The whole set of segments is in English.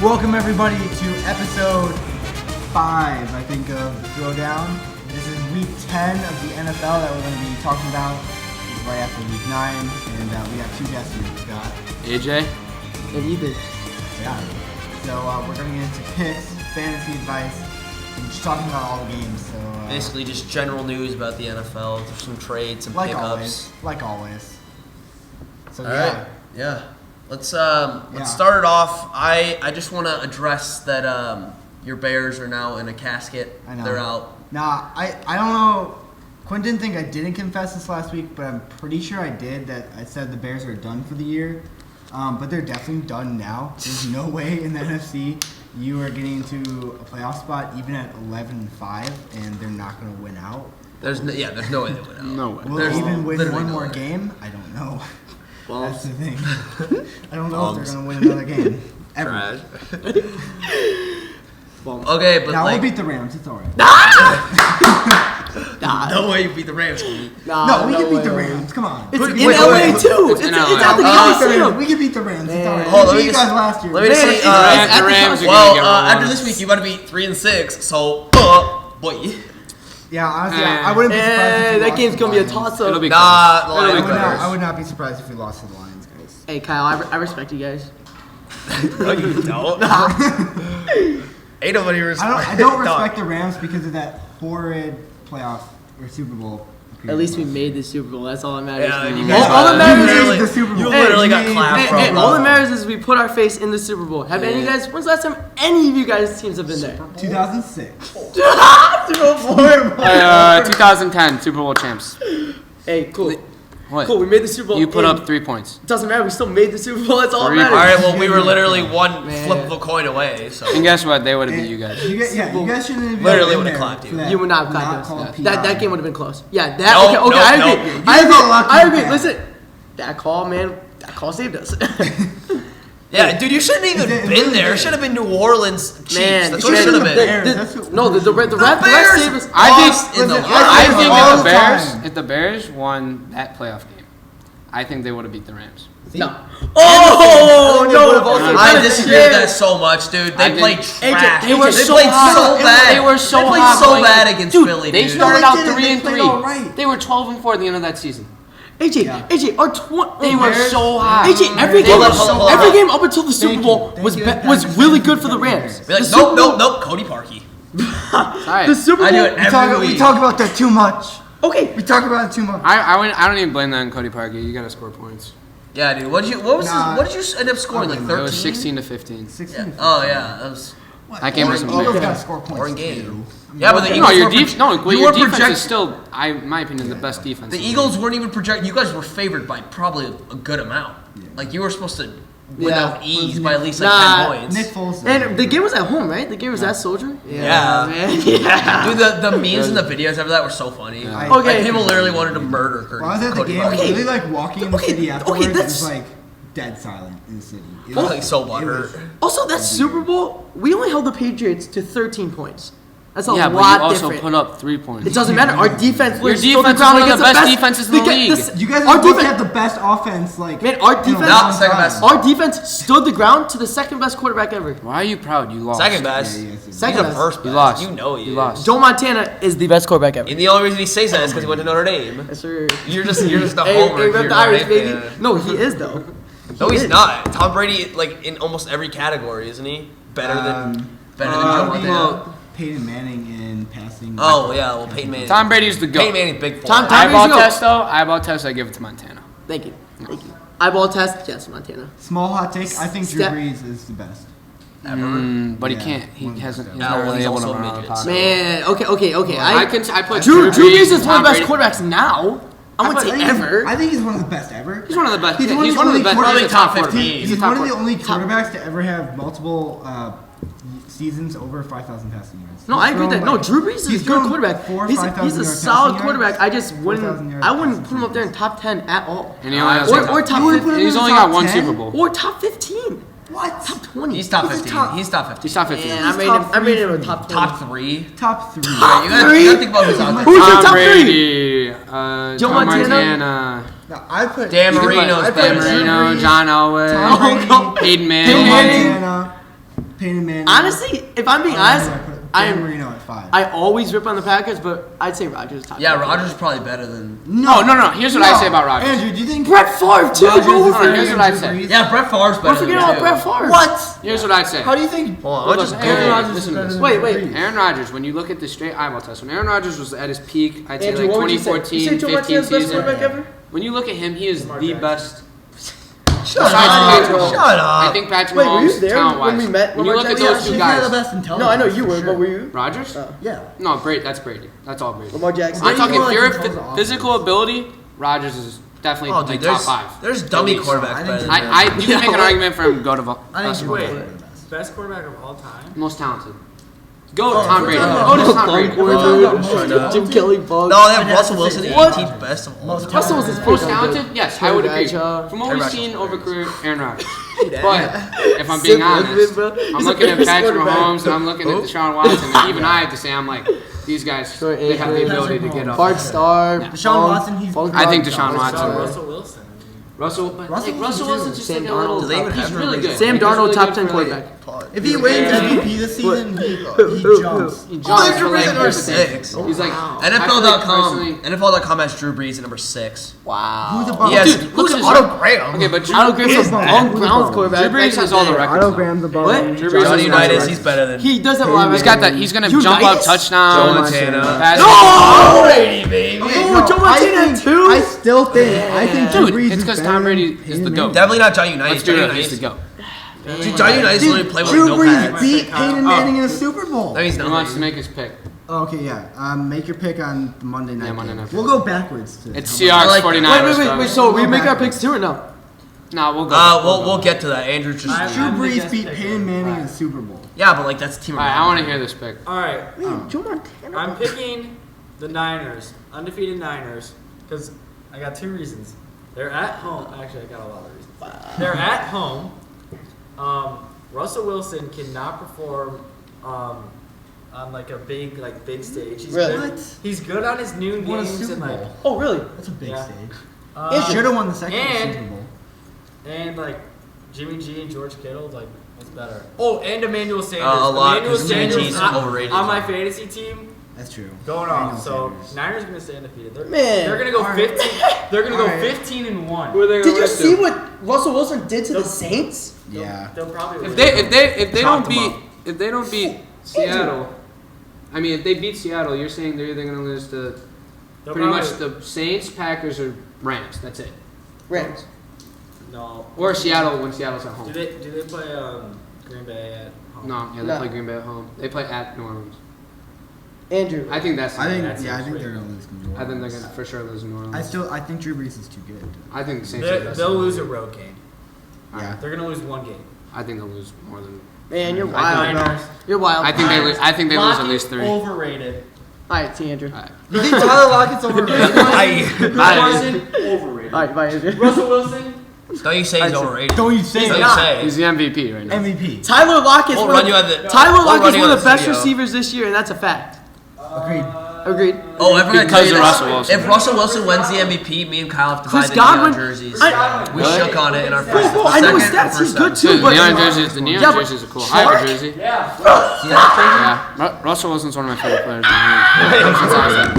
Welcome everybody to episode 5, I think, of the Throwdown. This is week 10 of the NFL that we're going to be talking about. It's right after week 9, and we got two guests here. We've got AJ and Ethan. Yeah. So we're going to get into picks, fantasy advice, and just talking about all the games. So basically just general news about the NFL. There's some trades, some pickups. Like always. So Yeah. Let's start it off. I just want to address that your Bears are now in a casket. I know. They're out. Nah, I don't know. Quentin didn't think I didn't confess this last week, but I'm pretty sure I did. That I said the Bears are done for the year, but they're definitely done now. There's no way in the NFC you are getting into a playoff spot even at 11-5, and they're not going to win out. There's no way they win out. No way. Will they even win one more game? I don't know. Well, that's the thing. I don't know if they're going to win another game. Ever. Okay, but now we'll beat the Rams. It's all right. No way you beat the Rams. We can beat the Rams. Come on. It's in LA too. It's at the Coliseum. We can beat the Rams. It's all right. Oh, we beat you guys last year. Let me see. The Rams are well, gonna get after this week, you got to be 3-6. So, boy. Yeah, honestly, I wouldn't be surprised. That game's gonna be a toss-up. It'll be I would not be surprised if we lost to the Lions, guys. Hey, Kyle, I respect you guys. No, you don't. Ain't nobody respect. I don't respect the Rams because of that horrid playoff or Super Bowl. At least we made the Super Bowl. That's all that matters. Yeah, you guys all that matters is the Super Bowl. You literally got clapped from. All that matters is we put our face in the Super Bowl. Have any of you guys? When's the last time any of you guys' teams have been there? 2006. 2010 Super Bowl champs. Hey, cool. What? Cool, we made the Super Bowl. You put up 3 points. It doesn't matter. We still made the Super Bowl. That's all that matters. All right, well, we were literally one flip of a coin away. So. And guess what? They would have beat you guys. You guys shouldn't have literally would have clapped you. You would not have clapped us. That game would have been close. Yeah, that. I agree. Listen, that call, man. That call saved us. Yeah, dude, you shouldn't even been there. It should have been New Orleans Chiefs. Man, that's what it should have been. No, the refs saved us. I think if the Bears won that playoff game, I think they would have beat the Rams. No. Oh no! I disagree with that so much, dude. They played trash. They played so bad. They were so They played so bad against Philly. They started out 3-3. They were 12-4 at the end of that season. AJ, they were so hot. AJ, every game up until the Super Bowl was really good for the Rams. Be like, nope, Cody Parkey. The Super Bowl. I do it every week. We talk about that too much. Okay, we talk about it too much. I don't even blame that on Cody Parkey. You gotta score points. Yeah, dude. What did you end up scoring? Like 13? It was 16-15. 16. Yeah. Oh yeah, that was. That game was Eagles gotta score points. Boring game. Yeah, but the Eagles your defense is still, in my opinion, the best defense. The Eagles weren't even projected. You guys were favored by probably a good amount. Like you were supposed to win out ease by at least like 10 points. Nick Foles. And the game was at home, right? The game was at Soldier. Yeah, man. Yeah. Dude, the memes and the videos after that were so funny. Yeah. Like, people literally wanted to murder Cody. While I was at the game, I was really like walking in the city afterwards. It was like dead silent in the city. It was like so butthurt. Also, that Super Bowl, we only held the Patriots to 13 points. That's a lot different. Yeah, but you also put up 3 points. It doesn't matter. Our defense Your defense is one of the best defenses in the league. You guys have the best offense. Like, man, our defense. Second best. Our defense stood the ground to the second best quarterback ever. Why are you proud? You lost. Second best. Second best. First best. You lost. You know you lost. Joe Montana is the best quarterback ever. And the only reason he says that is because he went to Notre Dame. Yes, sir. You're just a homer. Hey, the Irish, baby. No, he is though. No, he's not. Tom Brady, like in almost every category, isn't he? Better than Joe Montana. Peyton Manning in passing. Oh yeah, well Peyton Manning. Tom Brady's the GOAT. Peyton Manning's big for Eyeball test, I give it to Montana. Thank you. Eyeball test, yes, Montana. Small hot take. I think Drew Brees is the best. Ever. But he can't. He hasn't. He's No, not really he's able to also run out of midget, pocket. Man, okay. I put Drew Brees is one of the best Brady. quarterbacks now. I wouldn't say ever. I think he's one of the best ever. He's one of the best. He's He's one of the best. Probably top 15. He's one of the only quarterbacks to ever have multiple seasons over 5,000 passing yards. No, I agree with that. No, Drew Brees is a good quarterback. He's a solid quarterback. I just wouldn't put him up there in top 10 at all. And he only has or top 15. He's only got one Super Bowl. Or top 15. What? Top 20. He's top 15. He's top 15. He's top 15. Man, I made him a top 20. Top 3. Top 3. You gotta think about who's on there. Who's your Tom top Brady, Joe Tom Montana. No, I put Dan Marino's Dan Marino, John Elway, Tom Brady, Peyton Manning. Peyton Manning. Honestly, if I'm being honest, Dan Marino at 5. I always rip on the Packers, but I'd say Rodgers top. Yeah, Rodgers is probably better than. No. Here's what I say about Rodgers. Andrew, do you think Brett Favre too? Here's what I say. Yeah, Brett Favre's better. We're forgetting about Brett Favre. What? Here's what I say. How do you think? Hold on, I'll just Aaron Rodgers. listen to this. Wait. Aaron Rodgers, when you look at the straight eyeball test, when Aaron Rodgers was at his peak, I'd say Andrew, like what would you say? 2014, You say Joe 15 Martinez best season. quarterback ever? When you look at him, he is the best. Shut Besides Patrick up! Mahomes. Shut I up! think Patrick Wait, were you Mahomes, there talent-wise. when we met When you Lamar look at Jackson? those two He's guys. the best intelligence. No, I know you for were, sure. but were you? Rodgers? Yeah. No, that's Brady. That's all Brady. Lamar Jackson. I'm talking more like pure controls the offense. physical ability. Rodgers is definitely Oh, like dude, top 5. there's dummy At least. quarterbacks I better think than him. You can make an argument for him go to best Wait, quarterback. best quarterback of all time? Most talented. Go Tom Brady. Go to Tom Brady. Jim Kelly, Bug. No, they have Russell Wilson, the What? 18th best of all time. Russell was his Most first talented? Yes, I would agree. Bradshaw. From what we've Bradshaw. seen over career, Aaron Rodgers. But if I'm being Sid honest, Lesman, bro. I'm He's looking the at best Patrick quarterback. Mahomes and I'm looking at Deshaun Watson, and even I have to say, I'm like, these guys, Short they have the Andrews. ability to get up. Bart Starr. Deshaun Watson, he's. I think Deshaun Watson. Russell Wilson. Russell Wilson's just Sam like a little. Darnold. Do they even He's have really really good. Sam Like, he's Darnold, really top good 10 for, like, quarterback. If he wins MVP this season, he jumps. He Oh, jumps Drew for Brees like at number 6. He's like NFL.com. NFL.com has Drew Brees at number 6. Wow. Who's above? Yes, Dude, who's look at Otto Graham? Okay, but Drew Otto Graham's a long Browns Drew quarterback. Brees has all the records. though. Graham's above. What? Drew Brees Johnny has all the Unitas, records. he's better than He does have a lot of He's got that. He's gonna jump up Unitas? touchdowns. Joe Montana. pass- Oh, Brady, baby. Oh, Joe Montana too? I still think. I think Drew Dude, Brees it's is because better Tom than Brady is the Peyton GOAT. Definitely not Johnny Unitas. Let's do Johnny it. He's the Unitas. GOAT. Dude, Johnny Unitas literally played with Drew no Brees pads. beat Peyton Manning in a Super Bowl. No, he's He not. wants to make his pick. Okay, yeah. Make your pick on the Monday night. Yeah, Monday game. night. We'll go backwards. It's how about Seahawks, like- 49ers. Wait. So we make our picks too or no? No, we'll go. We'll get to that. Andrew just. that? Drew I'm the Brees guest beat picker. Peyton Manning in the Super Bowl. Yeah, but like that's team. All right, I want to hear this pick. All right, Joe Montana. I'm picking the Niners, undefeated Niners, because I got 2 reasons. They're at home. Actually, I got a lot of reasons. They're at home. Russell Wilson cannot perform on like a big stage. He's Really? good. He's good on his noon Won a games Super and like Bowl. Oh, really? That's a big Yeah. stage. He should have won the second and- Super Bowl. and like Jimmy G and George Kittle, like what's better? Oh, and Emmanuel Sanders. A lot, Emmanuel 'cause Jimmy Sanders G's on- overrated. on my fantasy team. That's true. Going Emmanuel off. So Sanders. Niners gonna stay undefeated. Man. They're gonna go Alright. 15. They're gonna go Alright. 15-1. Who are they Did gonna you lose see to? what Russell Wilson did to the Saints? Yeah. They'll probably If they Chopped don't them beat if they don't beat Seattle, I mean if they beat Seattle, you're saying they're either gonna lose to They'll pretty much probably- the Saints, Packers, or Rams. That's it. Rams. No. Or Seattle when Seattle's at home. Do they play Green Bay at home? No, yeah, they No. play Green Bay at home. They play at New Orleans. Andrew. I think that's. I think. That's Yeah, I think sweet. they're gonna lose. I think they're gonna for sure lose New Orleans. I think Drew Brees is too good. I think the Saints. are the best They'll team. lose a road game. Yeah. They're gonna lose 1 game. I think they'll lose more than. Man, you're I wild, Niners. bro. You're wild. I think they. I think they lose at Lockett, least 3. Overrated. All right, see Andrew. All right. You think Tyler Lockett's overrated? Carson, overrated. All right, bye, Andrew. Russell Wilson, Don't you say he's overrated. Don't you say Don't you that? say. He's the MVP right now. MVP. Tyler Lockett's We'll one run of you on the. Tyler we'll Lockett's run you one on of the best video. receivers this year, and that's a fact. Agreed. Agreed. Oh, everyone Because tell you of this. Russell Wilson. If Russell Wilson wins the MVP, me and Kyle have to buy Chris the neon Godwin- jerseys. Godwin. We Really? shook on it in our Bro, first. I know his second or stats. He's first good time. too, Dude, but the neon Yeah, but jerseys are cool. I Shark? have a jersey. yeah. See that Yeah, Russell Wilson's one of my favorite players. Since I was like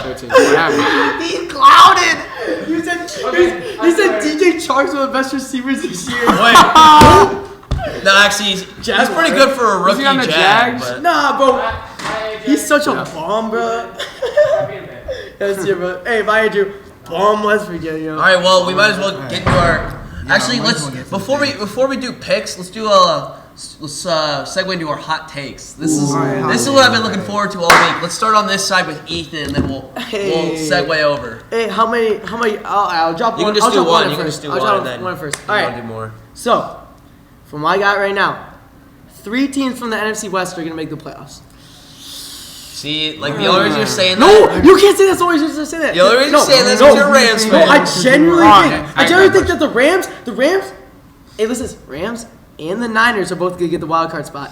13. What happened? he's clouded. He said DJ Chark's one of the best receivers this year. thing? Wait. No, actually, he's pretty good for a Was rookie he on the Jag. Jags? But Nah, bro. He's such a bomb, bro. That's it, bro. Hey, bye, Andrew. Bomb West Virginia. all right, well, we might as well get into our. Actually, might as let's well get to before we do picks, let's segue into our hot takes. This is Alright, this is hot what I've takes. been looking forward to all week. Let's start on this side with Ethan, and then we'll Hey. segue over. Hey, how many? I'll drop You one. can just I'll do drop one. at You can first. just do I'll one, drop and then one first. you All wanna right. do more. So, from what I got right now, 3 teams from the NFC West are gonna make the playoffs. See, like the only reason you're saying No, that. you can't say that's the only reason to say that. The only reason no, you're saying that's no, because you're a Rams No, fan. I genuinely Wrong. think. I I genuinely agree. think that the Rams. Hey, listen, Rams and the Niners are both gonna get the wild card spot.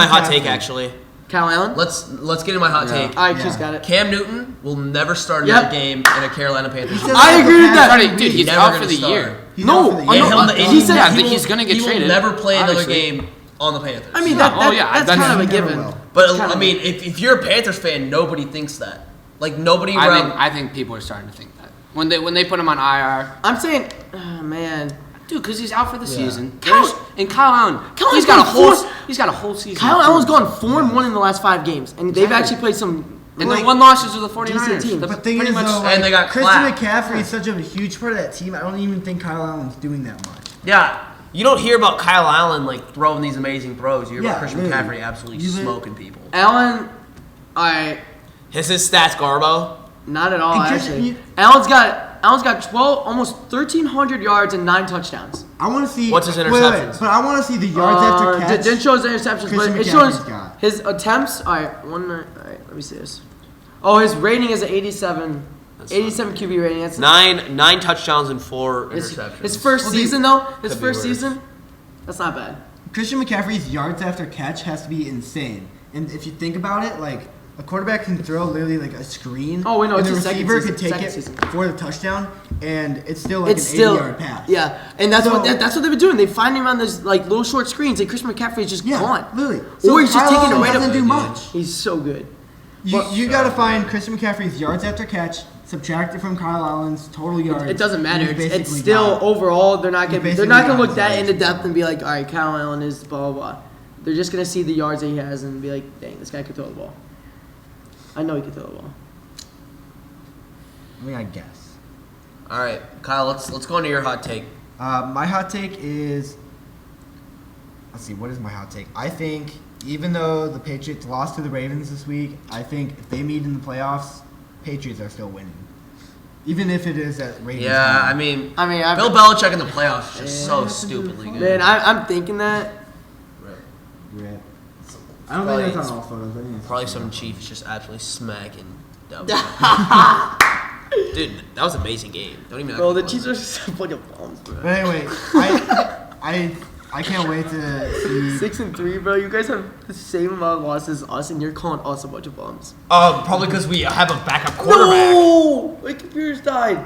my hot take McCaffrey. actually. Kyle Allen. Let's get in my hot take. All right, Yeah. Q's got it. Cam Newton will never start another Yep. game in a Carolina Panthers. He said I that agree the with that. past Dude, week. he's Never out gonna for the start. year. He's No, out for the I year. know. He said Yeah, I he think will- he's gonna get he traded. will never play another obviously. game on the Panthers. I mean, Oh, yeah, that's that's- kind of a He never given. will. But I mean, if you're a Panthers fan, nobody thinks that. Like nobody around. I think people are starting to think that when they put him on IR. I'm saying, oh, man. Dude, because he's out for the season. Kyle Allen, he's got a whole season. Kyle Allen's gone 4-1 in the last 5 games, and they've actually played some. And the one losses to the 49ers. teams. But the thing is, though, and they got Christian clapped. McCaffrey is such a huge part of that team. I don't even think Kyle Allen's doing that much. Yeah, you don't hear about Kyle Allen like throwing these amazing throws. You hear about Christian literally. McCaffrey absolutely smoking people. Allen, His stats, Garbo. not at all And Christian, actually. Allen's got 12, almost 1,300 yards and 9 touchdowns. I want to see. What's his wait, interceptions? but I want to see the yards after catch. Didn't show his interceptions, Christian but it shows McCaffrey's got. his attempts. All right, let me see this. Oh, his rating is an 87. 87 QB rating. That's Nine touchdowns and 4 interceptions. his first Well, season though. His could be first worse. season. That's not bad. Christian McCaffrey's yards after catch has to be insane. And if you think about it, like a quarterback can throw literally like a screen. Oh, wait, no, and it's the his second receiver season, could take second it season. for the touchdown, and it's still like It's an still 80-yard pass. Yeah, and that's So- what they've been doing. They find him on those like little short screens, and Christian McCaffrey is just Yeah, gone. literally. Or he's just Kyle taking it Allen right doesn't up. do much. He's so good. You got to find Christian McCaffrey's yards after catch, subtract it from Kyle Allen's total yards. It doesn't matter. and he's It's basically still got it. overall. They're not He's gonna basically look got that his into yards. depth and be like, all right, Kyle Allen is blah blah blah. They're just gonna see the yards that he has and be like, dang, this guy could throw the ball. I know he could throw the ball. I mean, I guess. All right, Kyle. Let's go into your hot take. My hot take is. Let's see. What is my hot take? I think even though the Patriots lost to the Ravens this week, I think if they meet in the playoffs, Patriots are still winning. Even if it is at Ravens. Yeah, home. I mean, I Bill Belichick in the playoffs is just so stupidly good. Man, I'm thinking that. Yeah. I don't think that's on all photos. I think it's Probably some Chiefs just absolutely smacking. Dude, that was an amazing game. Don't even. Bro, the Chiefs are just a bunch of bombs, bro. But anyway, I can't wait to see. 6-3, bro. You guys have the same amount of losses as us, and you're calling us a bunch of bombs. Probably because we have a backup quarterback. No, my computer's died.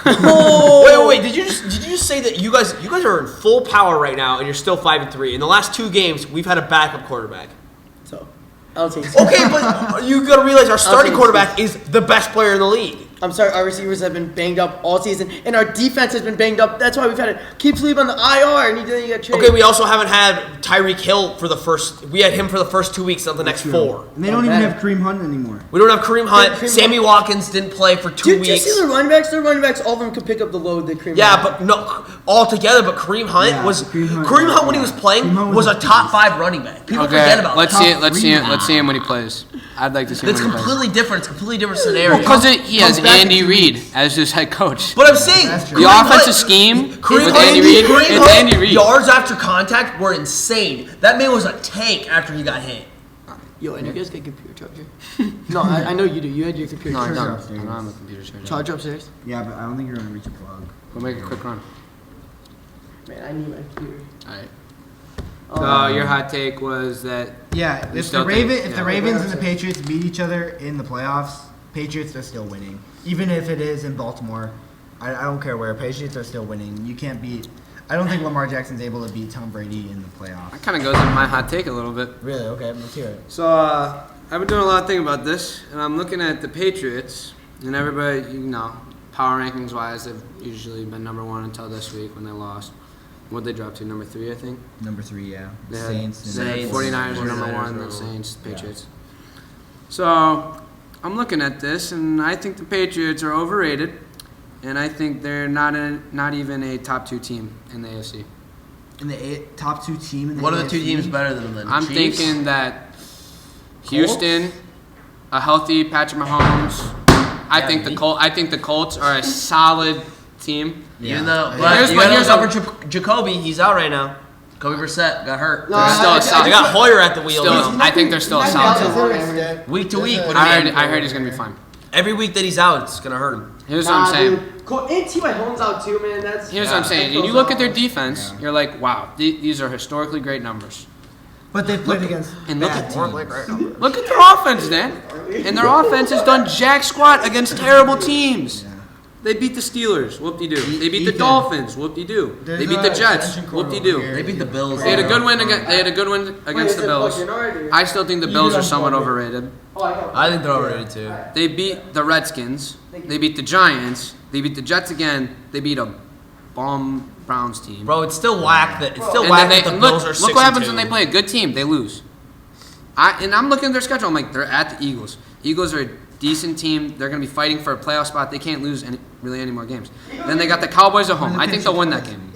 Wait. Did you just say that you guys are in full power right now and you're still 5-3? In the last 2 games, we've had a backup quarterback. So, I'll take it. Okay, but you got to realize our starting quarterback is the best player in the league. I'm sorry, our receivers have been banged up all season, and our defense has been banged up. That's why we've had to keep Philippe on the IR, and then you got traded. Okay, we also haven't had Tyreek Hill we had him for the first 2 weeks, not the next 4. And they don't even have Kareem Hunt anymore. We don't have Kareem Hunt. Kareem Sammy Watkins didn't play for 2 Dude, weeks. do you see the running backs? Their running backs, all of them could pick up the load that Kareem Yeah, Hunt but no, all together. But Kareem Hunt Yeah, was Kareem Hunt, when he was playing Kareem Hunt was was a a top beast. 5 running back. People Okay, forget about let's that. see it. Let's see him when he plays. I'd like to see him It's when he plays. completely different. It's a completely different scenario. Because he has Comes back Andy in 2 Reid weeks. as his head coach. But I'm saying That's true. The Kareem offensive Hunt- scheme Kareem with Hunt- Andy Reid, Kareem it's Hunt, Andy Reid. yards after contact were insane. That man was a tank after he got hit. Yo, and you guys get a computer charger? No, I know you do. You had your computer No, I charger. don't. upstairs. I don't have a computer charger. Charger upstairs? Yeah, but I don't think you're gonna reach a plug. We'll make a quick run. Man, I need my computer. All right. Oh, So your hot take was that Yeah, You if still the think- Ravens, yeah. and the Patriots meet each other in the playoffs, Patriots are still winning. Even if it is in Baltimore, I don't care where. Patriots are still winning. You can't beat. I don't think Lamar Jackson's able to beat Tom Brady in the playoffs. that kind of goes into my hot take a little bit. Really? Okay, let's hear it. So I've been doing a lot of thinking about this, and I'm looking at the Patriots, and everybody, power rankings wise, they've usually been number 1 until this week when they lost. What'd they drop to? Number 3, I think. Number 3, yeah. They had Saints. they had Saints. 49ers are number 49ers 1, are the number Saints, Yeah. Patriots. So I'm looking at this, and I think the Patriots are overrated, and I think they're not even a top 2 team in the AFC. In the top 2 team in the What are the AFC? 2 teams better than them? Then? I'm Chiefs? thinking that Houston, a healthy Patrick Mahomes. I think the Colts are a solid team. Even though, Yeah. but Here's you what- gotta here's look out for Jacoby. He's out right now. Jacoby Brissett got hurt. No, They're still a solid. They got Hoyer at the wheel. Still, I think they're still a solid team. Week to week. But I heard he's gonna be fine. every week that he's out, it's gonna hurt him. Here's what I'm saying. And T.Y. Holmes out too, man. That's Here's what I'm saying. And you look at their defense, you're like, wow, these are historically great numbers. But they played against And look bad at teams. Look at their offense, Dan. And their offense has done jack squat against terrible teams. They beat the Steelers. Whoop-de-doo. They beat the Ethan. Dolphins. Whoop-de-doo. There's They beat a the Jets. extension cord over Whoop-de-doo. here. They beat the Bills. They had a good win against the Bills. I still think the Bills are somewhat overrated. I think they're overrated too. They beat the Redskins. They beat the Giants. They beat the Jets again. They beat a bum Browns team. Bro, it's still whack that And then they, look what happens when they play a good team. They lose. I'm looking at their schedule. I'm like, they're at the Eagles. Eagles are a decent team. They're going to be fighting for a playoff spot. They can't lose any more games. Then they got the Cowboys at home. I think they'll win that game.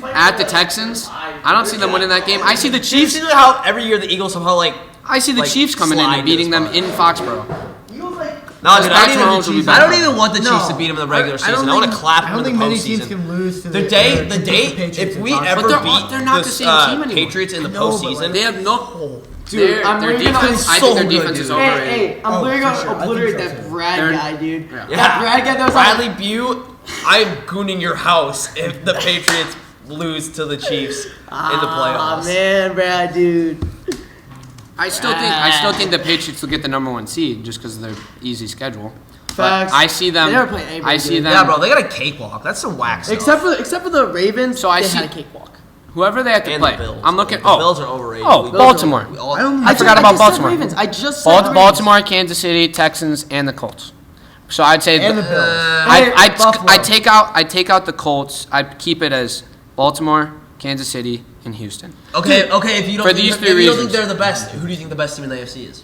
At the Texans, I don't see them winning that game. I see the Do you Chiefs. see how every year the Eagles somehow I see the Chiefs coming in slide and beating to them this in Foxborough. No, dude, Patrick Mahomes will be I better. don't even want the Chiefs to beat them in the regular season. I want to clap I them don't in think the many teams postseason. can lose to The Patriots if we in ever Foxborough. they're beat not the the same team anymore. Patriots in the No, but postseason, They have no. Dude, I'm their literally gonna- defense. I so think their good, defense is dude. overrated. Hey, I'm Oh, literally for gonna sure. I think obliterate so, that too. Brad They're- guy, dude. Yeah. That Brad guy that was Bradley Butte, I'm gooning your house if the Patriots lose to the Chiefs in the playoffs. Ah, man, Brad, dude. I still think the Patriots will get the number 1 seed just because of their easy schedule. Facts. But I see them. They never play anybody I see good. them. Yeah, bro, they got a cakewalk. That's some whack stuff. Except for the Ravens, So I they see- had a cakewalk. Whoever they have to And play. the Bills. I'm looking. The Oh, Bills are overrated. Oh, We- Baltimore. we all- I forgot about just Baltimore. Said Ravens. I just said Ravens. Baltimore, Kansas City, Texans, and the Colts. So I'd say And the Bills. Buffalo. I take out the Colts. I keep it as Baltimore, Kansas City, and Houston. Okay. If you don't For think, these if three you don't reasons. think they're the best, who do you think the best team in the AFC is?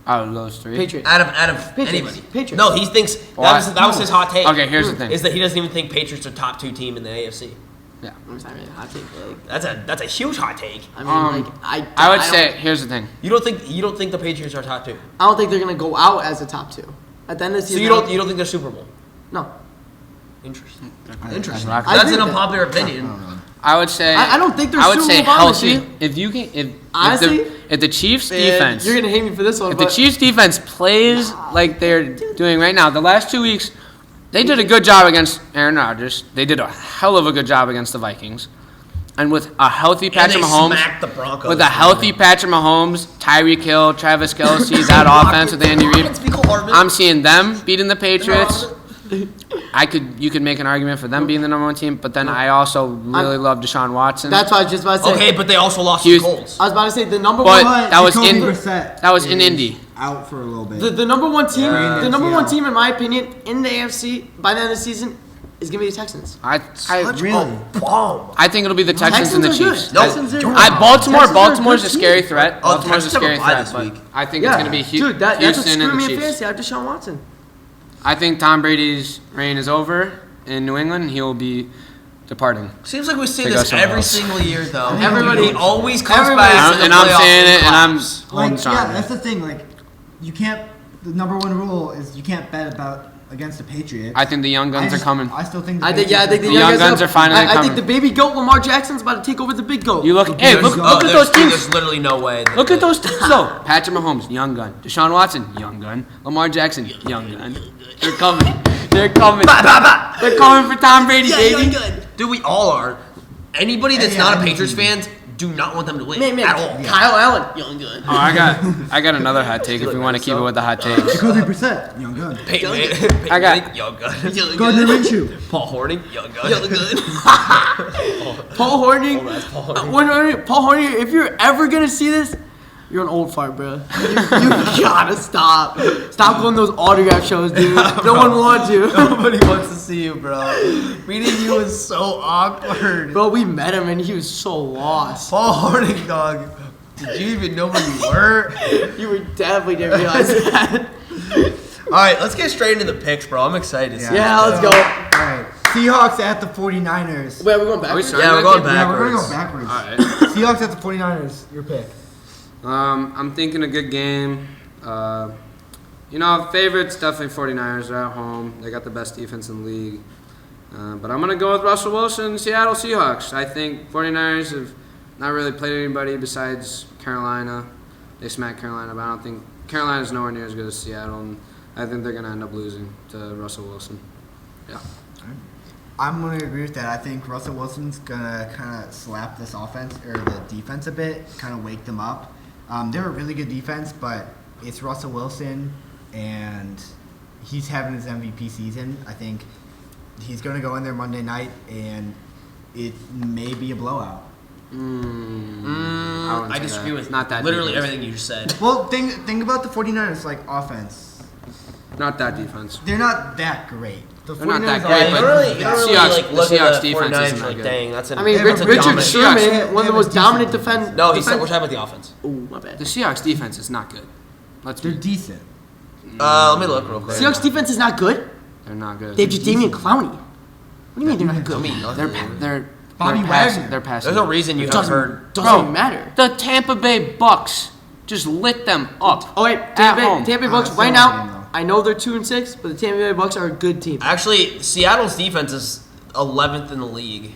Out of those 3. Patriots. Out of Patriots. anybody. Patriots. No, he thinks Well, that was his hot take. Okay, here's the thing. Is that he doesn't even think Patriots are top 2 team in the AFC. Yeah. I'm sorry, I think like That's a huge hot take. I mean like I would don't- say here's the thing. You don't think the Patriots are top 2. I don't think they're gonna go out as a top 2 at the end of the So season. you don't think they're Super Bowl? No, Interesting. I- Interesting. I That's think an that- unpopular opinion. I would say. I don't think they're I would Super say Bowl bound this healthy. year. If you can, Honestly, if the Chiefs man, defense, You're gonna hate me for this one, if the but Chiefs defense plays like they're doing right now, the last 2 weeks, they did a good job against Aaron Rodgers. They did a hell of a good job against the Vikings, and with a healthy And Patrick they Mahomes, smacked the Broncos. with a healthy Patrick Mahomes, Tyreek Hill, Travis Kelce, that offense with Andy Reid, I'm seeing them beating the Patriots. You could make an argument for them being the number 1 team, but then I also really love Deshaun Watson. that's what I was just about to say. Okay, but they also lost to the Houston- Colts. I was about to say the number But one. that was Jacoby in Brissett that was in is Indy. Out for a little bit. The number one team, Yeah. the number Yeah. one team in my opinion in the AFC by the end of the season is gonna be the Texans. I Really? Bomb. I think ittle be the Texans and the Texans are Chiefs. good. No, Texans are- Baltimore. Texans are a Baltimore's a good scary team. threat. Oh, Baltimore's a Texans have a scary bye threat, this but week. I think it's going to be Dude, that's what Houston screwed and me the in Chiefs. fantasy. I have Deshaun Watson. I think Tom Brady's reign is over in New England. He will be departing. Seems like we say They go this somewhere every else. single year, though. Everybody- he always comes everybody- back, to the And I'm playoffs saying it, and I'm collapse. holding Like, strong. yeah, that's the thing. Like, you can't. The number 1 rule is you can't bet against the Patriots. I think the young guns are coming. I still think. I think the The young guns are finally I think coming. the baby goat Lamar Jackson's about to take over the big goat. You look. Hey, look at those teams. There's literally no way. that Look at they- those teams, though. Patrick Mahomes, young gun. Deshaun Watson, young gun. Lamar Jackson, young gun. They're coming. They're coming. They're coming for Tom Brady, baby. Dude, we all are. Anybody that's Yeah, not a any Patriots team. fan, do not want them to win Man, at all. Kyle Allen, young gun. Oh, I got another hot take if we want to keep it with the hot takes. Jacoby Brissett, young gun. Peyton Manning, I got- Manning, young gun. Gardner Minshew. Paul Horning, young gun. Paul Horning. Paul Horning. Paul Horning, if you're ever gonna see this, you're an old fart, bro. You gotta stop. Stop going to those autograph shows, dude. No one wants you. Nobody wants to see you, bro. Meeting you is so awkward. Bro, we met him and he was so lost. Paul Horning, dog. Did you even know where you were? You were definitely didn't realize that. All right, let's get straight into the picks, bro. I'm excited to see. Yeah, let's go. All right. Seahawks at the 49ers. Wait, we're going back. Are we starting Yeah, we're that going game? back. Yeah, we're gonna Backwards. go backwards. All right. Seahawks at the 49ers. Your pick. I'm thinking a good game. Favorites definitely 49ers. They're at home. They got the best defense in the league. But I'm going to go with Russell Wilson, Seattle Seahawks. I think 49ers have not really played anybody besides Carolina. They smacked Carolina, but I don't think Carolina's nowhere near as good as Seattle. And I think they're going to end up losing to Russell Wilson. Yeah. I'm gonna agree with that. I think Russell Wilson's gonna kind of slap this offense or the defense a bit, kind of wake them up. They're a really good defense, but it's Russell Wilson, and he's having his MVP season. I think he's going to go in there Monday night, and it may be a blowout. I disagree with not that literally defense. everything you just said. Well, think about the 49ers, like, offense. Not that defense. They're not that great. The They're not 49ers that are great, You but don't really, the you don't really Seahawks- like the look Seahawks at the defense 49ers isn't that like, good. dang, that's an. I mean, that's a Richard dominant- Sherman, They one of the have a most dominant decent defend. No, we're talking about the offense. Ooh, my bad. The Seahawks defense is not good. They're decent. Let me look real quick. Seahawks defense is not good. They're not good. They have Jadameon Clowney. What do you mean they're not good? I mean, They're Bobby passing. Wagner. They're passing. there's no reason you haven't heard. Doesn't matter. The Tampa Bay Bucks just lit them up. Oh wait, At Tampa home. Bay Bucks Still right a game, now. though. I know they're 2-6, but the Tampa Bay Bucks are a good team. Actually, Seattle's defense is 11th in the league.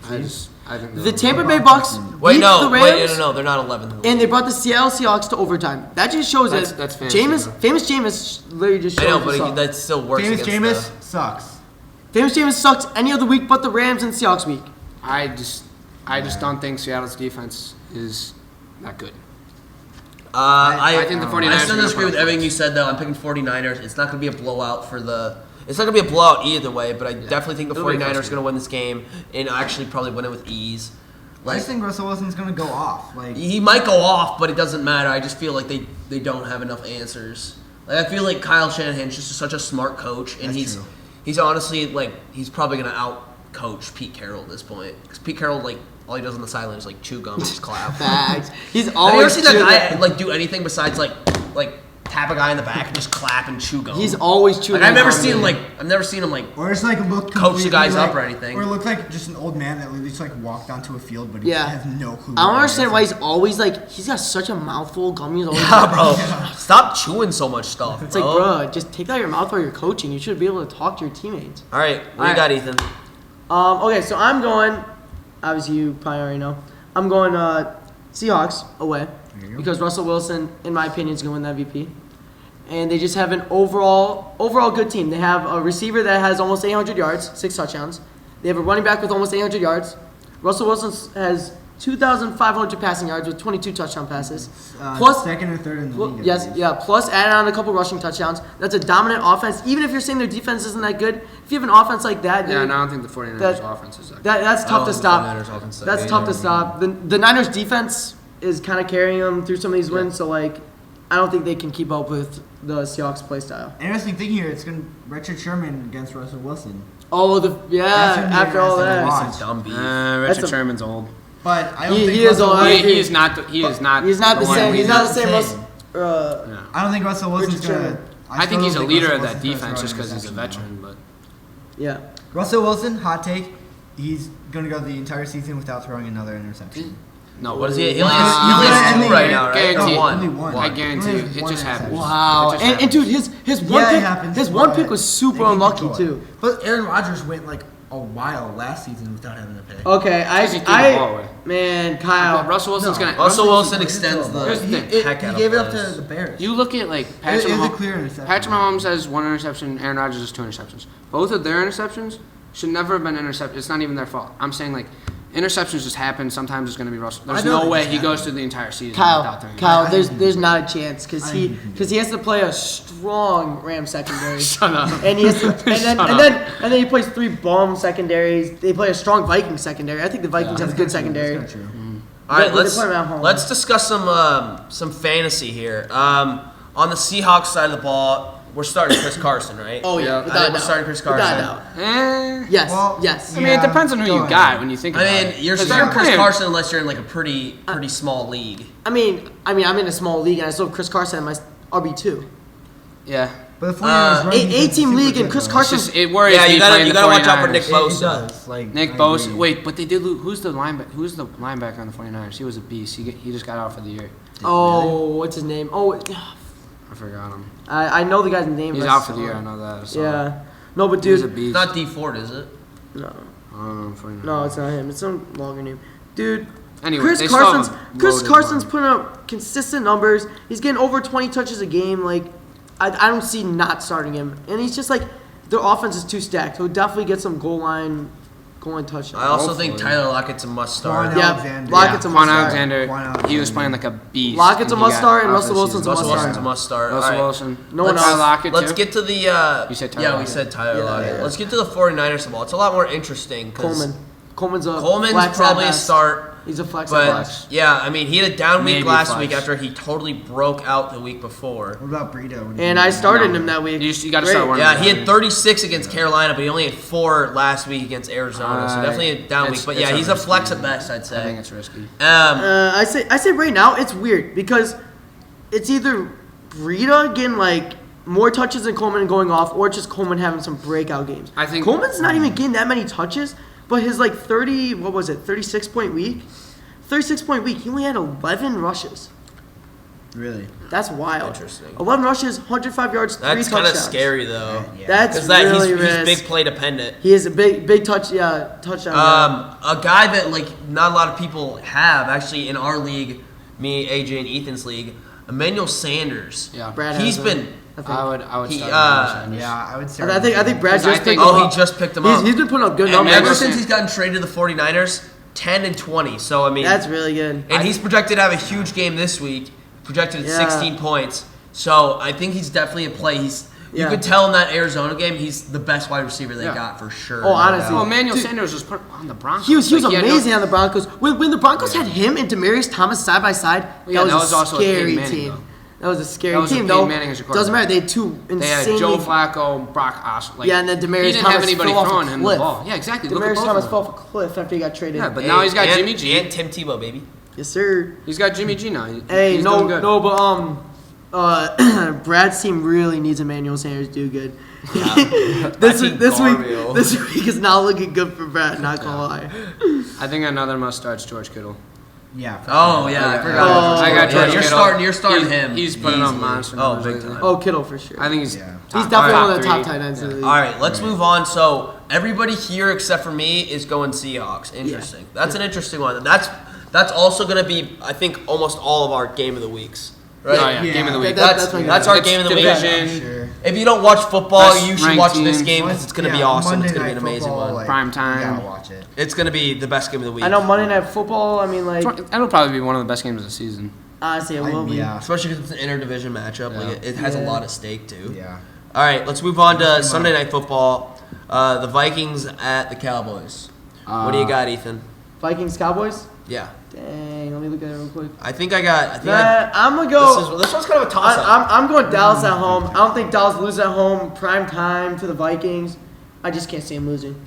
I think The Tampa Bay Bucks Wait, beat no, the Rams, no, they're not 11th in the league. and they brought the Seattle Seahawks to overtime. That just shows That's that fantasy, bro. famous Jameis literally just I shows know, but us up. that still works Famous against Jameis sucks. Famous Jameis sucks any other week but the Rams and Seahawks week. I just don't think Seattle's defense is that good. I think the I 49ers still are disagree with gonna everything you said, though. I'm picking 49ers. It's not going to be a blowout for the. It's not going to be a blowout either way, but I definitely think the It'll be 49ers are close. going to win this game and actually probably win it with ease. I Like just think Russell Wilson's going to go off. Like, he might go off, but it doesn't matter. I just feel like they don't have enough answers. Like I feel like Kyle Shanahan's just such a smart coach, and That's true. he's honestly like he's probably going to out coach Pete Carroll at this point because Pete Carroll like all he does on the sideline is like chew gum and just clap. Facts. He's Have you ever always seen that chewing- guy like do anything besides like tap a guy in the back and just clap and chew gum? He's always chewing. like I've never gum, seen him man. like or it's like look Coach the completely guys like, up or anything. Or look like just an old man that literally just like walked onto a field, but he Yeah. has no clue. I don't what it understand is. why he's always like he's got such a mouthful of gum. He's always yeah, bro. Stop chewing so much stuff. It's like, bro, just take out your mouth while you're coaching. You should be able to talk to your teammates. All right, what you All got, right. Ethan? Okay, so I'm going. Obviously, you probably already know. I'm going Seahawks away There you go. because Russell Wilson, in my opinion, is going to win the MVP. And they just have an overall good team. They have a receiver that has almost 800 yards, 6 touchdowns. They have a running back with almost 800 yards. Russell Wilson has 2,500 passing yards with 22 touchdown passes. Plus, second or third in the Well, league. I yes, believe. yeah. Plus, add on a couple rushing touchdowns. That's a dominant offense. Even if you're saying their defense isn't that good, if you have an offense like that, Yeah, dude, and I don't think the 49ers That- offense is that good. that's tough to stop. That's tough to Yeah. stop. The Niners defense is kind of carrying them through some of these wins. So like, I don't think they can keep up with the Seahawks play style. Interesting thing here, it's going to Richard Sherman against Russell Wilson. Oh, That's yeah. gonna be After all interesting to that, watch. Some dumb beef. Richard a- Sherman's old. But I don't He- think he is Russell old. I Wilson- agree. He is not. He is not. he's not the one same. leader. He's not the He's same. not Russ- Yeah. I don't think Russell Wilson's Richard going Sherman. to. I think he's a leader of that defense just because he's a veteran. But yeah. Russell Wilson, hot take, he's going to go the entire season without throwing another interception. no, What is he? He Wow. only He's has gonna 2 end right the now, year. right? Or Guaranteed. one. Only one. I guarantee He you, only has it one just happens. interception. Wow. It just And happens. dude, his one Yeah, it pick, happens, his one but pick was they super can keep unlucky going. too. But Aaron Rodgers went like a while last season without having a pick. Okay, Because he threw the ball away. man, Kyle. Russell Wilson's No. gonna. Russell Wilson He extends did the Here's the thing. heck He out gave it of up to this. the Bears. You look at like It Patrick is a Mahomes. clear interception. Patrick Mahomes has 1 interception. Aaron Rodgers has 2 interceptions. Both of their interceptions should never have been intercepted. It's not even their fault. I'm saying like interceptions just happen. Sometimes it's going to be Russell. There's I know no they way just he goes happen. through the entire season without throwing. Kyle, I there's think not a chance because I he think he can do has to play a strong Ram secondary. Shut up. And he has to, and then Shut and up. then he plays 3 bomb secondaries. They play a strong Viking secondary. I think the Vikings have a good secondary. That's kinda true. All right, But they let's play 'em at home. let's discuss some fantasy here. On the Seahawks side of the ball, we're starting Chris Carson, right? Oh yeah, Yeah, I without think a we're doubt. starting Chris Without Carson. a doubt. Eh. Yes, Well, yes. I mean, it Yeah, depends on who go you ahead. got when you think I about mean, it. you're 'Cause starting they're Chris playing- Carson unless you're in like a pretty small league. I mean, I'm in a small league and I still have Chris Carson in my RB2. Yeah. But the 49ers run defense is 8-team super league and good, Chris though. Carson. It's just, it worries Yeah, me you gotta playing the watch out for 49ers. Nick It Bosa. does. Like, Nick I Bosa. agree. Wait, but they did lose. Who's the linebacker on the 49ers? He was a beast. He just got out for the year. Oh, what's his name? Oh, I forgot him. I know the guy's name. He's but I out for saw the year. I it. know that. I saw it. Yeah. No, but He was a dude, beast. Not D Ford, is it? no, 49ers. no, it's not him. It's some longer name, dude. Anyway, Chris they still have Carson's a Chris loaded Carson's line. putting up consistent numbers. He's getting over 20 touches a game. Like, I don't see not starting him. And he's just like, their offense is too stacked. He'll definitely get some goal line goal-line touchdown. I also think Hopefully. Tyler Lockett's a must start. Quan Yeah, Alexander. Lockett's a Quan must start. Alexander, Quan he was Alexander. playing like a beast. Lockett's a and he must got start, and out Russell this Wilson's a season. Russell must Wilson's start. a must start. Russell All right. Wilson. No one Let's- else. Lockett Let's too? get to the. You said Tyler Yeah, we Lockett. said Tyler Yeah, Lockett. yeah. Let's get to the 49ers ball. It's a lot more interesting because Coleman's a Coleman's flex probably at a best. start. He's a flex at But best. yeah, I mean, he had a down week Maybe last flex. week after he totally broke out the week before. What about Burrito? What do you And think? I started him that week. You got to Great. start one. Yeah, he had 36 against Carolina, but he only had 4 last week against Arizona. So definitely a down it's- week. But it's yeah, a he's a risky flex at one. best, I'd I say. think it's risky. I say right now it's weird because it's either Breida getting like more touches than Coleman going off, or just Coleman having some breakout games. I think- Coleman's not even getting that many touches, but his like 36 point week, he only had 11 rushes. Really? That's wild. Interesting. 11 rushes, 105 yards, 3 That's kind touchdowns. of scary though. Yeah. That's Because really he's risky. big play dependent. He is a big touchdown. guy. A guy that like not a lot of people have actually in our league, me, AJ, and Ethan's league, Emmanuel Sanders. Yeah. Brad He's has been. him, I think. I would He, start. Yeah, I would say. I think Brad Because I just think- picked him Oh, up. he just picked him up. He's been putting up good And numbers. ever since he's gotten traded to the 49ers, 10 and 20. So I mean, That's really good. and he's projected to have a huge game this week. Projected at Yeah. 16 points. So I think he's definitely a play. You Yeah. could tell in that Arizona game, he's the best wide receiver they Yeah. got for sure. Oh, no honestly. doubt. Oh, Emmanuel Dude. Sanders was put on the Broncos. He was Like, had no- amazing on the Broncos. When the Broncos had him and Demarius Thomas side by side, Yeah, that was a also a scary Peyton Manning, team. though. That was a scary That was a team, Peyton though. Manning as your Doesn't matter. quarterback. They had two They had insanely. Joe Flacco, Brock Osweiler. Like, Yeah, and then Demarius he didn't Thomas have anybody fell off a throwing him the cliff. ball. Yeah, exactly. Look at Demarius both Thomas of fell them. off a cliff after he got traded. Yeah, but now he's got and, Jimmy G. and Tim Tebow, baby. Yes, sir. He's got Jimmy G now. Hey, He's no, doing good. no, but Brad's team really needs Emmanuel Sanders to do good. this team this week, Garfield. this week is not looking good for Brad. Not gonna lie. I think another must start's George Kittle. Yeah. Oh yeah, I I forgot. got I got Yeah, George you're Kittle. You're starting He's- him. He's putting up easily. monster Oh, numbers big lately. time. Oh, Kittle for sure. I think he's Yeah. He's top- definitely top one of the top three. tight ends in the league. All right, let's move on. So everybody here except for me is going Seahawks. Interesting. That's an interesting one. That's also going to be, I think, almost all of our game of the weeks. Right? Oh, yeah. Game of the week. That's That's our It's game of the division. week. Sure. If you don't watch football, Best you should ranked watch this teams. game because it's going to be Yeah, awesome. Monday It's going to be an Night amazing Football, one. like, Prime You time. gotta watch it. It's going to be the best game of the week. I know Monday Night Football. I mean, like That'll probably be one of the best games of the season. honestly, it will be. Yeah. Especially because it's an interdivision matchup. Like it has a Yeah. lot at stake too. Yeah. All right, let's move on to Sunday Night Football. The Vikings at the Cowboys. What do you got, Ethan? Vikings Cowboys. Yeah, Dang, let me look at it real quick. I think I got. I'm gonna go. This one's kind of a toss up. I'm going Dallas at home. I don't think Dallas loses at home. Prime time to the Vikings. I just can't see him losing.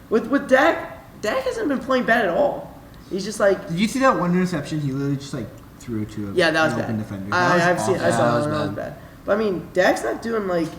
With Dak hasn't been playing bad at all. He's just like, Did you see that one interception? He literally just like threw it to a yeah, that was an open bad. defender. That was I've seen. I awful. saw that that was one. That was bad. But I mean, Dak's not doing like.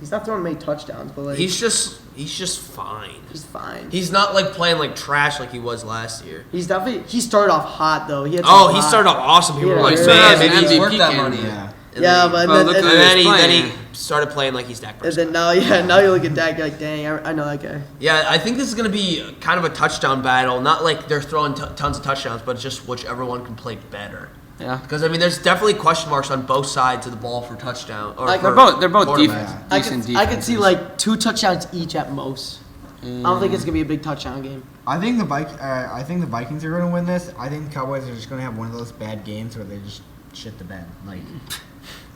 He's not throwing many touchdowns, but like He's just fine. he's fine. He's not like playing like trash like he was last year. He started off hot though. He had Oh, some he hot- started off awesome. People Yeah, were like, yeah. man, Yeah, maybe he's MVP worth that candidate. money. Yeah. And Yeah, then but Well, then, look and who then, he's then playing. he started playing like he's Dak and Prescott. then now you look at Dak, you're like, dang, I know that guy. Yeah, I think this is going to be kind of a touchdown battle. Not like they're throwing tons of touchdowns, but just whichever one can play better. Yeah. Because I mean, there's definitely question marks on both sides of the ball for touchdown. Or Like, for They're both quarterback. defense. I Decent could see defenses. like 2 touchdowns each at most. I don't think it's gonna be a big touchdown game. I think the Vikings are going to win this. I think the Cowboys are just going to have one of those bad games where they just shit the bed. Like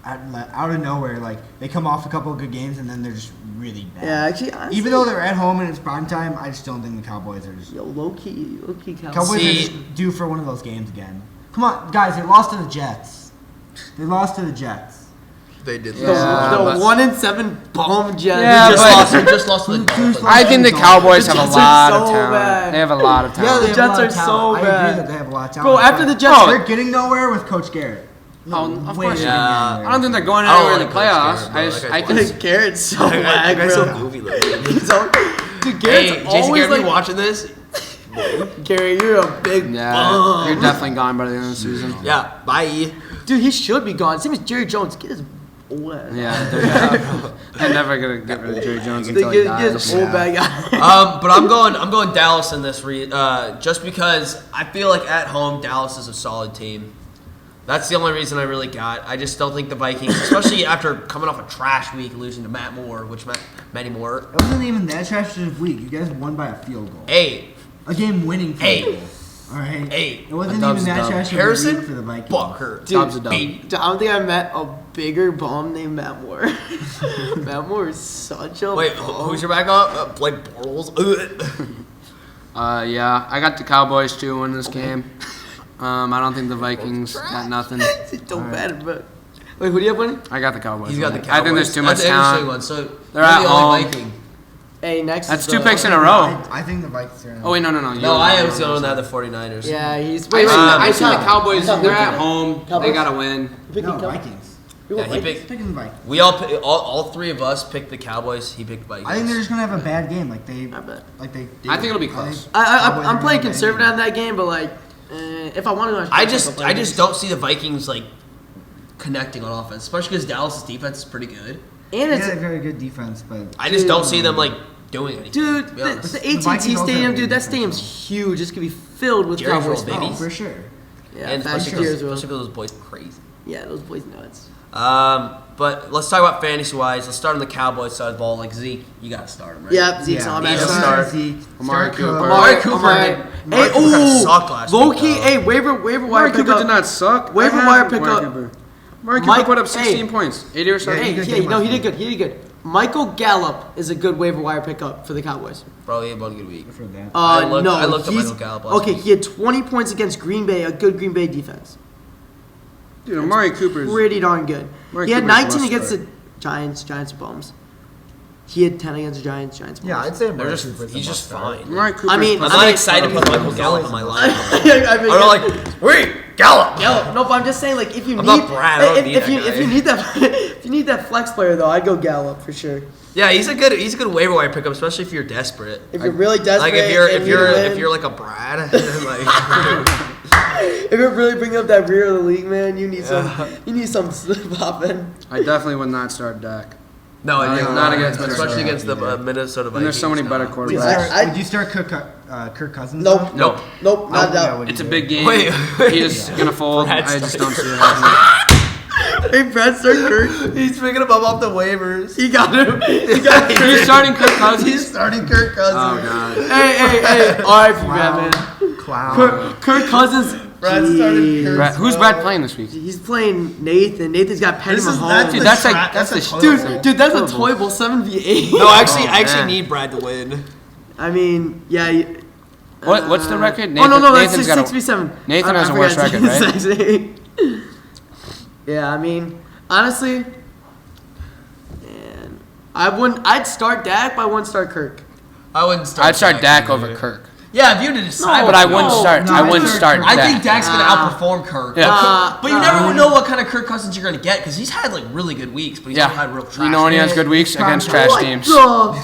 out of nowhere, like they come off a couple of good games and then they're just really bad. Yeah, actually, honestly, Even though they're at home and it's prime time, I just don't think the Cowboys are just. yo, low key Cowboys Cowboys. are just due for one of those games again. Come on, guys! They lost to the Jets. They lost to the Jets. They did. The, Yeah, but- 1-7 bomb Jets. Yeah, Just but- lost. They just lost to the Dolphins. I think the Cowboys The have a Jets are lot of so talent. bad. They have a lot of Yeah, talent. they have Jets a lot of are so talent. I bad. agree that they have a lot of talent. Bro, after but the Jets- they're getting nowhere with Coach Garrett. Oh, of Way course. getting Yeah. anywhere. I don't think they're going I don't anywhere in the like Coach playoffs. Garrett, bro. That guy's I Garrett's so That whack, guy's so bro. goofy looking. Dude, Hey, Garrett's Jason always Garrett, like, you watching this? Garrett, you're a big Yeah, bum. you're definitely gone by the end of the season. Yeah. Bye. Dude, he should be gone. Same as Jerry Jones. Get his old ass. Yeah, they're never gonna get rid of Jerry Jones Get until he his dies. old bag out. But I'm going Dallas in this just because I feel like at home Dallas is a solid team. That's the only reason I really got. I just don't think the Vikings, especially after coming off a trash week, losing to Matt Moore, Matty Moore. It wasn't even that trash of a week. You guys won by a field goal. Hey, A game-winning field goal. All right. hey. It wasn't A even dub's a that dub. trash of a Harrison week for the Vikings. Bucker. Dub's a dub. Baby. I don't think I met a bigger bum named Matt Moore. Matt Moore is such a Wait, bum. who's your backup? Blake Bortles. Yeah, I got the Cowboys too in this game. I don't think the Vikings got nothing. Don't matter, but wait, who do you have winning? I got the Cowboys. He's got the winning. Cowboys. I think there's too much That's an interesting talent. one. So They're you're at the only home. Viking. Hey, next. That's is two the- picks in a row. I think the Vikings are. Oh wait, no. No, I was going to have the 49ers. Yeah, he's. I wait, see the Cowboys. Tom, They're who at picked? home. They Cowboys? gotta win. You picking No, Cowboys? Vikings. You Yeah, want he Vikings? picked. Picking the Vikings. We all three of us picked the Cowboys. He picked Vikings. I think they're just gonna have a bad game, like they I bet. did. I think it'll be close. Cowboys I'm are playing gonna have a bad conservative game. on that game, but like, if I want to, I just don't see the Vikings like connecting on offense, especially because Dallas' defense is pretty good. And They it's got a very good defense, but I just don't see them like doing anything. dude, to be the honest. AT&T Vikings also Stadium, have dude. good That defense, stadium's so. huge. It's gonna be filled with Jerry Cowboys Jones, baby. oh, fans. for sure. Yeah, and fast especially years, because will. those boys are crazy. Yeah, those boys nuts. But let's talk about fantasy-wise. Let's start on the Cowboys side of the ball. Like Zeke, you got to start him, right? Yep, Zeke's Yeah, on he that is side. start. Zeke, Amari start Cooper. Cook. Amari Cooper Amari- did- Hey, Amari Cooper kinda sucked last week, low-key, though. hey, waiver wire Amari Cooper pickup. did not suck. Waiver I have wire Amari pickup. Cooper. Amari Cooper Mike- put up hey. 16 points. 80 or something. Hey, He did yeah, good no, last he did week. good. He did good. Michael Gallup is a good waiver wire pickup for the Cowboys. Bro, he had one good week. For that. I looked No, at he's Michael Gallup last okay. week. He had 20 points against Green Bay, a good Green Bay defense. Dude, Amari Cooper's. Pretty darn good. Amari He had Cooper's 19 must against start. the Giants. Giants are bums. He had 10 against the Giants. Giants. Yeah, bums. I'd say They're Amari just, Cooper's a he's just must-start. fine. Amari Cooper's I mean, I'm plus- not excited to put Michael Gallup on my line. I mean, I'm not like, wait, Gallup. Gallup. No, but I'm just saying, like, if you I'm need, not Brad, I don't need if that you guy. if you need that if you need that flex player though, I'd go Gallup for sure. Yeah, he's a good waiver wire pickup, especially if you're desperate. If you're really desperate, Like if you're like a Brad, like if you're really bringing up that rear of the league, man, you need some popping. I definitely would not start Dak. no, I think not against especially Minnesota. against the Minnesota Vikings. And there's so many better no. Would you quarterbacks. start, would you start Kirk Cousins? Nope. though? Nope. Nope, not Yeah, that. would you It's a do? big game. Wait. He is gonna fold. Brad I just don't see it started. happening. Hey, Brad, start Kirk. He's picking him up off the waivers. He got him. He got him. He's starting Kirk Cousins. He's starting Kirk Oh Cousins. god. Hey, RIP, Batman. Clown. Kirk Cousins. Brad started Jeez. Kirk. Brad, who's Brad playing this week? He's playing Nathan. Nathan's got Patty Mahomes. Dude, that's like that's the Dude, that's a toy bowl 7v8. No, actually, Oh, I actually man. need Brad to win. I mean, yeah. What's the record? Oh no, that's Nathan's got a- 6v7. Nathan I has a worse forgot. record, right? 6-8. Yeah, I mean, honestly, man, I'd start Dak, but I wouldn't start Kirk. I wouldn't start. I'd start Dak over Kirk. Yeah, if you had to decide, No, But I wouldn't No, start. no, I I wouldn't think start. I Dak. think Dak's gonna outperform Kirk. Yeah. But you never know what kind of Kirk Cousins you're gonna get because he's had like really good weeks, but he's Yeah. also had real trash. You know when he has weeks. good weeks against Oh trash What teams. the-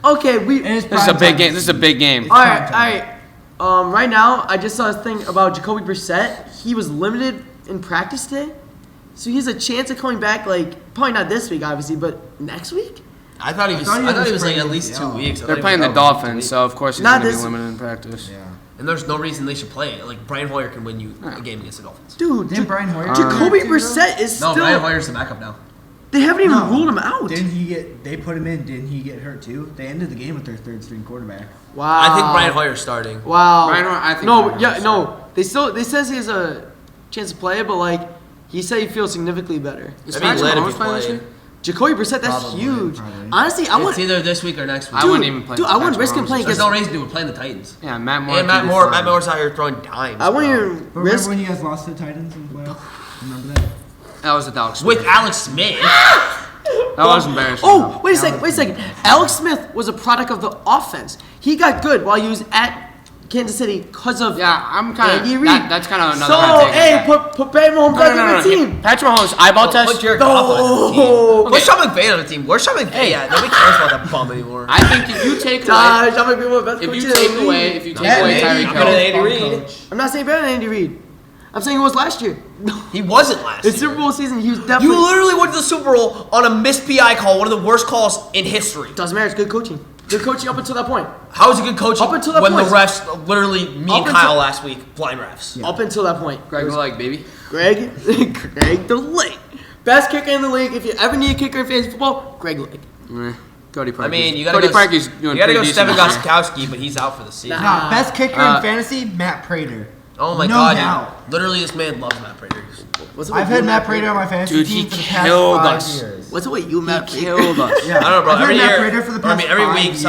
Okay, we. And it's This is a prime big time. game. This is a big game. All right. Right now, I just saw a thing about Jacoby Brissett. He was limited in practice today, so he has a chance of coming back. Like probably not this week, obviously, but next week. I thought he was. I thought he I thought was he was like playing at least 2 ACL. weeks. I They're thought he playing was the out for 2 Dolphins, weeks. so of course he's Not going to be this- limited in practice. Yeah. And there's no reason they should play it. Like Brian Hoyer can win you a game against the Dolphins. Dude, Didn't Brian Hoyer? Jacoby get hurt too, Brissett is No, still. Brian Hoyer's the backup now. They haven't even No. ruled him out. Didn't he get? They put him in. Didn't he get hurt too? They ended the game with their third string quarterback. Wow. I think Brian Hoyer's starting. Wow. Brian Hoyer- I think no, Brian yeah, Hoyer's no. They says he has a chance to play, but like he said he feels significantly better. Is I mean, Patrick let him Mahomes be playing this playing. week? Jacoby Brissett, that's Probably, huge. probably. Honestly, I It's would. either this week or next week. I wouldn't even play. Dude, I wouldn't Patrick risk him Mahomes. playing There's against. no reason to play the Titans. Yeah, Matt Moore. And Matt can be Moore, fine. Matt Moore's out here throwing dimes. I wouldn't bro. even But remember risk. when you guys lost to the Titans in the playoffs? Remember that? That was a Alex With Smith. Alex Smith. That was embarrassing. Oh, wait a second. Alex Smith was a product of the offense. He got good while he was at Kansas City because of Yeah, I'm kind Andy of. Reid. That's kind of another So, hot take. hey, put Pat Mahomes back on the team. Patrick Mahomes eyeball Put test. Jared Goff on the No. team. Where's Sean McVay on the team? Where's Sean McVay at? Nobody cares about that bum anymore. I think if you take away, Gosh, I'm gonna be one of the best if you coaches in take the away, league. if you take Yeah, away maybe. Tyreek I'm gonna Hill, Andy Reid. I'm not saying better than Andy Reid. I'm saying it was last year. He wasn't last It's year. Super Bowl season. He was definitely. You literally went to the Super Bowl on a missed PI call, one of the worst calls in history. Doesn't matter. It's good coaching. Good coaching up until that point. How is it good coaching Up until that when point. the refs, literally me Up and until- Kyle last week, blind refs? Up until that point. Greg It was- like baby. Greg the Lake. Best kicker in the league. If you ever need a kicker in fantasy football, Greg Lake. Cody Parkey. I mean, you Cody gotta Parkey's go. doing You gotta go pretty Stephen decent. Gostkowski, but he's out for the season. Nah, best kicker in fantasy, Matt Prater. Oh my No god, doubt. dude. Literally, this man loves Matt Prater. What's up with I've you had and Matt Prater on my fantasy Dude, team he for the past killed 5 us. years. What's up with you, Matt? Killed us. Yeah, I don't know, bro. I've had Every Matt year, Prater for the past every 5 week, years.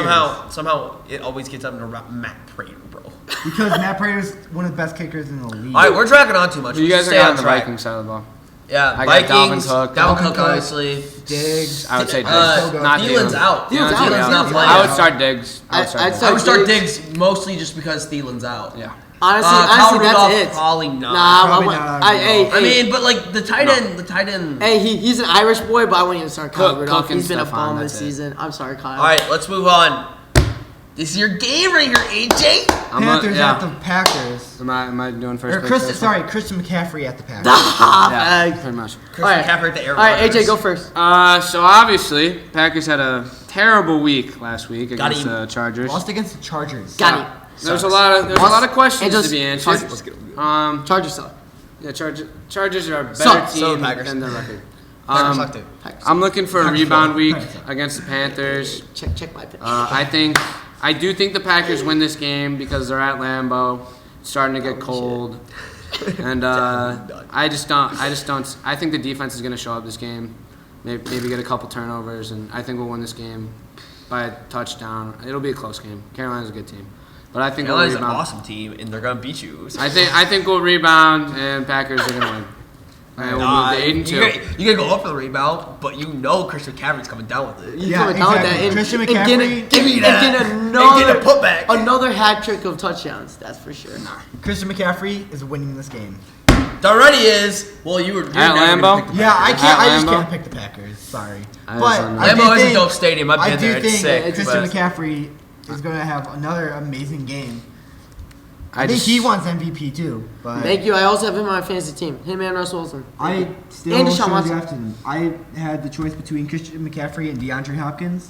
somehow, it always gets up to Matt Prater, bro. Because Matt Prater's one of the best kickers in the league. All right, we're dragging on too much. You guys Stay are on on the track. Viking side of the ball. Yeah, I got Vikings. Dalvin Cook. Dalvin Dalvin Cook, Cook. obviously. Diggs. I would say Diggs. Thielen's Not Thielen. out. Thielen's out. Thielen's not Thielen's playing. I would start Diggs. I'd I would start Diggs mostly just because Thielen's out. Yeah. Honestly, Kyle that's Rudolph, it. probably not. Nah, Probably I not wouldn't. on Hey, I mean, but like the tight end. hey, he's an Irish boy, but I wouldn't even start Kyle Cook Rudolph. and He's been a Stephon, bum this that's it. season. I'm sorry, Kyle. All right, let's move on. This is your game right here, AJ. Panthers at the Packers. Am I doing first? Or pick Christian, this sorry, Christian McCaffrey at the Packers. Yeah, Facts. pretty much. Christian All right. McCaffrey at the Air All right, Rodgers. AJ, go first. So obviously, Packers had a terrible week last week against him. the Chargers. Lost against the Chargers. Got him. There's a lot of questions Angels- to be answered. Chargers suck. Yeah, Chargers are a better Suck. So team the Packers. than their record. Packers suck too. I'm looking for a Packers rebound suck. week Packers suck. against the Panthers. Check my pick. I do think the Packers win this game because they're at Lambeau. It's starting to get cold, and I just don't. I think the defense is going to show up this game. Maybe get a couple turnovers, and I think we'll win this game by a touchdown. It'll be a close game. Carolina's a good team, but I think we'll Carolina's an rebound. awesome team, and they're gonna beat you. I think we'll rebound, and Packers are going to win. And we'll move to 8-2. You can go up for the rebound, but you know Christian McCaffrey's coming down with it. You Yeah, coming down with exactly. that Christian and McCaffrey- Give me that. And get And another get a putback. Another hat trick of touchdowns. That's for sure. Christian McCaffrey is winning this game. It already is. Well, you're At never gonna Lambeau? pick the Yeah, I Packers. can't. I just Lambeau? can't pick the Packers. Sorry, I but just don't know. I do Lambeau is a think- dope stadium. I've I been do there. It's think sick. Christian but- McCaffrey is going to have another amazing game. I think just- he wants MVP too. But Thank you. I also have him on my fantasy team. Him and Russell Wilson. I still And should Deshaun have Watson. drafted him. I had the choice between Christian McCaffrey and DeAndre Hopkins.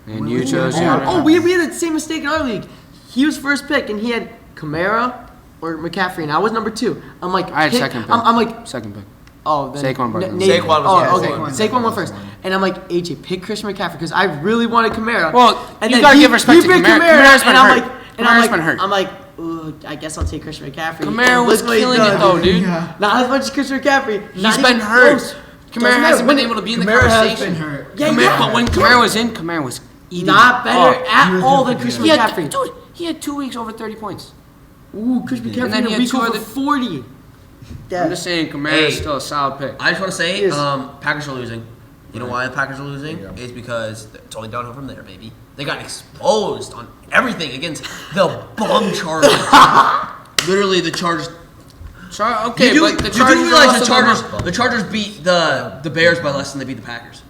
And you chose Oh, DeAndre Oh, we Hopkins. had the same mistake in our league. He was first pick, and he had Kamara or McCaffrey, and I was number 2. I'm like, I had pick- second pick. I'm like, Second pick. oh, then Saquon Barkley. Nate- Saquon was oh, first. okay. Saquon Saquon went was first, one. and I'm like, AJ, pick Christian McCaffrey because I really wanted Kamara. Well, and you then gotta he- give respect he to picked Kamara. Kamara's been and I'm hurt. like, and I'm Kamara's like, been hurt. I'm like, ugh, I guess I'll take Christian McCaffrey. Kamara And was look what he's killing it done. though, dude. Yeah. Not as much as Christian McCaffrey. He's Not been even hurt. close. Kamara Doesn't matter. hasn't been When- able to be in the Kamara has conversation. been hurt. Yeah, Kamara, yeah. but when Kamara was in, Kamara was eating. Not better up. at He was all good than for Christian you. He McCaffrey. had, dude, he had 2 weeks over 30 points. Ooh, Christian And then McCaffrey he a had week 2 over other- 40. I'm just saying, Kamara Hey. is still a solid pick. I just want to say, Yes. Packers are losing. You know why the Packers are losing? Is because it's only downhill from there, baby. They got exposed on everything against the bum Chargers. Literally, the Chargers. Okay, you do, but the you do Chargers realize also the Chargers? don't- The Chargers beat the Bears by less than they beat the Packers.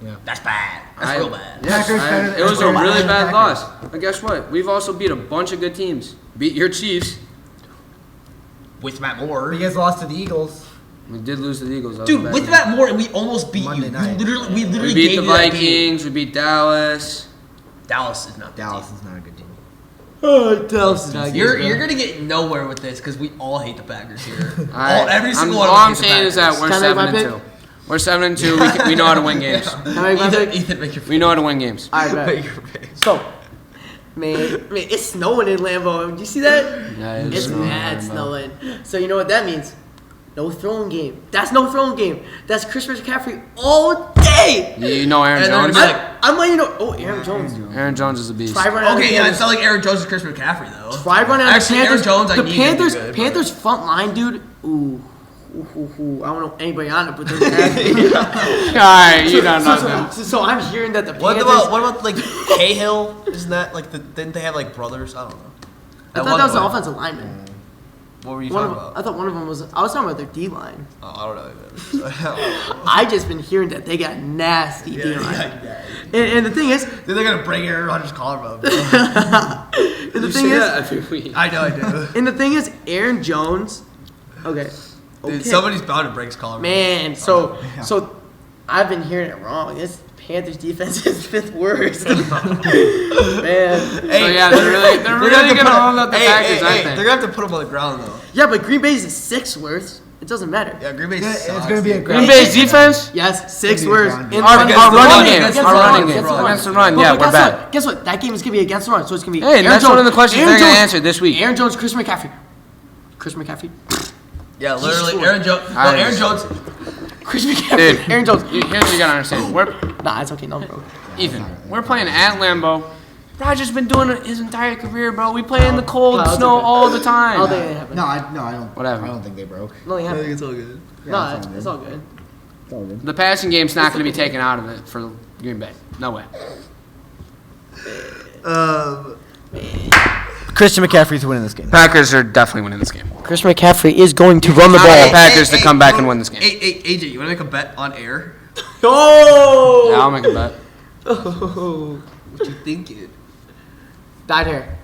Yeah. That's bad. That's real bad. Yes, Packers better than- it was a better really than bad Packers. loss. But guess what? We've also beat a bunch of good teams. Beat your Chiefs. With Matt Moore. You guys lost to the Eagles. We did lose to the Eagles. That was a Dude, bad with game. Matt Moore, and we almost beat Monday you. night. We literally We beat gave the you that game. Vikings. We beat Dallas. Dallas is not the Dallas team. is not a good team. Oh, Dallas is not good. You're gonna get nowhere with this because we all hate the Packers here. Every single all one of us I'm hates the saying is that Packers. we're Can I make my 7-2. We're 7-2. We know how to win games. Can I make my pick? Ethan, make your We know how to win games. All right, bet. make your pick. So, man, it's snowing in Lambeau. Do you see that? Yeah, it is It's snowing in mad Lambeau. snowing. So you know what that means? No throwing game. That's no throwing game. That's Christian McCaffrey all day. You know Aaron And then Jones. it's like- I'm letting you know. Oh, Aaron Jones. Aaron Jones is a beast. Try running out Okay, the yeah, Panthers. it's not like Aaron Jones is Chris McCaffrey though. Try running out Actually, the Panthers. Aaron Jones, I the need him to be Panthers, good, but- Panthers front line, dude. Ooh. I don't know anybody on it, but they're nasty. Alright, you don't know them. So I'm hearing that the What Panthers. about like Cahill? Isn't that like didn't they have like brothers? I don't know. I thought that was the offensive lineman. What were you One talking of, about? I thought one of them was. I was talking about their D line. Oh, I don't know. I just been hearing that they got nasty D line. And the thing is, They're gonna break Aaron Rodgers' collarbone. Bro. and the You thing say is, that every week. I know I do. and the thing is, Aaron Jones. Okay. Dude, Okay. somebody's bound to break his collarbone. Man, so I've been hearing it wrong. This Panthers defense is 5th worst. Man. So yeah, they're really gonna hold up the Packers, I think. They're gonna have to put him on the ground though. Yeah, but Green Bay is the 6th worst. doesn't matter. Yeah, Green Bay It's sucks. gonna be a Green Bay's defense. Yes, 6 Maybe words. around In it. Our front- running game. against Our the run, running game. against the run. Against the run. But Yeah, we're guess bad. what? Guess what? That game is gonna be against the run, so it's gonna be. Hey, and Aaron that's one of the Jones- questions Aaron they're gonna Jones- answer this week. Aaron Jones, Chris McCaffrey. Chris McCaffrey. Yeah, literally, He's Aaron Jones. I Aaron just- Jones. Chris McCaffrey. Dude. Aaron Jones. Here's what you gotta understand. Nah, it's okay, no, bro. Ethan, we're playing at Lambeau. Roger's been doing it his entire career, bro. We play in the cold Clouds snow are good. all the I don't time. think it happened. No, I don't. Whatever. I don't think they broke. No, it I think happened. it's all good. No, it's all good. It's all good. The passing game's not going to be taken out of it for Green Bay. No way. Christian McCaffrey's winning this game. Packers are definitely winning this game. Chris McCaffrey is going to run the I want the ball. Packers to come back and win this game. Hey, AJ, you want to make a bet on air? Oh! Yeah, I'll make a bet. What you thinking? Dyed hair.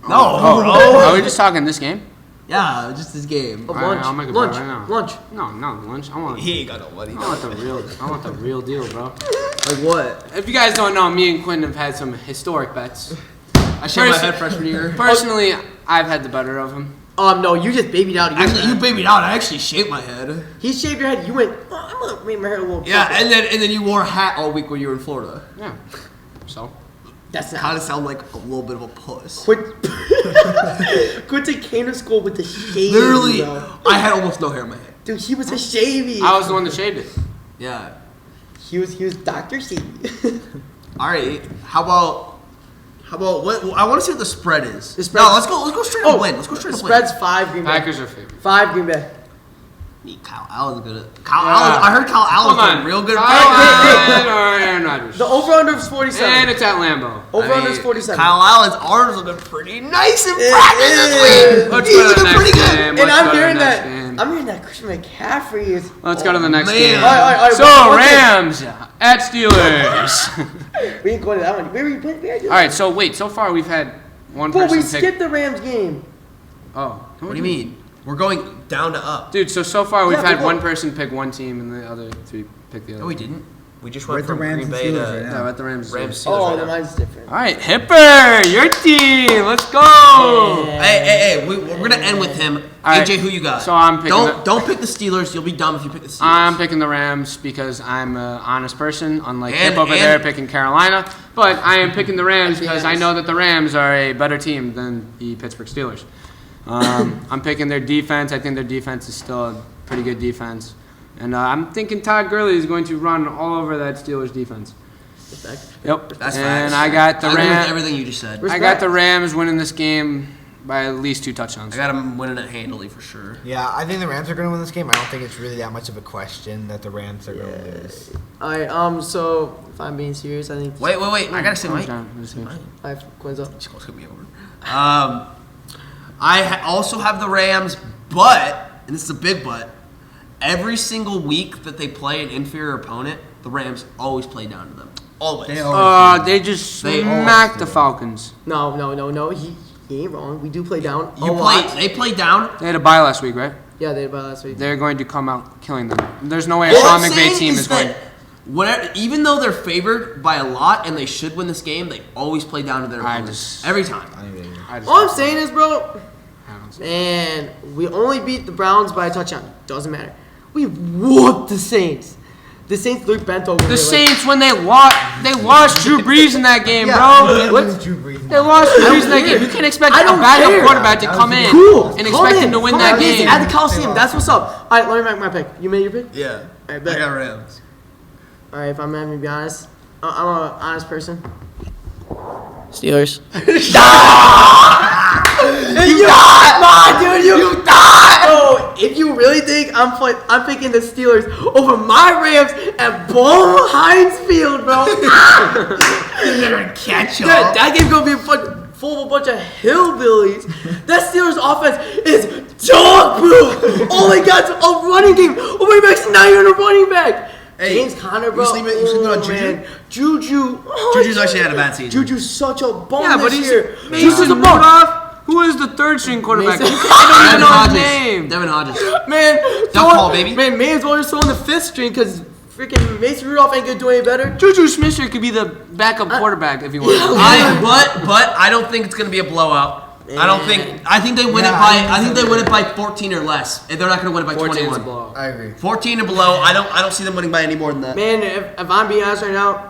No, Are we just talking this game? Yeah, just this game. Of All right, lunch. I'll make a bet Lunch. right now. Lunch. No, lunch. I want He ain't got no money. the real deal, bro. Like what? If you guys don't know, me and Quentin have had some historic bets. I shaved my head freshman year. Personally, I've had the better of him. No, you just babied out. Actually, you babied out. I actually shaved my head. He shaved your head. You went. Oh, I'm gonna make my hair a little. Yeah, purple." and then you wore a hat all week when you were in Florida. Yeah. So. That's Kind of sound like a little bit of a puss. Quentin came to school with the shave. Literally, bro. I had almost no hair in my head. Dude, he was a shavy. I was the one that shaved it. Yeah. He was Dr. Shavy. All right. How about what? I want to see what the spread is. The spread- No, let's go straight up win. Let's go straight The up spread's 5 Green Bay. Packers are favored. 5 Green Bay. win. Kyle Allen's good at Allen. I heard Kyle Hold Allen's on. doing real good. Kyle Hey, Allen or Aaron Rodgers. The over/under is 47. And it's at Lambeau. Over/under is 47. Kyle Allen's arms looking pretty nice in It practice is. this week. Let's He's go to the looking next pretty good. game. And Let's I'm go to the hearing next that. game. I'm hearing that Christian McCaffrey is. Let's go to the next man. game. All right, So one thing. Rams at Steelers. We ain't going to that one. We All right. So wait. So far we've had one But person we pick. skipped the Rams game. Oh. What do you mean? We're going down to up. Dude, so far we've Yeah, had but one what- person pick one team and the other 3 pick the other. No, we didn't. We just We're went at the from Rams Green and Bay Steelers to right now. Yeah, at the Rams. Rams. Oh, right then now. mine's different. All right, Hipper, your team. Let's go. Yeah. Hey, we're gonna end with him. All right, AJ, who you got? so I'm picking Don't pick the Steelers. You'll be dumb if you pick the Steelers. I'm picking the Rams because I'm an honest person, unlike And- Hip over and- there picking Carolina. But I am picking the Rams Be because I honest. know that the Rams are a better team than the Pittsburgh Steelers. I'm picking their defense. I think their defense is still a pretty good defense. And I'm thinking Todd Gurley is going to run all over that Steelers defense. Respect. Yep. That's and facts. I got the I agree with Rams. everything you just said. I got the Rams winning this game by at least 2 touchdowns. I got him winning it handily for sure. Yeah, I think the Rams are going to win this game. I don't think it's really that much of a question that the Rams are going to lose. Alright, so if I'm being serious, I think. Wait. I gotta say Calm mine. down. Let's see. Alright, Quinn's up. It's gonna be over. I also have the Rams, but, and this is a big but, every single week that they play an inferior opponent, the Rams always play down to them. Always. They just They smacked always the do. Falcons. No. He ain't wrong. We do play down. They play down. They had a bye last week, right? Yeah, they did by last week. They're going to come out killing them. There's no way a All Sean I'm McVay saying team is going. that whatever, even though they're favored by a lot and they should win this game, they always play down to their I opponents. just- Every time. I just- All I'm saying is, bro, I don't see- man, we only beat the Browns by a touchdown. Doesn't matter. We whooped the Saints. The Saints looked bent over. The Saints, when they lost Drew Brees in that game, Yeah, bro. what? Drew Brees. They lost Drew Brees in that care. game. You can't expect I a don't backup care. quarterback to come in Cool. and expect him to win that game. At the Coliseum. That's what's up. All right, let me make my pick. You made your pick? Yeah. I I bet. got Rams. All right, if I'm having to be honest, I'm an honest person. Steelers. You died, dude. You died. Bro, if you really think I'm picking the Steelers over my Rams at Bull Heinz Field, bro. Catch That game's gonna be full of a bunch of hillbillies. That Steelers offense is dog food. All they got's a running game. Running back's not even a running back. Hey, James Conner, bro. you sleeping on Juju? man. Juju. Oh, Juju's actually had a bad season. Juju's such a bum Yeah, but this he's year. Mason Juju's a bum. Rudolph. Who is the third string quarterback? Mason- I don't even Devin know his Hodges. name. Devin Hodges. Man, Duck ball, baby. Man, may as well just throw in the 5th string because freaking Mason Rudolph ain't gonna do any better. Juju Smith-Schuster could be the backup quarterback if you want. But I don't think it's gonna be a blowout. I don't think. I think they win it by. I think they win it by 14 or less. And they're not going to win it by 14 is 21. blow. I agree. 14 and below. I don't see them winning by any more than that. Man, if I'm being honest right now,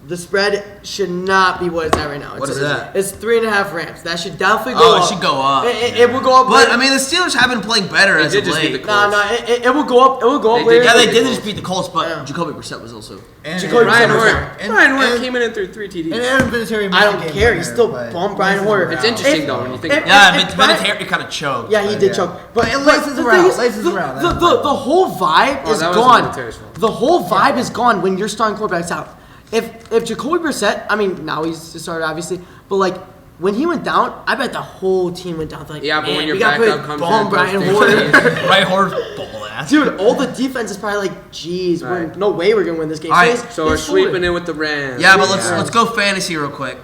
the spread should not be what it's at right now. What is that? It's 3.5 Rams. That should definitely go Oh, up. it should go up. It will go up. But I mean, the Steelers have been playing better as did of just beat late. the No, it will go up. It will go up. They did later. Yeah, they the did Colts. just beat the Colts, but Yeah. Jacoby Brissett was also. And Jacoby Brian Brissett. Hoyer. Brian Hoyer came in and threw 3 TDs. And Aaron Vinatieri I don't care. He still bumped Brian Hoyer. It's interesting though when you think If- about Yeah, if but Brian- Vinatieri kind of choked. Yeah, he did Yeah. choke. But It but laces the around, thing is, laces the, around. the, the, the whole vibe Oh, is that was gone. Vinatieri's fault. The whole vibe is gone when you're starting quarterbacks out. If Jacoby Brissett, I mean, now he's the starter obviously, but like when he went down, I bet the whole team went down. Like, Yeah, but man, when your we gotta backup put comes bomb in, Brian those Hoyer. things- Right, Horse ball ass. Dude, all the defense is probably like, geez, Right. no way we're gonna win this game. All right, he's- So we're he's sweeping folded. it with the Rams. Yeah, but Yeah. let's go fantasy real quick.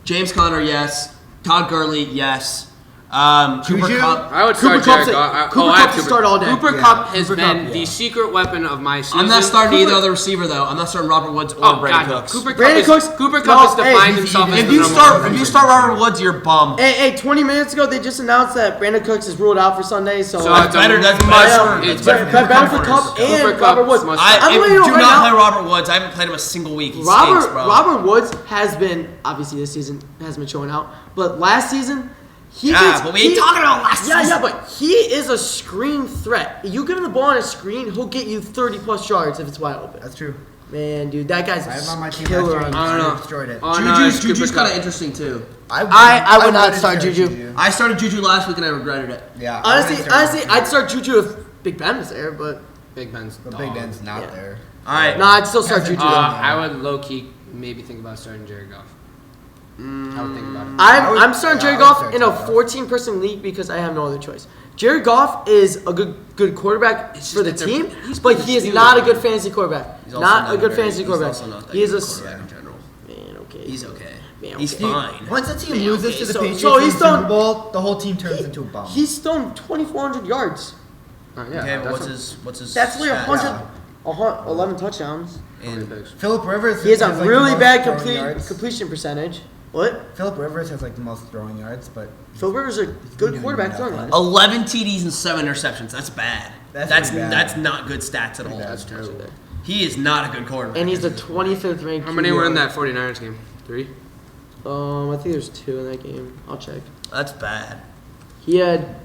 James Conner, yes. Todd Gurley, yes. Cooper Juju? Kupp. I would Cooper start Kupp's Jared a- Goff. Cooper I have Kupp to start all day. Cooper Yeah. Kupp has Cooper been Kupp, the yeah. secret weapon of my season. I'm not starting Cooper- either other receiver though. I'm not starting Robert Woods or Oh Brandon God, no. Cooks. Cooper Brandon Kupp Cooks- Cooper no, Kupp has hey, defined he's himself as If the you number start one. if you start Robert Woods, you're bummed. Hey, 20 minutes ago they just announced that Brandon Cooks is ruled out for Sunday. So, So That's it's a better. That's must- better. it's That's better. better for Kupp and Cooper Robert Kupp Woods. must I start. I'm letting you know do right not now- play Robert Woods. I haven't played him a single week. He stinks, bro. Robert Woods has been obviously this season hasn't been showing out, but last season he Yeah, gets, but we ain't talking about last yeah, season. Yeah, but he is a screen threat. You give him the ball on a screen, he'll get you 30+ yards if it's wide open. That's true. Man, dude, that guy's I have on my a team killer. last year. I don't know. Destroyed it. Oh, no, it's Juju's Cooper kind of Kupp. interesting too. I would not start Juju. I started Juju last week and I regretted it. Yeah. I Honestly, wouldn't start Juju. I'd start Juju if Big Ben was there, but Big Ben's But dog. Big Ben's not Yeah. there. All right. no, I'd still start Juju. though. I would low key maybe think about starting Jared Goff. I would think about it. I'm starting Jared I would Goff start in a Jared Goff. 14-person league because I have no other choice. Jared Goff is a good quarterback It's for just the that they're- team, he's but been he is Steelers, not a man. good fantasy quarterback. He's also Not a good very- fantasy quarterback. He's also not that He is good a quarterback in general. man. Okay, He's okay. Man, He's okay. fine. Once the team Man, loses okay, to the so- Patriots so in he's the Super done- Bowl, the whole team turns into a bum. He's thrown 2,400 yards. Yeah, Okay, but that's what's his? That's like stats? 11 touchdowns. And Philip Rivers He has a like, the really most bad throwing yards. completion percentage. What? Philip Rivers has like the most throwing yards, but Phil Rivers is a good doing quarterback throwing nothing. line. 11 TDs and 7 interceptions. That's bad. That's pretty bad. That's not good stats at all. bad. that's terrible. He is not a good quarterback. And he's the 25th ranked. How many were in QB. that 49ers game? 3? I think there's 2 in that game. I'll check. That's bad. He had.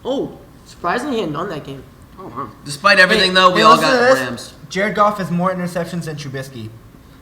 Oh, surprisingly, he had none that game. Oh wow. Despite everything, Hey, though, we hey, all listen got to this. Rams. Jared Goff has more interceptions than Trubisky.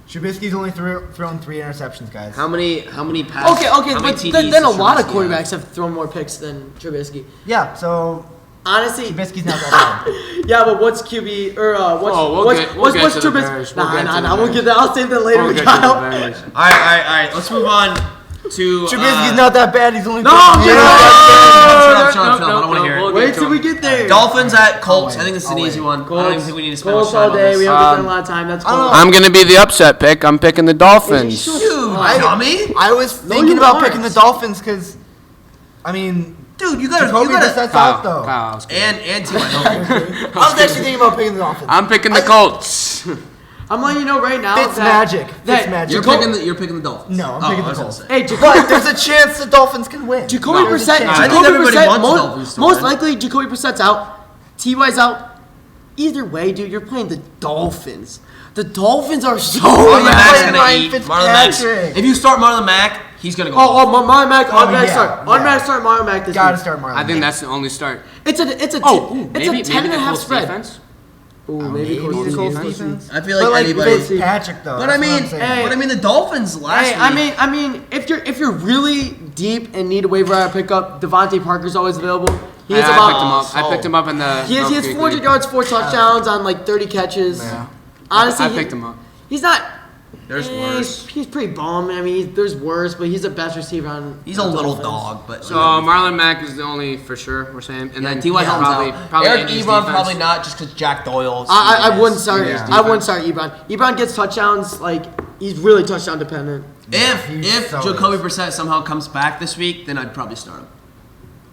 Trubisky's only thrown 3 interceptions, guys. How many passes? Okay, how many but TDs then a does lot of Trubisky quarterbacks have? have thrown more picks than Trubisky. Yeah, so Honestly, Trubisky's not that bad. yeah, but what's QB or what's Oh, we'll what's get- we'll what's, get what's to the Trubisky? Bears. We'll Nah, get to nah, the nah. We'll Bears. get that. I'll save that later, We'll get to the Kyle. Bears. All right. Let's move on to. Trubisky's not that bad. He's only No, throwing- no, Shut up. I don't want to hear it. We'll Wait get to till we them. get there. Dolphins at Colts. I'll I think this is an wait. easy one. I don't even think we need to spend Colts much time all on day. this. We haven't spent a lot of time. That's I don't cool. know. I'm gonna be the upset pick. I'm picking the Dolphins. Dude, I- dummy. I was No, thinking you about aren't. picking the Dolphins because, I mean, Dude, you Jacoby gotta. Brissett's out though. Kyle, And T.Y. I was actually thinking about picking the Dolphins. I'm picking the Colts. I'm letting you know right now Fitz that magic. that Fitz magic. You're picking the Dolphins. No, I'm Oh, picking I the was Colts. gonna say. Hey, Jacoby, But there's a chance the Dolphins can win. Jacoby No, there's a Brissett. chance. I think Jacoby everybody Brissett. wants the Dolphins to Most win. likely, Jacoby Brissett's out. Ty's out. Either way, dude, you're playing the Dolphins. The Dolphins are so Marlon Yeah, Mack's playing gonna Ryan eat. Marlon Mack's. Fitzpatrick. If you start Marlon Mack, he's gonna go. Marlon Mack. Oh, Automatic yeah, start. yeah. Automatic start. Marlon Mack this Gotta week. start Marlon. I think that's the only start. It's a Maybe 10 and a half Colts spread. defense. Ooh, maybe Colts the Colts defense. defense. I feel But like like anybody. Fitzpatrick though. But I that's what I'm mean, saying. the Dolphins last Hey, week. I mean, if you're really deep and need a waiver wire pickup, Devontae Parker's always available. He has I picked him about up. I picked him up in the. he has Milk Creek 400 League. yards, 4 touchdowns on like 30 catches. Yeah. Honestly, I picked him up. He's not. There's worse. He's pretty bum. I mean, there's worse, but he's the best receiver on. He's a on little Dolphins. dog, but So Marlon Mack is the only for sure we're saying, and then T.Y. Hilton's probably out. probably Eric Indy's Ebron defense. probably not, just because Jack Doyle. I wouldn't start. Yeah. I wouldn't start Ebron. Ebron gets touchdowns. Like he's really touchdown dependent. If so Jacoby is. Brissett somehow comes back this week, then I'd probably start him.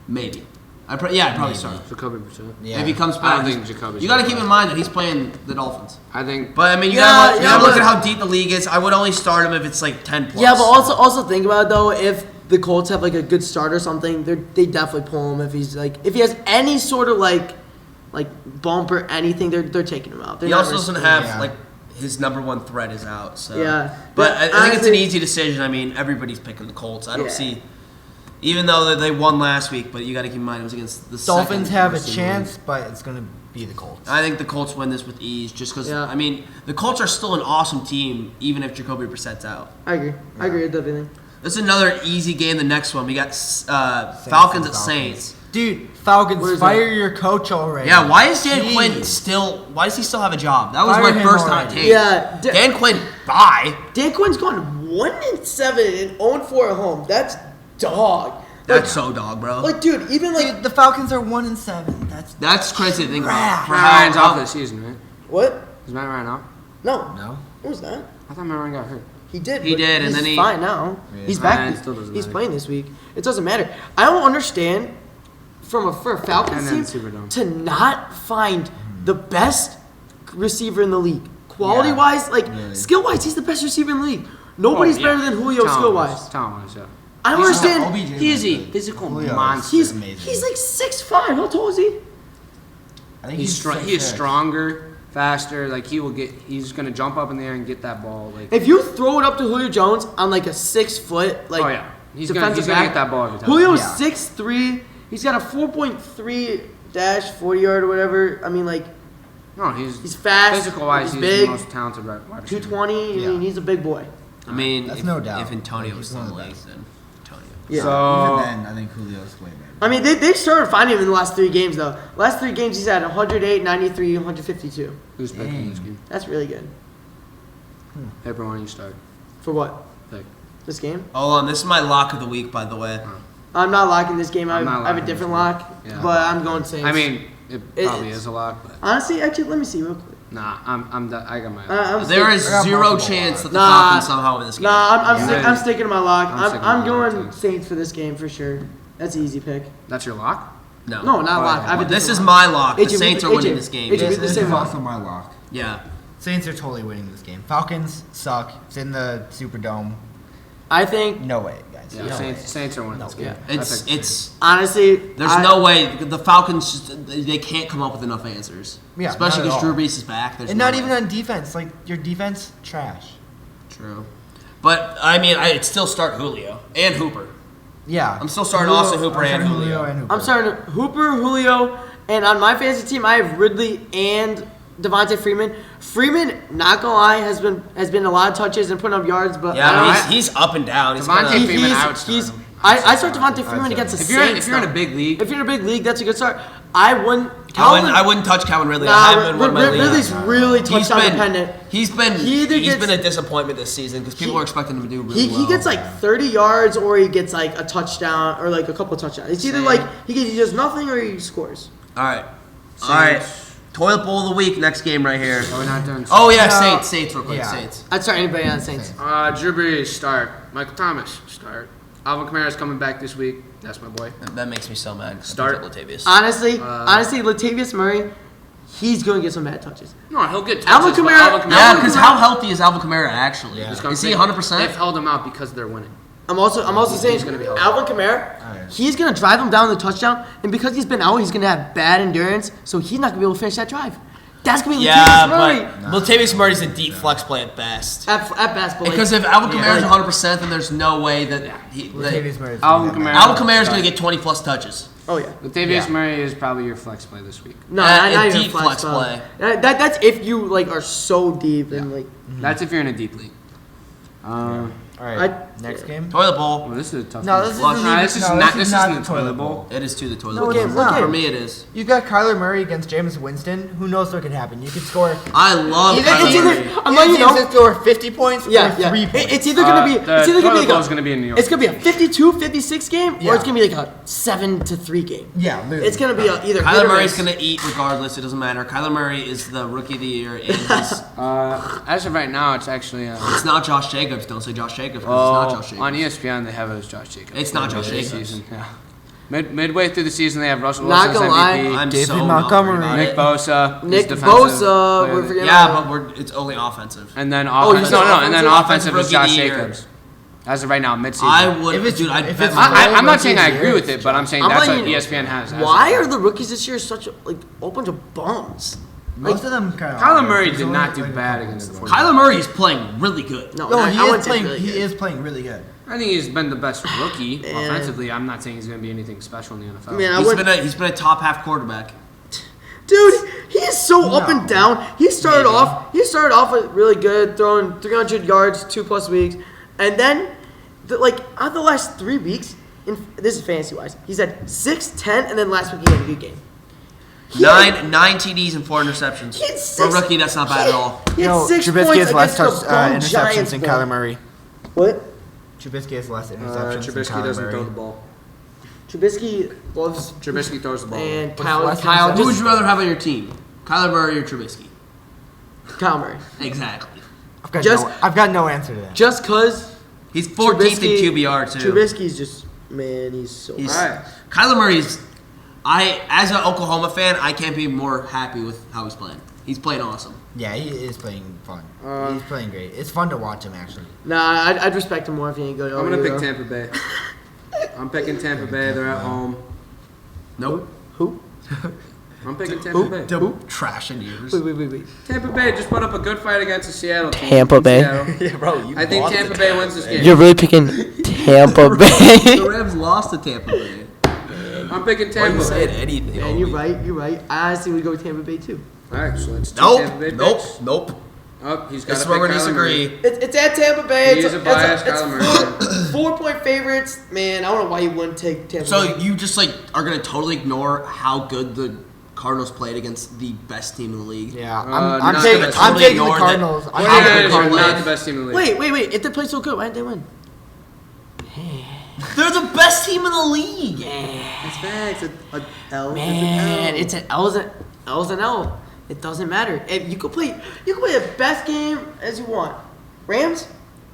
Maybe. I'd probably start him. Jacoby Brissett. Yeah. If he comes I back, don't think Jacoby's you got to gonna keep play. in mind that he's playing the Dolphins. I think. But I mean, you Yeah, gotta yeah, look but- at how deep the league is. I would only start him if it's like 10 plus. Yeah, but also think about it though. If the Colts have like a good start or something, they definitely pull him if he has any sort of like bump or anything, they're taking him out. They're He not also doesn't risking have it. like his number one threat is out. So Yeah. but I think it's an honestly- easy decision. I mean, everybody's picking the Colts. I don't Yeah. see, even though they won last week, but you got to keep in mind it was against the Dolphins second have a worst in the chance, league. but it's gonna be the Colts. I think the Colts win this with ease, just because. Yeah. I mean, the Colts are still an awesome team, even if Jacoby Brissett's out. I agree with everything. This is another easy game. The next one, we got Falcons at Saints. Dude, Falcons, Where's fire that? your coach already. Yeah, why is Dan Jeez. Quinn still? Why does he still have a job? That was Fire my him first hot already. take. Yeah, Dan Quinn, bye. Dan Quinn's gone 1-7 and 0-4 at home. That's dog. That's so dog, bro. Like, dude, even like Dude, the Falcons are 1-7. That's crazy to think about. Crap. For Matt how Ryan's off for the season, right? what? Is Matt Ryan off? No, No. it was not. I thought Matt Ryan got hurt. He did. He but did, and he's then he- fine now. Yeah. He's Nah, back. it still doesn't He's matter. playing this week. It doesn't matter. I don't understand for a Falcons And then team Superdome. to not find the best receiver in the league. Quality wise, like Really. skill wise, he's the best receiver in the league. Nobody's Oh, yeah. better than Julio skill wise. Talent-wise, yeah. I don't understand. OBJ He's a was good. physical Julio monster. is He's amazing. he's like 6'5". How tall is he? I think He's strong. He is 6'6". stronger, faster. Like he's gonna jump up in the air and get that ball. Like If you throw it up to Julio Jones on like a 6 foot like oh yeah, he's gonna defensive get back, that ball every time. Julio's Yeah. 6'3". He's got a 4.3 dash 40 yard or whatever. I mean, like No, he's he's fast. physical wise. He's He's big. the most talented wide receiver. 220. I Yeah. mean, he's a big boy. I mean, That's if, no doubt. if Antonio Like, was he's still one in of the the league, best. then Antonio. Yeah. So Even then, I think Julio's way better. I mean, they started finding him in the last 3 games though. Last 3 games he's had 108, 93, 152. who's picking this Dang. game? That's really good. Paper, why don't you start? For what? Pick. This game? Hold on, this is my lock of the week, by the way. I'm not locking this game. I I'm not have a locking different this lock, Yeah. but I'm going Saints. I mean, it It- probably is a lot, but honestly, actually, let me see real quick. nah, I got my. I'm There stick- is I got zero multiple chance that the Nah. Falcons somehow win this game. Nah, Yeah. I'm sticking to my lock. I'm sticking to I'm my lock, going too. Saints for this game for sure. That's an easy pick. That's your lock? No. No, not lock. I have a This is different my lock. The AJ, Saints are AJ, winning this game. AJ, we did the This same is lock. also my lock. Yeah. Saints are totally winning this game. Falcons suck. It's in the Superdome. I think No way, guys. Yeah, No way. Saints are winning this game. I It's picked the it's honestly, there's no way the Falcons just, they can't come up with enough answers. Yeah, Especially not at because Drew all. Brees is back. There's And no not way. even on defense. Like, your defense, trash. True. But I mean, I'd still start Julio and Hooper. Yeah. I'm still starting Julio- Austin Hooper I'm and starting Julio. and Hooper. I'm starting Hooper, Julio, and on my fantasy team I have Ridley and Devontae Freeman. Freeman, not gonna lie, has been a lot of touches and putting up yards, but I don't Yeah, know. he's up and down. He's Devontae kinda, Freeman, I would start him. I start Devontae Freeman against the If you're Saints. if you're in a though. big league, If you're in a big league, that's a good start. I wouldn't. I wouldn't touch Calvin Ridley. I have him in one of my leagues. Ridley's really touchdown dependent. He's been He either he's gets- been a disappointment this season because people are expecting him to do really He well. gets like 30 yards or he gets like a touchdown or like a couple touchdowns. It's either Same. like he does nothing or he scores. All right. All right. Toilet bowl of the week. Next game right here. we're not doing. Oh yeah, No. Saints real quick. Yeah. Saints. I'd start anybody on the Saints. Drew Brees start. Michael Thomas start. Alvin Kamara's coming back this week. That's my boy. That makes me so mad. 'cause I Start. picked up Latavius. Honestly, Latavius Murray, he's going to get some bad touches. No, he'll get Alvin touches, but Kamara- Yeah, Alvin because Kamara- how healthy is Alvin Kamara actually? Yeah. Is he They've 100%? held him out because they're winning. I'm also saying He's gonna be healthy. Alvin Kamara, he's going to drive him down the touchdown, and because he's been out, he's going to have bad endurance, so he's not going to be able to finish that drive. That's going to be Yeah, Latavius Murray but Latavius Murray's a deep flex play at best. at best. But like, Because if Alvin yeah, Kamara's like- 100%, then there's no way that Latavius Murray's Alvin gonna Kamara. get Alvin Kamara's going to get 20 plus touches. oh yeah. Latavius Yeah. Murray is probably your flex play this week. No, A not even deep flex play. That's if you like are so deep and like. That's if you're in a deep league. All right. Next game. Toilet bowl. Well, this is a tough. No, one. this is Well, the nah, league- this is no, not. this This is isn't not the toilet bowl. It is to the toilet No, bowl. it's not. For me, it is. You got Kyler Murray against Jameis Winston. Who knows what could happen? You could score. I love Either- Kyler it's either- Murray. I'm letting you know. Either score 50 points Yeah, or yeah. 3 points. It's either gonna be. The It's either gonna toilet be bowl's gonna be in New York. It's gonna be a 52-56 game, or Yeah. it's gonna be like a 7-3 game. Yeah, literally. It's gonna be either. hit Kyler or Murray's miss. going to eat regardless. It doesn't matter. Kyler Murray is the rookie of the year, and he's, As of right now, it's actually. it's not Josh Jacobs. Don't say Josh Jacobs because Oh, it's not Josh Jacobs. on ESPN they have it as Josh Jacobs. It's not Josh Midway Jacobs. season, yeah. Midway through the season, they have Russell Not Wilson as gonna lie, MVP. I'm David so Montgomery. not worried Nick about it. Bosa. Nick is defensive Bosa, player we're of the- forgetting Yeah, about but it's only offensive. And then Oh, you offensive. said no, and then offensive offensive is rookie of Josh the year. Jacobs. As of right now, midseason. I would, If it's- dude. I'd if bet it's my real- I'm not saying I rookies agree here, with it, but I'm saying I'm that's letting what you- ESPN has. as of Why right are now. the rookies this year such a whole bunch of bums? Most of them kind of. Kyler Murray did not do bad against the 49ers. Kyler Murray is playing really good. No, No, I he wouldn't is say playing. really He good. is playing really good. I think he's been the best rookie Man. offensively. I'm not saying he's going to be anything special in the NFL. Man, I He's would, been a top half quarterback. dude, he is so up and No. down. He started Maybe. off with really good, throwing 300 yards 2+ weeks, and then out of the last 3 weeks, this is fantasy wise, he's had 6, 10, and then last week he had a good game. He had- Nine TDs and 4 interceptions. He had For a 6 rookie, that's not bad at all. He had 6 Trubisky points has less against the bum interceptions Giants. than boy. Kyler Murray. What? Trubisky has less interceptions than Trubisky Kyler doesn't Murray. throw the ball. Trubisky loves Trubisky throws the ball. and What's Kyle. less Kyle than Who would just you rather have on your team? Kyler Murray or Trubisky? Kyle Murray. Exactly. I've got no answer to that. Just cause He's 14th in Trubisky- QBR too. Trubisky's just he's so. He's, All right. Kyler Murray's. As an Oklahoma fan, I can't be more happy with how he's playing. He's playing awesome. Yeah, he is playing fun. He's playing great. It's fun to watch him actually. Nah, I'd respect him more if he ain't good. I'm going to pick Tampa Bay. I'm picking Tampa Bay. They're at home. Nope. Who? I'm picking Tampa Bay. Trash and years. Wait. Tampa Bay just put up a good fight against the Seattle team. Tampa In Bay. Seattle. Yeah, bro. You I think lost Tampa to Bay wins this game. You're really picking Tampa Bay. The Rams lost to Tampa Bay. I'm picking Why are you Tampa saying Bay. anything? Man, you're right. I honestly would go with Tampa Bay too. All right, so it's two Tampa Bay picks. Nope. Oh, he's got This to is where we're pick gonna Kyler Murray. disagree. It's at Tampa Bay. He is a biased Kyler Murray. 4-point favorites. Man, I don't know why you wouldn't take Tampa So Bay. you just are gonna totally ignore how good the Cardinals played against the best team in the league. Yeah, not I'm gonna taking totally the ignore that. Cardinals. I'm 49ers taking the are Cardinals. not the best team in the league. Wait. If they play so good, why didn't they win? They're the best team in the league. That's facts. A L Man, it's an L's an L. It doesn't matter. If you could play the best game as you want. Rams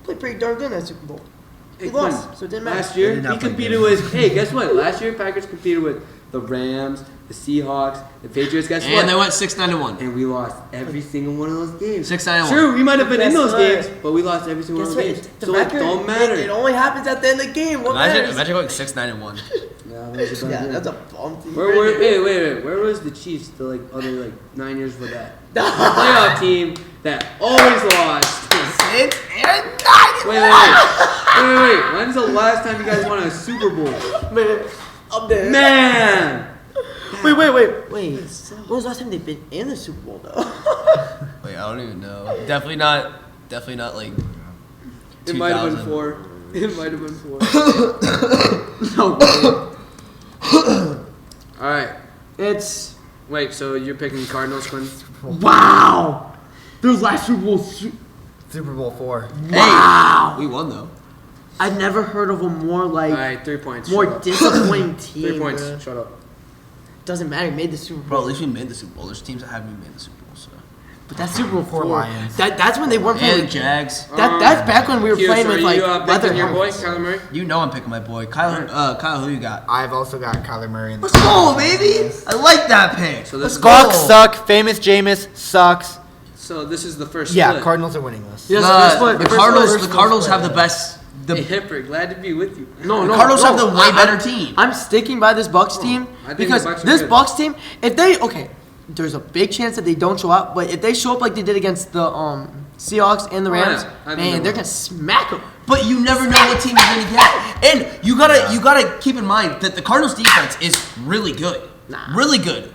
played pretty darn good in that Super Bowl. He lost, so it didn't matter. Last year, They did not he play competed good. with. Hey, guess what? Last year, Packers competed with the Rams, the Seahawks, the Patriots. Guess what? And they went 6-9-1. And we lost every single one of those games. 6-9-1. True, we might have been in Guess those what? games, but we lost every single Guess one what? of those games. The So it record, don't matter. It only happens at the end of the game. What matters? Imagine going 6-9-1. Yeah, that was a bad Yeah, game. that's a bum team. Wait. Where was the Chiefs the other 9 years for that? The playoff team that always lost. Wait. When's the last time you guys won a Super Bowl? Man, I'm dead. Man! Wait. When was the last time they've been in the Super Bowl though? Wait, I don't even know. Definitely not like. It might have been 2000. 4. It might have been 4. Alright. It's Wait, so you're picking Cardinals, Quinn? wow. Those last Super Bowls. Super Bowl 4. Wow. We won though. I've never heard of a more Alright, 3 points. more Shut up. disappointing team. 3 points. bruh. Shut up. Doesn't matter. Made the Super Bro, Bowl. at least we made the Super Bowl. There's teams that haven't even made the Super Bowl, so. But that's Super Bowl 4. Lions. That's when they weren't playing. And Jags. That's back when we were Q, playing so with are like you leather picking your boy, helmets. Kyler Murray? You know I'm picking my boy. Kyle, who you got? I've also got Kyler Murray in the Let's go, baby! I like that pick. So this, Bucks suck. Famous Jameis sucks. so this is the first Yeah, split. Cardinals are winning this. Yes, first split, The first Cardinals. split, The first Cardinals split. have the best. Hey, Hipper, glad to be with you. No, The Cardinals have the way I'm- better team. I'm sticking by this Bucks team I think because the Bucks are this good. Bucks team, if they there's a big chance that they don't show up, but if they show up like they did against the Seahawks and the Oh, yeah. Rams, I think man, they they're will. gonna smack them. But you never know what team you're gonna get. And you gotta keep in mind that the Cardinals defense is really good. Nah. Really good.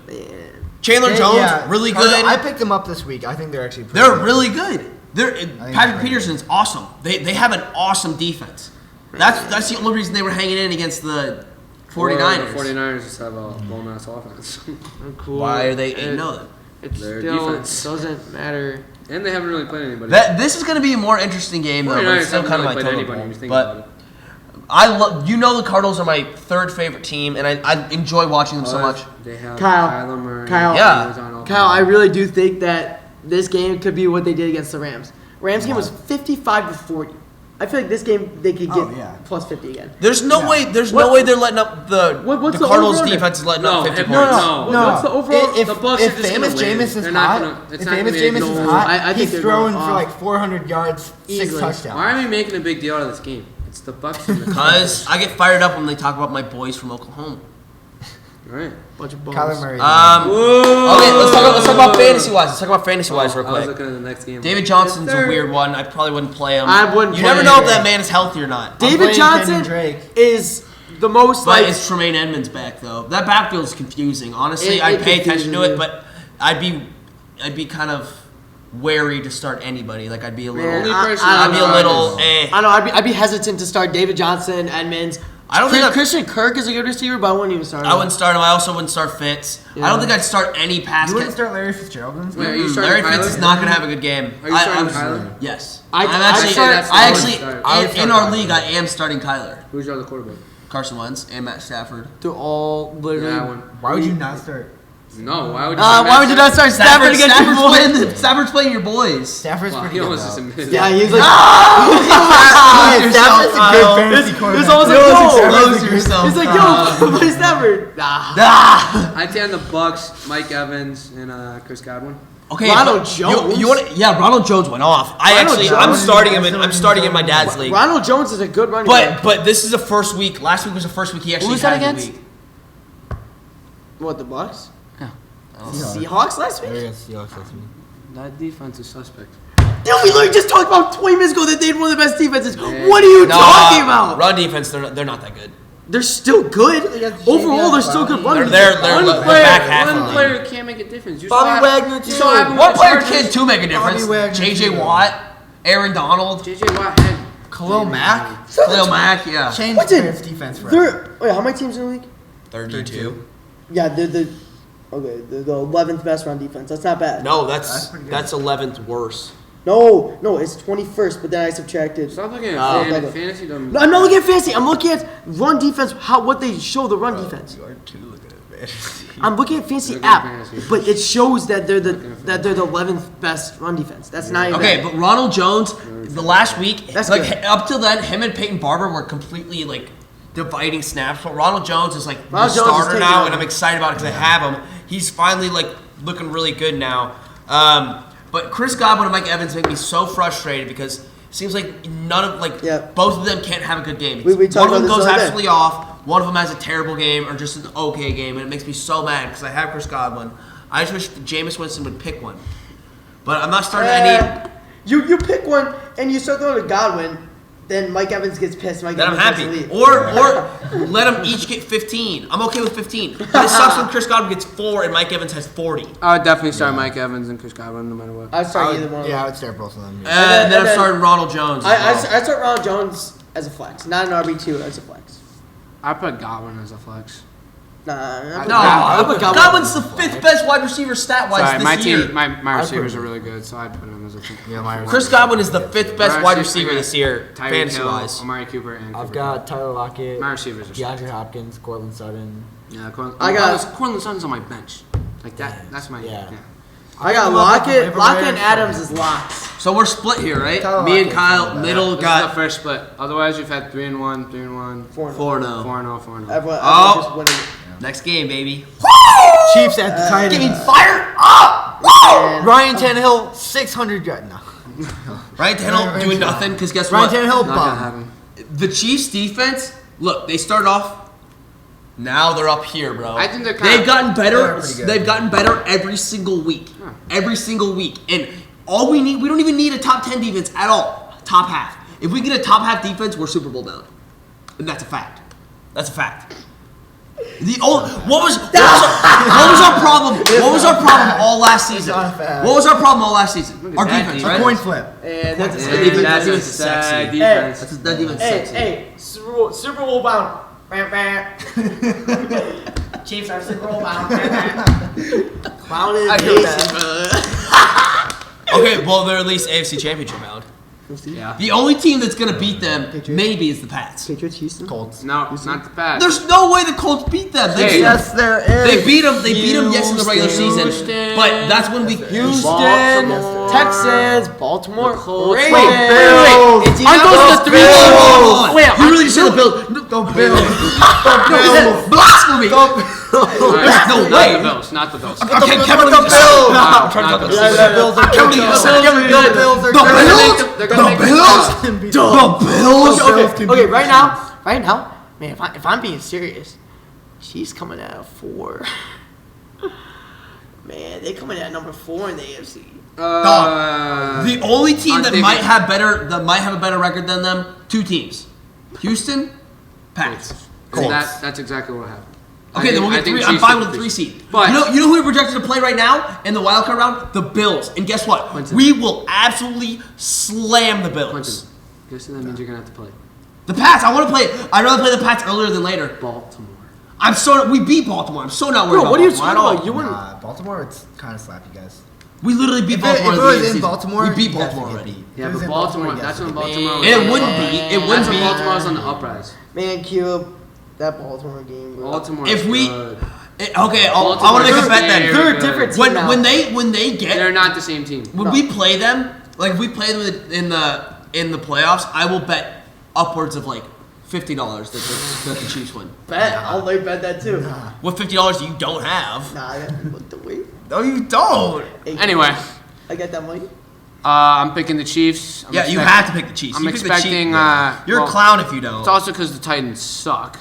Chandler They- Jones, yeah, really Cardinals- good. I picked them up this week. I think they're actually pretty They're good. really good. think Patrick they're Peterson's awesome. They have an awesome defense. That's the only reason they were hanging in against the 49ers. The 49ers just have a blown-ass offense. Cool. Why are they It- 8-0 then? It Their still defense. doesn't matter. And they haven't really played anybody. This is going to be a more interesting game though. But 49ers it's still haven't kind of really my played total anybody. You ball. think about But it. the Cardinals are my third favorite team, and I enjoy watching them so much. They have Kyle. Kyler Murray. Kyle. Yeah. who's on offense. Kyle, I really do think that this game could be what they did against the Rams. Rams game was 55-40. I feel like this game they could get Oh, yeah. plus 50 again. There's no Yeah. way. There's What- no way they're letting up the what's the the Cardinals over-under? defense is letting No, up 50 if- points. no. What's the overall- If, the Bucks if are just famous gonna win. Jameis is They're not hot, gonna- it's if not famous gonna be Jameis is no- hot, I think he's they're throwing going for off. like 400 yards, 6 Easily. touchdowns. Why are we making a big deal out of this game? It's the Bucks and the Because I get fired up when they talk about my boys from Oklahoma. Right. Bunch of bones. Kyler Murray. Okay, let's talk about fantasy-wise. Let's talk about fantasy-wise real I was quick. looking at the next game. David Johnson's a weird one. I probably wouldn't play him. I wouldn't You play never him. know if that man is healthy or not. David playing Johnson Kenyon Drake. is the most But like. it's Tremaine Edmonds back though. That backfield is confusing. Honestly, It I'd pay attention confuses to it, me. but I'd be kind of wary to start anybody. Like I'd be a little. Man, Only I- person I I'd don't be know. a little. Eh. I know. I'd be hesitant to start David Johnson, Edmonds. I don't think I'd- Christian Kirk is a good receiver, but I wouldn't even start him. I wouldn't start him. I also wouldn't start Fitz. Yeah. I don't think I'd start any pass. You wouldn't start Larry Fitzgerald in this Wait, game? are you starting Larry Kyler? Fitz is not going to have a good game. Are you starting Kyler? Yes. I'd actually. start- that's the I one actually. start. I would In start our Kyler. league, I am starting Kyler, Who's your other quarterback? Carson Wentz, and Matt Stafford. They're all literally. Yeah, I wouldn't. Why would you not start? No, why would you? Why would you not start Stafford against your boys? Stafford's playing your boys. Stafford's Well, pretty he good, almost just though. admitted. Yeah, he's like. Stafford's a good fantasy quarterback. It's almost like, Close yo. yourself. He's like, yo, play Stafford. Nah. Ah! I'd say on the Bucks, Mike Evans and Chris Godwin. Okay, Ronald but Jones? You want? Yeah, Ronald Jones went off. Ronald I'm Jones? starting him. I'm starting in my dad's league. Ronald Jones is a good running back. But this is the first week. Last week was the first week he actually was that had a against? week. What, the Bucks? Yeah. Seahawks last week? That defense is suspect. Dude, we literally just talked about 20 minutes ago that they had one of the best defenses. What are you talking about? Run defense, they're not that good. They're still good. Overall, they're still good running. They're defense. the back half of One the player can't make a difference. You Bobby saw Wagner, You too. saw what happened One with the player Chargers. can too make a difference. Wagner, J.J. too. Watt, Aaron Donald, J.J. Watt had Khalil Mack? Khalil Mack, yeah. Changed What's it? Bears defense forever. Wait, how many teams in the league? 32. Yeah, they're the 11th best run defense. That's not bad. No, That's pretty good. that's 11th worst. No, it's 21st, but then I subtracted. Stop looking Oh. at fantasy. No, I'm not looking at fantasy. I'm looking at run defense. What they show the run defense. You are too looking at fantasy. I'm looking at fantasy Looking at app, fantasy. but it shows that they're the 11th best run defense. That's not even Okay, bad. but Ronald Jones, the last week, That's like good. up till then, him and Peyton Barber were completely like dividing snaps. But Ronald Jones is like the Ronald Jones is starter taking now, over. and I'm excited about it because I have him. He's finally like looking really good now. But Chris Godwin and Mike Evans make me so frustrated because it seems like both of them can't have a good game. We talked One of them about this goes the other day. absolutely off. One of them has a terrible game or just an okay game, and it makes me so mad because I have Chris Godwin. I just wish Jameis Winston would pick one. But I'm not starting any. You pick one and you start throwing to Godwin, then Mike Evans gets pissed. Mike Then I'm Evans happy. has to leave. Or let them each get 15. I'm okay with 15. But it sucks when Chris Godwin gets 4 and Mike Evans has 40. I would definitely start Mike Evans and Chris Godwin no matter what. I'd start either one of them. Yeah, I would start both of them. And Yeah. then I'm then- starting Ronald Jones. I as well. start Ronald Jones as a flex, not an RB2 as a flex. I put Godwin as a flex. Nah, I No, put Godwin's the 5th best wide receiver stat-wise Sorry, this my year. team, my I'd receivers put- are really good, so I'd put him as a team. Yeah, my Chris Godwin is the 5th best My wide receiver- receiver this year, Tyreek Hill, fantasy-wise. Amari Cooper, and I've Cooper got Kupp. Tyler Lockett, My receivers are DeAndre stacked. Hopkins, Cortland Sutton. Yeah, I Cortland Sutton's on my bench. Like that. That's my Yeah. I got Lockett and Adams as locks. So we're split here, right? Tyler Me and Lockett's Kyle, not bad. middle This is the got first split. Otherwise, you've had 3-1, 3-1, 4-0. 4-0. 4-0, 4-0. Everyone Oh. just winning. Next game, baby. Chiefs at the tight Get end. me fired up! And Ryan Tannehill, 600 yards. No. Right, Tannehill doing nothing because guess Ryan what? Tannehill, Not gonna bomb. happen. The Chiefs defense, look, they started off. Now they're up here, bro. I think they're They've gotten They're better. pretty good. They've gotten better every single week. Every single week. And all we don't even need a top 10 defense at all. Top half. If we get a top half defense, we're Super Bowl bound. And that's a fact. That's a fact. What was our problem? What was our problem all last season? not a fact. What was our problem all last season? Our that defense, defense. right? Coin flip. And that's Yeah, a defense- That's defense a is sexy. sad defense. That defense is sexy. Hey, Super Bowl bound. Chiefs are Super Bowl bound. Clown I is feel bad. Okay, well they're at least AFC Championship bound. Yeah. The only team that's gonna beat them maybe is the Pats. Patriots, Houston. Colts. No, not the Pats. There's no way the Colts beat them. They Hey. beat them. Yes, there is. They beat them. They beat them. Yes, in the regular season, Houston. but that's when we. Houston, Texans, Baltimore, Ravens. Bills. It's Aren't those the 3 Bills. games? Wait, You really said the Bills. Don't Bills. No, Bills. blasphemy. Don't. Alright, No not way. the Bills. Not the Bills. Okay, Kevin, the let me just- Bills. Wow, I'm trying not to the talk Bills. about The Bills are I'm telling good. you, The Bills are The good. Bills? They're gonna make The the Bills? playoffs. Can be- The Bills? Okay, right now, man, if I'm being serious, she's coming out of 4. Man, they coming at number 4 in the AFC. The only team I'm that thinking- might have a better record than them, 2 teams. Houston, Pats. And that's exactly what happened. Okay, then we'll get 3. I'm Chiefs fine get with a 3 seed. But you know who we're projected to play right now in the wild card round? The Bills. And guess what? Quientin. We will absolutely slam the Bills. Quientin, guess what that means you're gonna have to play The Pats. I'd rather play the Pats earlier than later. Baltimore. We beat Baltimore. I'm so not worried Bro, about what are you Baltimore at talking all. about? You wouldn't. Nah, Baltimore, it's kind of slappy, guys. We literally beat If Baltimore. it the was season. in Baltimore, we beat you guys Baltimore would get already. beat. Yeah, If it was but in Baltimore. you guys That's would when get beat. Baltimore. And it wouldn't be. It That's wouldn't when be. Baltimore was on the uprise. Man, Cube, that Baltimore game, bro. Baltimore. If we- good. Okay, I want to Baltimore's make a bet then. very They're a good. different team When now. when they get They're not the same team. when we play them, like if we play them in the playoffs, I will bet upwards of like $50 that the Chiefs win. Bet. I'll lay bet that too. What $50 you don't have? Nah, I got what the wait. No, you don't. Hey, Anyway, I got that money. I'm picking the Chiefs. Yeah, you have to pick the Chiefs. I'm You pick the Chiefs. expecting. You're well, a clown if you don't. It's also because the Titans suck.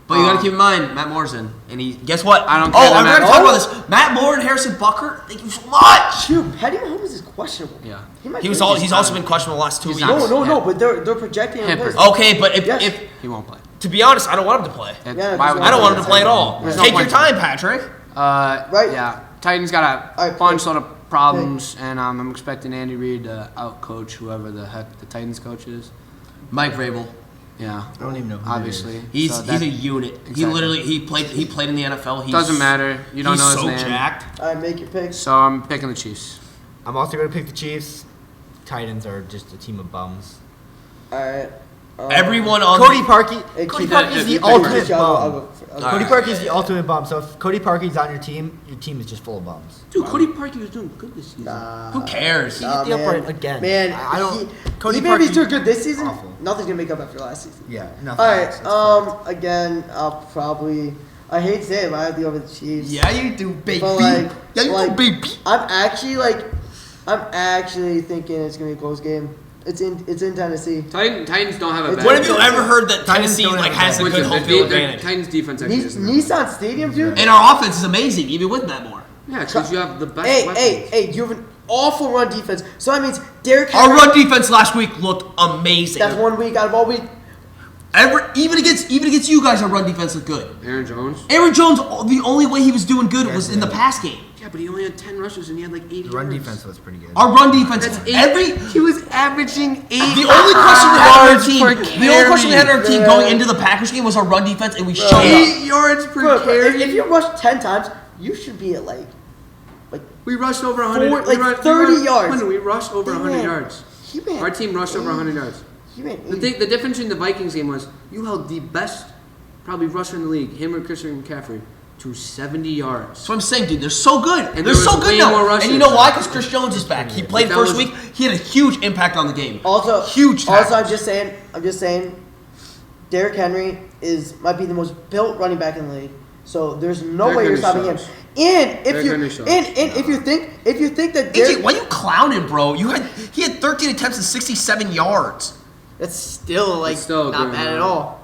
But you gotta keep in mind, Matt Moore's in, and he. Guess what? I don't Oh, care that I'm Matt- gonna talk about this. Matt Moore and Harrison Bucker. Thank you so much. Dude, Patty Mahomes is questionable. Yeah. might He's play. also been questionable the last 2 weeks. not- No, but they're projecting him. Hipper. first. Okay, but Yes. if He won't play. to be honest, I don't want him to play. Yeah, Why would I don't want him to play at all. There's no Take your point. time, Patrick. Right. Yeah. Titans got a Alright, bunch pick. of problems, and I'm expecting Andy Reid to outcoach whoever the heck the Titans coach is. Mike Vrabel. Yeah. I don't even know who that Obviously. is. He's So he's a unit. He Exactly. literally he played in the NFL. He's, Doesn't matter. You don't he's know his so name. jacked. All right, make your picks. So I'm picking the Chiefs. I'm also going to pick the Chiefs. Titans are just a team of bums. All right. Everyone on Cody Parkey. Hey, Cody Chief, Parkey's yeah, the yeah, ultimate I'll bum. go. All Cody right. Parkey's the ultimate bum. So if Cody Parkey's on your team is just full of bums. Dude, Cody Parkey was doing good this season. Nah. Who cares? He hit the upright again. Man, I don't. Cody even if he's Parkey- doing good this season, awful. nothing's gonna make up after last season. Yeah, nothing. All else. right. Again, I'll probably. I hate to say it, but I have to go with the Chiefs. Yeah, you do, baby. But like, Yeah, you like, do, baby. I'm actually thinking it's gonna be a close game. It's in Tennessee. Titans don't have a It's- bad When have you defense. ever heard that Titans Tennessee don't like have has a a good Listen, home the field the advantage? Titans defense actually isn't that Nissan Stadium, dude. And our offense is amazing, even with Matt Moore. bad. Yeah, because you have the best weapons. Hey! You have an awful run defense. So that means Derrick Our Henry. run defense last week looked amazing. That's 1 week out of all week. Even against you guys, our run defense looked good. Aaron Jones. Aaron Jones, the only way he was doing good was in the pass game. Yeah, but he only had 10 rushes and he had like 80 The run yards. defense was pretty good. Our run defense, He was averaging 8 the only question we had on our yards team, per the only question we had on our team carry. going into the Packers game was our run defense, and we showed up. 8 yards per Bro, carry. if you rush 10 times, you should be at like We rushed over 100. Four- like 30 yards. When we rushed over He 100 ran- yards. he ran. Our team rushed over 100 yards. He ran The 80. difference in the Vikings game was you held the best, probably rusher in the league, him or Christian McCaffrey, to 70 yards. That's what I'm saying, dude. They're so good. And They're there so was good way now. more rushes. And you know why? Because Chris Jones is back. He played That first was- week. He had a huge impact on the game. Also, Huge Also, tackles. I'm just saying, Derrick Henry might be the most built running back in the league. So there's no Derrick way you're Henry stopping him. sucks. And if Derrick you Henry sucks. and if you think that AJ, Derrick, why you clowning, bro? He had 13 attempts and 67 yards. that's still like It's still not good, bad man. at all.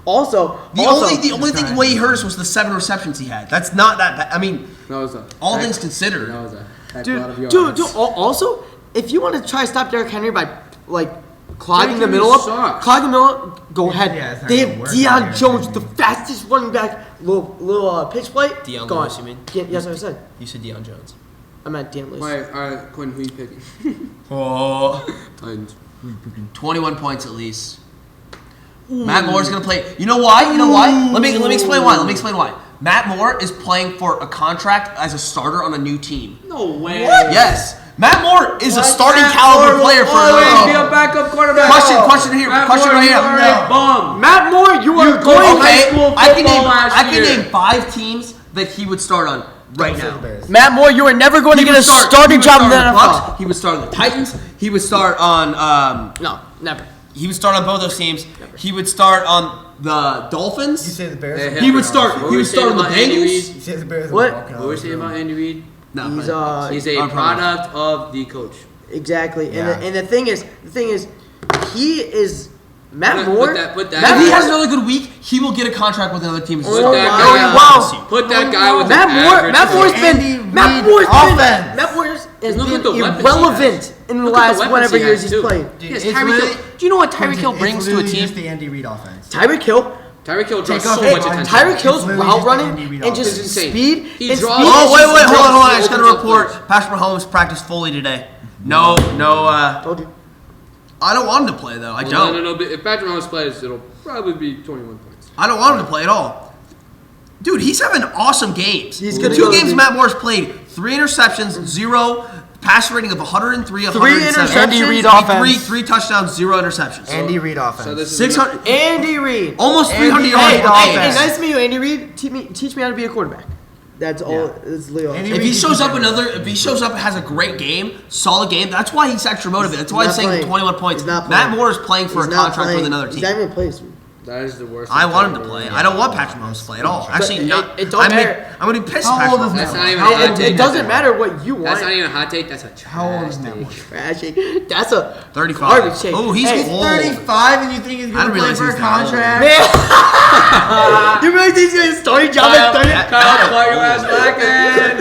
Also, The only thing way he hurt us was the 7 receptions he had. That's not that bad. I mean, That was a all heck- things considered. That was a heck lot of dude, yards. also, if you want to try to stop Derrick Henry by like clogging the Derrick middle Henry up, sucks. clogging the middle up, go ahead. Yeah, it's not They gonna have work Deion out here. Jones, the fastest running back. Little pitch play. Deion gone. Lewis, you mean? Yeah, yes, I said. You said Deion Jones. I meant Deion Lewis. All right, Quinn, who you picking? Oh, Titans. 21 points at least. Matt Moore's gonna play. You know why? Let me explain why. Matt Moore is playing for a contract as a starter on a new team. No way. Yes, Matt Moore is a What? starting Matt caliber Moore player for will always another be team. a backup quarterback. Question here. Matt Question Moore, right you are here. a bum. Matt Moore, you are going. high Okay, school I can football last name year. 5 teams that he would start on right now. Matt Moore, you are never going to get a starting job in the Bucks. NFL. He would start on the Titans. He would start on No, never. He would start on both those teams. He would start on the You Dolphins. say the Bears. Yeah, He would start. What He were would we start on saying the about Andy Bengals. You say the Bears. What? What were we saying about Andy Reid? No, He's He's a Unproductive. product of the coach. exactly. Yeah. And the thing is, he is Matt Put Moore. that- put that- Matt If he Moore- has another good week, he will get a contract with another team. Put Oh that my guy. wow. Put that guy with Matt an Moore. average Matt Moore's Andy been. Matt Reid Moore's been. offense. Matt Moore's has Look at the been weapons he irrelevant has. in the Look at the last weapons whatever he years has, he's too. played. Dude, Yes, it's Tyreek Hill. literally- Do you know what Tyreek Quentin, Hill it's brings to a literally team? just the Andy Reid offense. Tyreek Hill. Tyreek Hill draws Take off so Hey, much attention. Tyreek Hill's It's literally route just running Andy Reid and offense. just It's insane. speed. He and draws- speed Oh is wait, just hold on. I He just got a opens up report. plays. Patrick Mahomes practiced fully today. No. Told you. I don't want him to play though. I Well, don't. no. But if Patrick Mahomes plays, it'll probably be 21 points. I don't want him to play at all. Dude, he's having awesome games. He's The gonna 2 go games to- Matt Moore's played, 3 interceptions, 0 passer rating of 103, 107. interceptions. Andy Reid offense. 3 touchdowns, 0 interceptions. Andy Reid So offense. this is 600, Andy Reid. almost Andy 300 Reid yards. Hey, per offense. game. nice to meet you, Andy Reid. Teach me how to be a quarterback. That's all. It's Leo. Andy If Reid he shows up teaches if he shows up and has a great game, solid game, that's why he's extra motivated. That's why I'm not saying playing. 21 points. He's not Matt playing. Moore is playing for He's a not contract playing. with another He's team. not even playing. That is the worst. I thing want him to ever. play. I don't want Patrick Mahomes to play at all. Actually, it- not. it don't matter. I'm gonna be pissed. How if old Patrick is Mahomes Matt That's plays. not even. It, a hot it take. doesn't matter what you want. That's not even a hot take. That's a trash How old is Matt take. Moore? Trashy. That's a 35. garbage take. Oh, he's Hey, old. 35 and you think he's I going to didn't play realize for he a was that old. contract? Man, you really think he's gonna start your job at 30? Kyle, play your ass back in.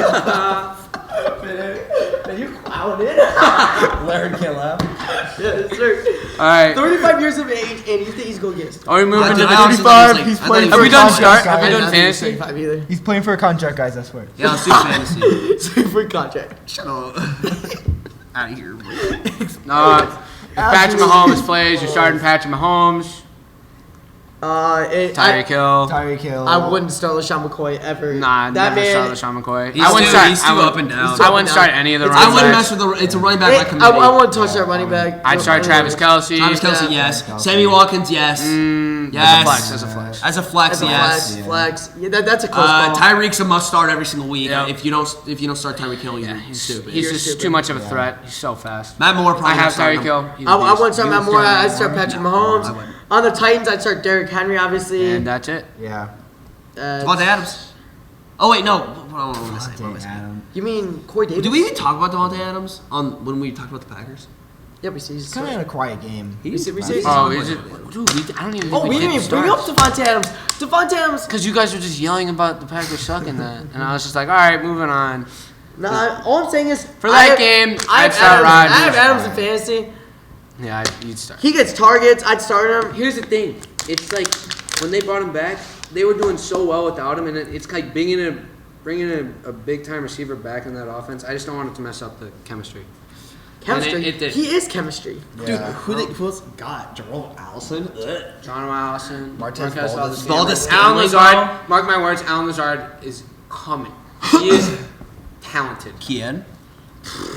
Man, you clowning. Larry can't laugh. Yes, sir. All right. 35 years of age, and you think he's gonna get started? Are we moving to I the? honestly thought he was like- he's I thought playing he for Have a we done contract, start? Have we guys. done fantasy? 35 either. He's playing for a contract, guys, I swear. Yeah, let's do fantasy. It's a free contract. Shut up. Out of here. If Patrick Mahomes plays, you're starting Patrick Mahomes. Tyreek Hill. Tyreek Hill. I wouldn't start LaShawn McCoy ever. Nah, that never man. start LaShawn McCoy. He's I wouldn't too- start. he's too I would- up and down. I wouldn't start any of the I running wouldn't backs. mess with the. It's a running back by I committee. wouldn't touch that running back. I'd start Travis Kelce. Travis Kelce, Yeah. yes. Kelce. Sammy Watkins, yes. Yes. As a flex. As a flex, As a yes. flex. Yeah, that's a close call. Tyreek's a must start every single week. Yeah. If you don't start Tyreek Hill, you're He's stupid. He's You're just stupid. too much of a threat. He's so fast. Matt Moore probably I have won't start Tyreek him. Hill. He's a I beast. wouldn't start Matt Moore. I'd start Patrick Mahomes. I wouldn't. On the Titans, I'd start Derrick Henry, obviously. And that's it. Yeah. Devontae Adams. Oh wait, no. What am I saying? What am I saying? Adam. You mean Corey Davis? Did we even talk about Devontae Adams on when we talked about the Packers? Yeah, we see. He's kind of in a quiet game. We see. We see. Oh, is it? Dude, I don't even. Oh, we didn't even bring up Devontae Adams. Devontae Adams. Because you guys were just yelling about the Packers sucking that, and I was just like, all right, moving on. Nah, all I'm saying is For that game, I I'd have start Adams. Rodgers. I have Adams in fantasy. Yeah, you'd start. He gets targets. I'd start him. Here's the thing. It's like when they brought him back, they were doing so well without him, and it's like bringing in a big time receiver back in that offense. I just don't want it to mess up the chemistry. Chemistry. And it did. He is chemistry. Dude, who else got? Jerome Allison? John Allison, Marquez Valdez, Valdez Alan Scantling, Lazard. Mark my words, Alan Lazard is coming. He is talented. Kian.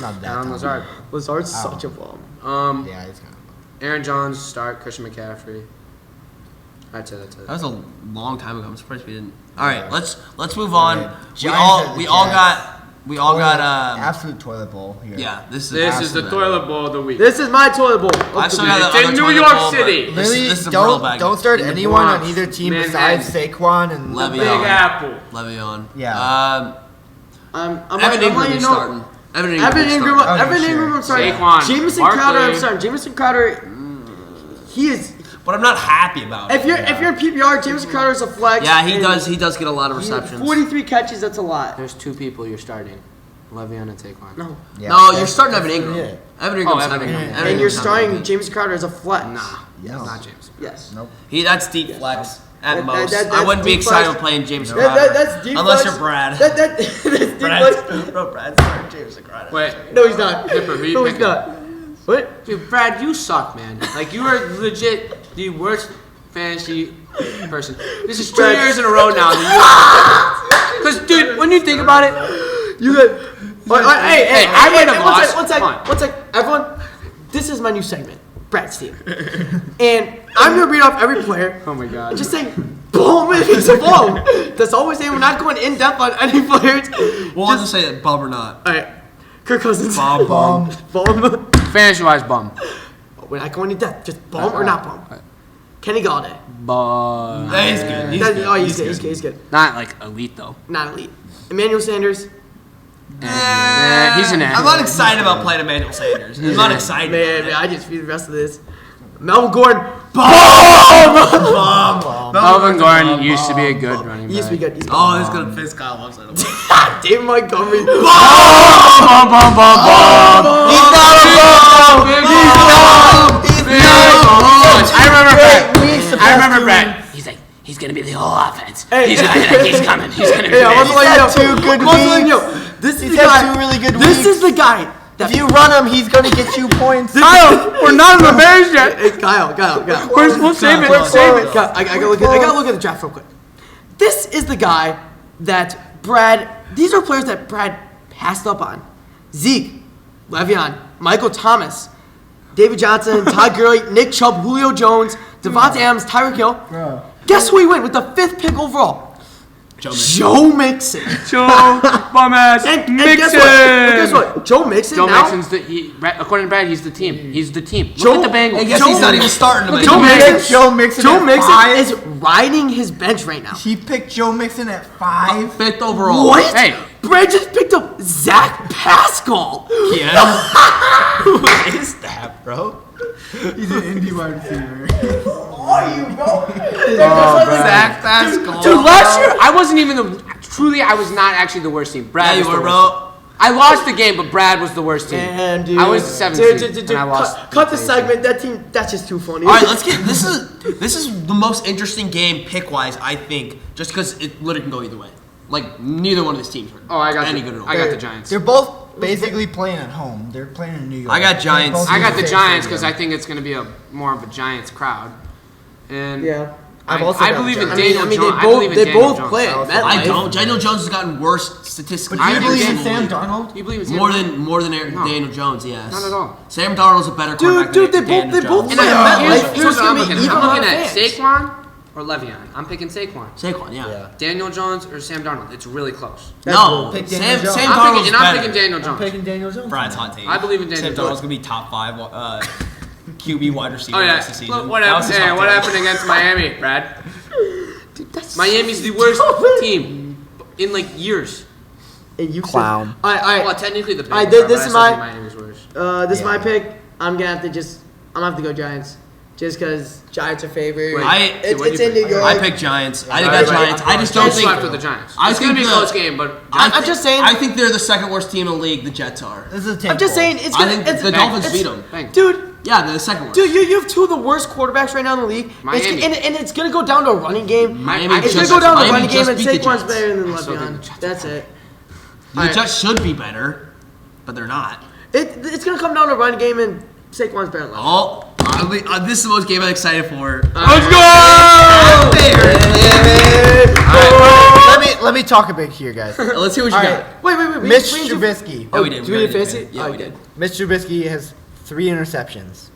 Not that. Alan talented. Lazard. Lazard's Ow. such a bomb. Yeah, he's kind of. Aaron Jones start. Christian McCaffrey. I'd say that's it. That was a long time ago. I'm surprised we didn't. All right, let's move on. Okay. We Giants all at the we all Jets. got absolute toilet bowl here. yeah. This This is is the toilet bowl of the week. This is my toilet bowl. I still got It's the in other New toilet York bowl, but City. Literally, this is a real bag. don't start In the anyone on Bronx, either team Manhattan. besides Saquon and Levy. Big Apple. Le'Veon. Yeah. I'm Evan letting Ingram you is know. starting. Evan Evan is Ingram. starting. Oh, Evan sure. Ingram. I'm sorry. Saquon, Jamison Barkley. Crowder. I'm sorry. Jamison Crowder. He is. But I'm not happy about it. If you're in PPR, Jamison Crowder is a flex. Yeah, he and does. He does get a lot of receptions. 43 catches. That's a lot. There's two people you're starting. Le'Veon and Saquon. No. Yeah, No, you're that's- starting Evan that's Ingram. it. Evan Ingram's Evan having. Ingram. Evan And you're Ingram's starting having- James Crowder as a flex. Nah, Yes. not James. Yes. Nope. That's deep flex at That- most. that- I wouldn't be deep excited flex. with playing James That- Crowder. that's deep Unless flex. you're Brad. That's deep flex. Bro, Brad's starting James Crowder. Wait, No, he's not. Dipper, who you No, he's picking? not. What? dude, Brad, you suck, man. Like you are legit the worst fantasy person. This is 2 Brad. years in a row now. Because, dude, when you think about it, You had. Hey, I might have lost. One sec. Come on. One sec. Everyone, this is my new segment, Brad's team. And I'm going to read off every player. oh my god. Just saying, boom, if it's a boom. That's always saying we're not going in depth on any players. Well, I'll just say that bum or not. All right. Kirk Cousins. Bum. Boom. Fantasy wise, bum. We're not going to death. Just bum or not bum. Kenny Galladay. But Yeah, he's good. He's good. Oh, he's good. not like elite though. Not elite. Emmanuel Sanders. He's an I'm not excited about playing Emmanuel Sanders. I'm not excited. Man, I just feel the rest of this. Melvin Gordon. Melvin Gordon used to be a good running back. He used to be good. Oh, this is gonna piss Kyle off. David Montgomery. He's not a I remember Brett. He's like, he's gonna be the whole offense. He's coming. He's gonna be Hey, I want to let you know. two good weeks. This is He's the guy. had 2 really good This weeks. is the guy. If you run him, he's gonna get you points. Kyle, we're not in the Bears yet. Hey, Kyle. We'll save it. Kyle, I gotta look at the draft real quick. This is the guy that Brad. These are players that Brad passed up on. Zeke, Le'Veon, Michael Thomas, David Johnson, Todd Gurley, Nick Chubb, Julio Jones, Devontae Adams, Tyreek Hill. Bro. Guess who he went with the 5th pick overall? Joe Mixon. Joe, bum ass, And guess what? Joe Mixon Joe now. Mixon's according to Brad, he's the team. He's the team. Joe- Look at the Bengals. I guess he's not even starting to Joe Joe Mixon Joe at Mixon 5? is riding his bench right now. He picked Joe Mixon at 5. 5th overall. What? Hey. Brad just picked up Zach Pascal. Yeah. Who is that, bro? He's an indie wide receiver. Zach Pascal. Dude, last year I wasn't even I was not actually the worst team. Brad Yeah, was you the were, worst. bro. I lost the game, but Brad was the worst team. And dude, I was the 7th seed, and I lost. Cut the segment. That team. That's just too funny. All right, let's get this is the most interesting game pick wise, I think, just because it literally can go either way. Like neither one of these teams are Oh, I got any the, good at all. I got the Giants. They're both basically playing at home. They're playing in New York. I got Giants. Both I got in the same Giants because I stadium. think it's going to be more of a Giants crowd. And Yeah. I've also I got believe in Giants. Daniel I mean, Jones. I they believe in both Daniel both Jones. play at I MetLife. I don't. Daniel Jones has gotten worse statistically. But do you I believe in think Sam than Darnold? Do you believe in Sam more Darnold? than No. Daniel Jones. Yes. Not at all. Sam Darnold's a better quarterback. Dude, than they Daniel both Jones. And play I'm, at here's, MetLife. here's There's what I'm gonna be looking at. even I'm looking more at fans. Saquon or Le'Veon. I'm picking Saquon. Saquon, yeah. Daniel Jones or Sam Darnold. It's really close. No, Pick Sam Daniel Jones. Sam I'm Darnold's picking, and I'm better. picking Daniel Jones. Daniel Jones. Brian's hot take. I believe in Daniel Sam Jones. Darnold's gonna be top 5 QB wide receiver Oh yeah. next season. Look, what That was happened? his Yeah, hot what take. happened against Miami, Brad? Dude, that's Miami's the worst team in like years. And you Clown. All right. Well, technically the Bengals Alright, are, this but I is still my- think Miami's worse. This is my Yeah. pick. I'm gonna have to go Giants, just because Giants are favored. Wait, it's what'd you in pick? New York. I picked Giants. I Right, got right. Giants. I just don't Giants think. swept with the Giants. I It's gonna think be a the- close game, but I'm just saying. I think they're the second worst team in the league. The Jets are. This is a tank I'm just bowl. saying it's I gonna. think it's, the Dolphins beat them. Bang. Dude, Yeah, they're the second worst. Dude, you have 2 of the worst quarterbacks right now in the league. Miami. And it's gonna go down to a running game. Miami It's gonna just- go down to a Miami running game, just and beat the Saquon's Jets. better than I still think the Le'Veon. Jets That's are it. The Jets should be better, but they're not. It's gonna come down to a running game, and Saquon's better than Le'Veon. Oh, this is the most game I'm excited for. Let's go! Let me talk a bit here, guys. Let's see what you All got. right. Wait. Mitch we need to- Trubisky. Oh, we did. Do we need fancy? Yeah, Oh, we did. Mitch Trubisky has 3 interceptions.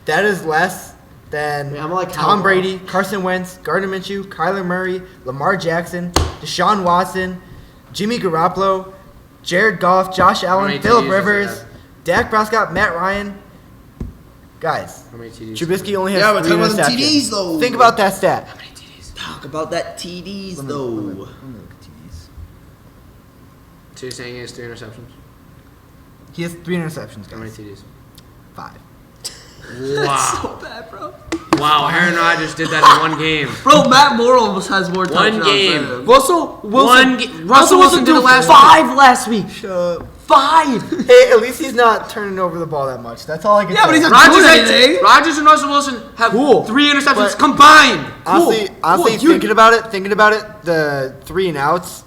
That is less than Yeah, I'm like Tom Howard. Brady, Carson Wentz, Gardner Minshew, Kyler Murray, Lamar Jackson, Deshaun Watson, Jimmy Garoppolo, Jared Goff, Josh many Allen, TDs Phillip does he Rivers, have? Dak Prescott, Matt Ryan. Guys, How many TDs? Trubisky only has Yeah, but 3 talk about the interceptions. TDs, though. Think about that stat. How many TDs? Talk about that TDs Let me though. look at TDs. So you're saying he has 3 interceptions? He has 3 interceptions, How many guys. TDs? 5. Wow. So bad, bro. Wow, Aaron Rodgers did that in one game. Bro, Matt Moore almost has more One touchdowns game. than him. Russell Wilson. Russell Wilson did it last 5 last week. Shut up. 5. Hey, at least he's not turning over the ball that much. That's all I can Yeah, say. but he's not Rodgers, doing had, anything. Rodgers and Russell Wilson have Cool. 3 interceptions But- combined. Honestly, Cool. You- thinking about it, the 3 and outs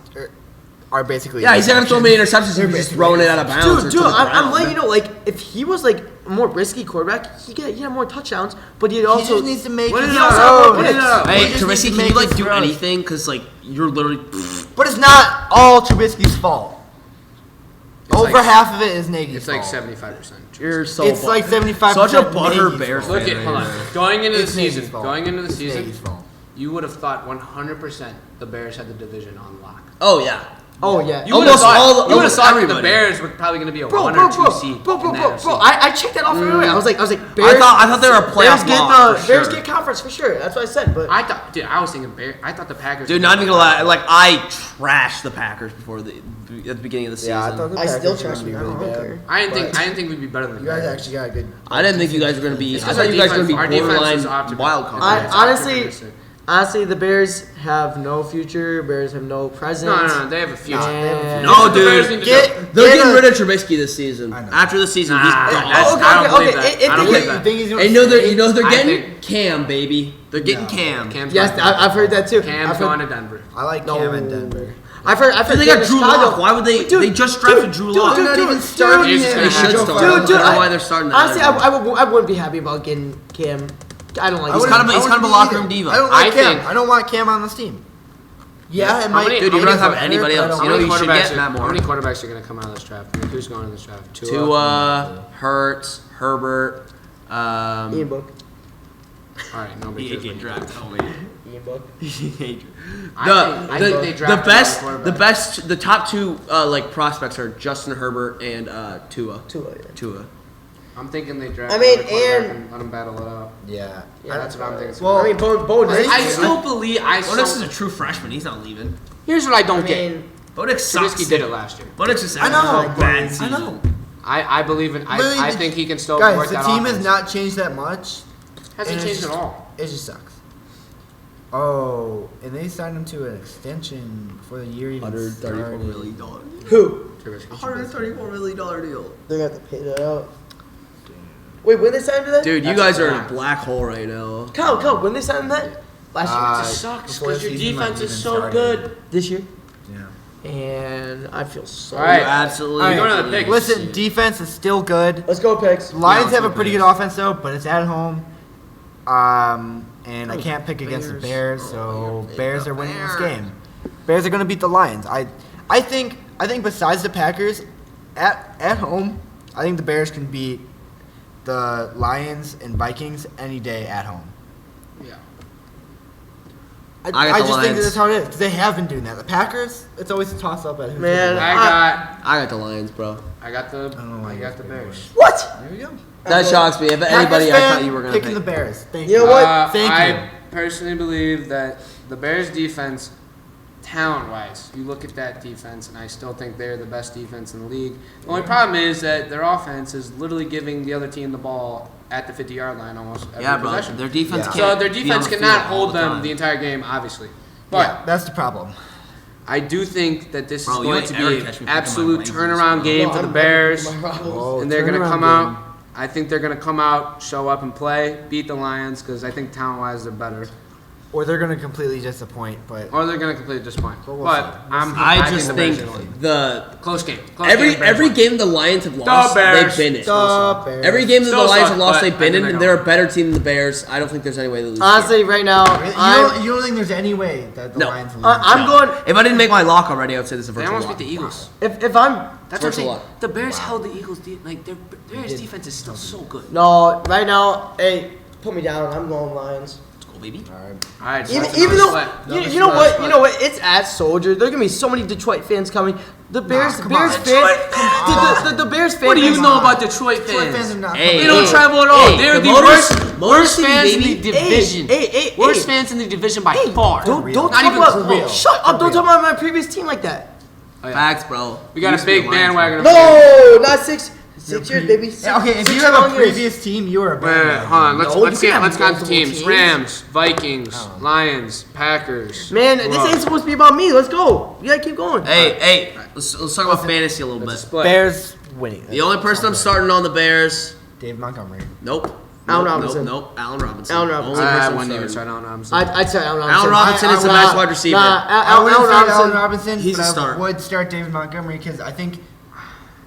are basically. Yeah, he's not gonna throw many interceptions. He's just throwing it out of bounds. Dude, or to the I'm ground. letting you know, like, if he was like a more risky quarterback, he'd have more touchdowns, but he'd He also just needs to make What his is throws. that? What is that? Hey, He just needs Trubisky, to can make you like his do throws. anything? Cause like you're literally. But it's not all Trubisky's fault. Over like- half of it is Nagy's It's like fault. 75%. You're so. It's like 75%. Such a butthurt Nagy's Bears fault. Look at, hold on. Going into It's the Nagy's season, fault. going into the It's season, Nagy's fault. you would have thought 100% the Bears had the division on lock. Oh yeah. Oh yeah. You would have Almost thought, all- you would have almost thought that the everybody. Bears were probably going to be a Bro, 1 bro, or 2 bro, seed. bro, in bro, the bro, NFC. bro. I checked that off right away. I was like, Bears. I thought they were a Bears playoff get lock. the for Bears sure. get conference for sure. That's what I said. But I thought, dude, I was thinking Bears. I thought the Packers. Dude, not even gonna lie. Like I trashed the Packers before at the beginning of the season. Yeah, I thought the I Packers still were trust gonna me. be really bad. I didn't think we'd be better than You the guys Bears. actually got a good. I didn't think you guys were gonna be. It's I 'cause thought our you guys were gonna be defense- our defense borderline is optimistic. wild card. I It's honestly, optimistic. honestly, the Bears have no future. Bears have no presence. No, they have a future. And- No, What the Bears need dude. to do. They're Get getting a- rid of Trubisky this season. I know. After the season, Nah, he's that's- gone. I don't okay, believe okay, that. if I don't they believe get- that. think he's gonna And you stay? know they're I getting think- Cam, baby. They're getting Cam. Cam's Yes, going. I've heard that too. Cam's I've going heard, to Denver. I like No. Cam in Denver. I've heard They Cam got in Drew Chicago. Lock. Why would they? Dude, They just drafted Drew Lock. They're not even starting He's just him. gonna They should Dude, start. dude, I don't know I- why they're starting that. Honestly, I wouldn't be happy about getting Cam. I don't like. He's him. kind of a locker room diva. I don't like I Cam. think- I don't want Cam on this team. Yeah, it How might. many- Dude, how you many don't have anybody else. How You know many you should quarterbacks get are- Matt Moore. How many quarterbacks are going to come out of this draft? Like, who's going in this draft? Tua, Hurts, Herbert. Ian Book. All right, nobody cares. Ian Book. I think they drafted the best, the top two like prospects are Justin Herbert and Tua. Tua. I'm thinking they drafted. I mean, another quarterback and- let them battle it out. Yeah. That's what I'm thinking. Well, I mean, Bo Nix. I still believe. Bonix is a true freshman. He's not leaving. Here's what I I don't get. mean, Bonix sucks. Trubisky did it last year. Bonix just I know. had a bad I season. know. I believe in. Literally, I the- think he can still Guys, work the that team offense. has not changed that much. Hasn't and changed it's at all. It just sucks. Oh, and they signed him to an extension before the year even $134 started. million. who? Trubisky. $134 million deal. They're gonna have to pay that out. Wait, when they signed to that? Dude, you That's guys are in max. a black hole right now. Kyle, when they signed that? Last year. Uh, It just sucks before because the your season, like, defense is even so started. good. This year. Yeah. And I feel so. All right. You absolutely. All right. Going to the picks. Listen, defense is still good. Let's go, picks. Lions Yeah, have a let's pretty go good offense though, but it's at home. And I can't pick against the Bears, so Bears are winning this game. Bears are going to beat the Lions. I think besides the Packers, at home, I think the Bears can beat the Lions and Vikings any day at home. Yeah. I got I the just think Lions. that's how it is because they have been doing that. The Packers, it's always a toss up at who's Man, gonna I got the Lions, bro. I got the don't know why you Bears. What? win. There you go. That shocks me. If Packers anybody, I fan thought you were gonna picking pick. the Bears. Thank You you. know what? Thank I you. personally believe that the Bears defense, talent-wise, you look at that defense, and I still think they're the best defense in the league. The only problem is that their offense is literally giving the other team the ball at the 50-yard line almost every Yeah, bro. possession. Their defense Yeah. can't. So their be defense on the cannot field all hold the them time. the entire game, obviously. But Yeah, that's the problem. I do think that this Bro, is you going ain't to ever be catch me an picking my absolute Vikings, turnaround bro. game for the Bears. Oh, And they're going to turnaround come game. out. I think they're going to come out, show up, and play, beat the Lions because I think talent-wise they're better. Or they're going to completely disappoint, but Or they're going to completely disappoint. But we'll But see. I just the think Bears are gonna win. the Close game. Close every game, Bears every win. game the Lions have lost, Bears. they've been in. the Bears. Every game that the Still Lions suck, have lost, but they've I been think in. they're And they're a gonna better team than the Bears. I don't think there's any way they lose. Honestly, right now, You don't think there's any way that the No. Lions lose? I'm going. If I didn't make my lock already, I would say this is a They virtual almost lock. beat the Eagles. If I'm That's what I'm saying. Virtual lock. The Bears held the Eagles. Like their Bears defense is still so good. no right now, hey, put me down. I'm going Lions. Let's go, baby. All right. So Even, that's even another though split. you know what, it's at Soldier. There are gonna be so many Detroit fans coming. The Bears, come Bears on. fans, the Bears fans. What do you know about Detroit Detroit fans fans? are not Hey, They don't hey, travel at all. hey, They're the the Motor- worst Motor City, fans in baby. the division. Hey, Worst fans in the division by far. Don't Not talk even about. close. Shut up! Don't talk about my previous team like that. Oh, yeah. Facts, bro. We got Used a to be big Lions, bandwagon. No, not 6 years, baby. Yeah, okay, if Six you have a long years. previous team, you are a Wait, wait, bad hold on. Let's No, let's you get can let's have count the teams. multiple Rams, Vikings, Lions, Packers. Man, this Bucks. ain't supposed to be about me. Let's go. You gotta keep going. Hey, let's talk about fantasy a little It's a bit. split. Bears winning. The only person I'm starting on the Bears. Dave Montgomery. Nope. Allen Nope, Robinson. Nope. Allen Robinson. Allen Robinson. Only person I I'm wouldn't even starting. start on Robinson. I'd say Allen Robinson. Allen Robinson is the I- best wide receiver. Nah, I wouldn't Allen start Robinson. Allen Robinson, He's but a I start. would start David Montgomery because I think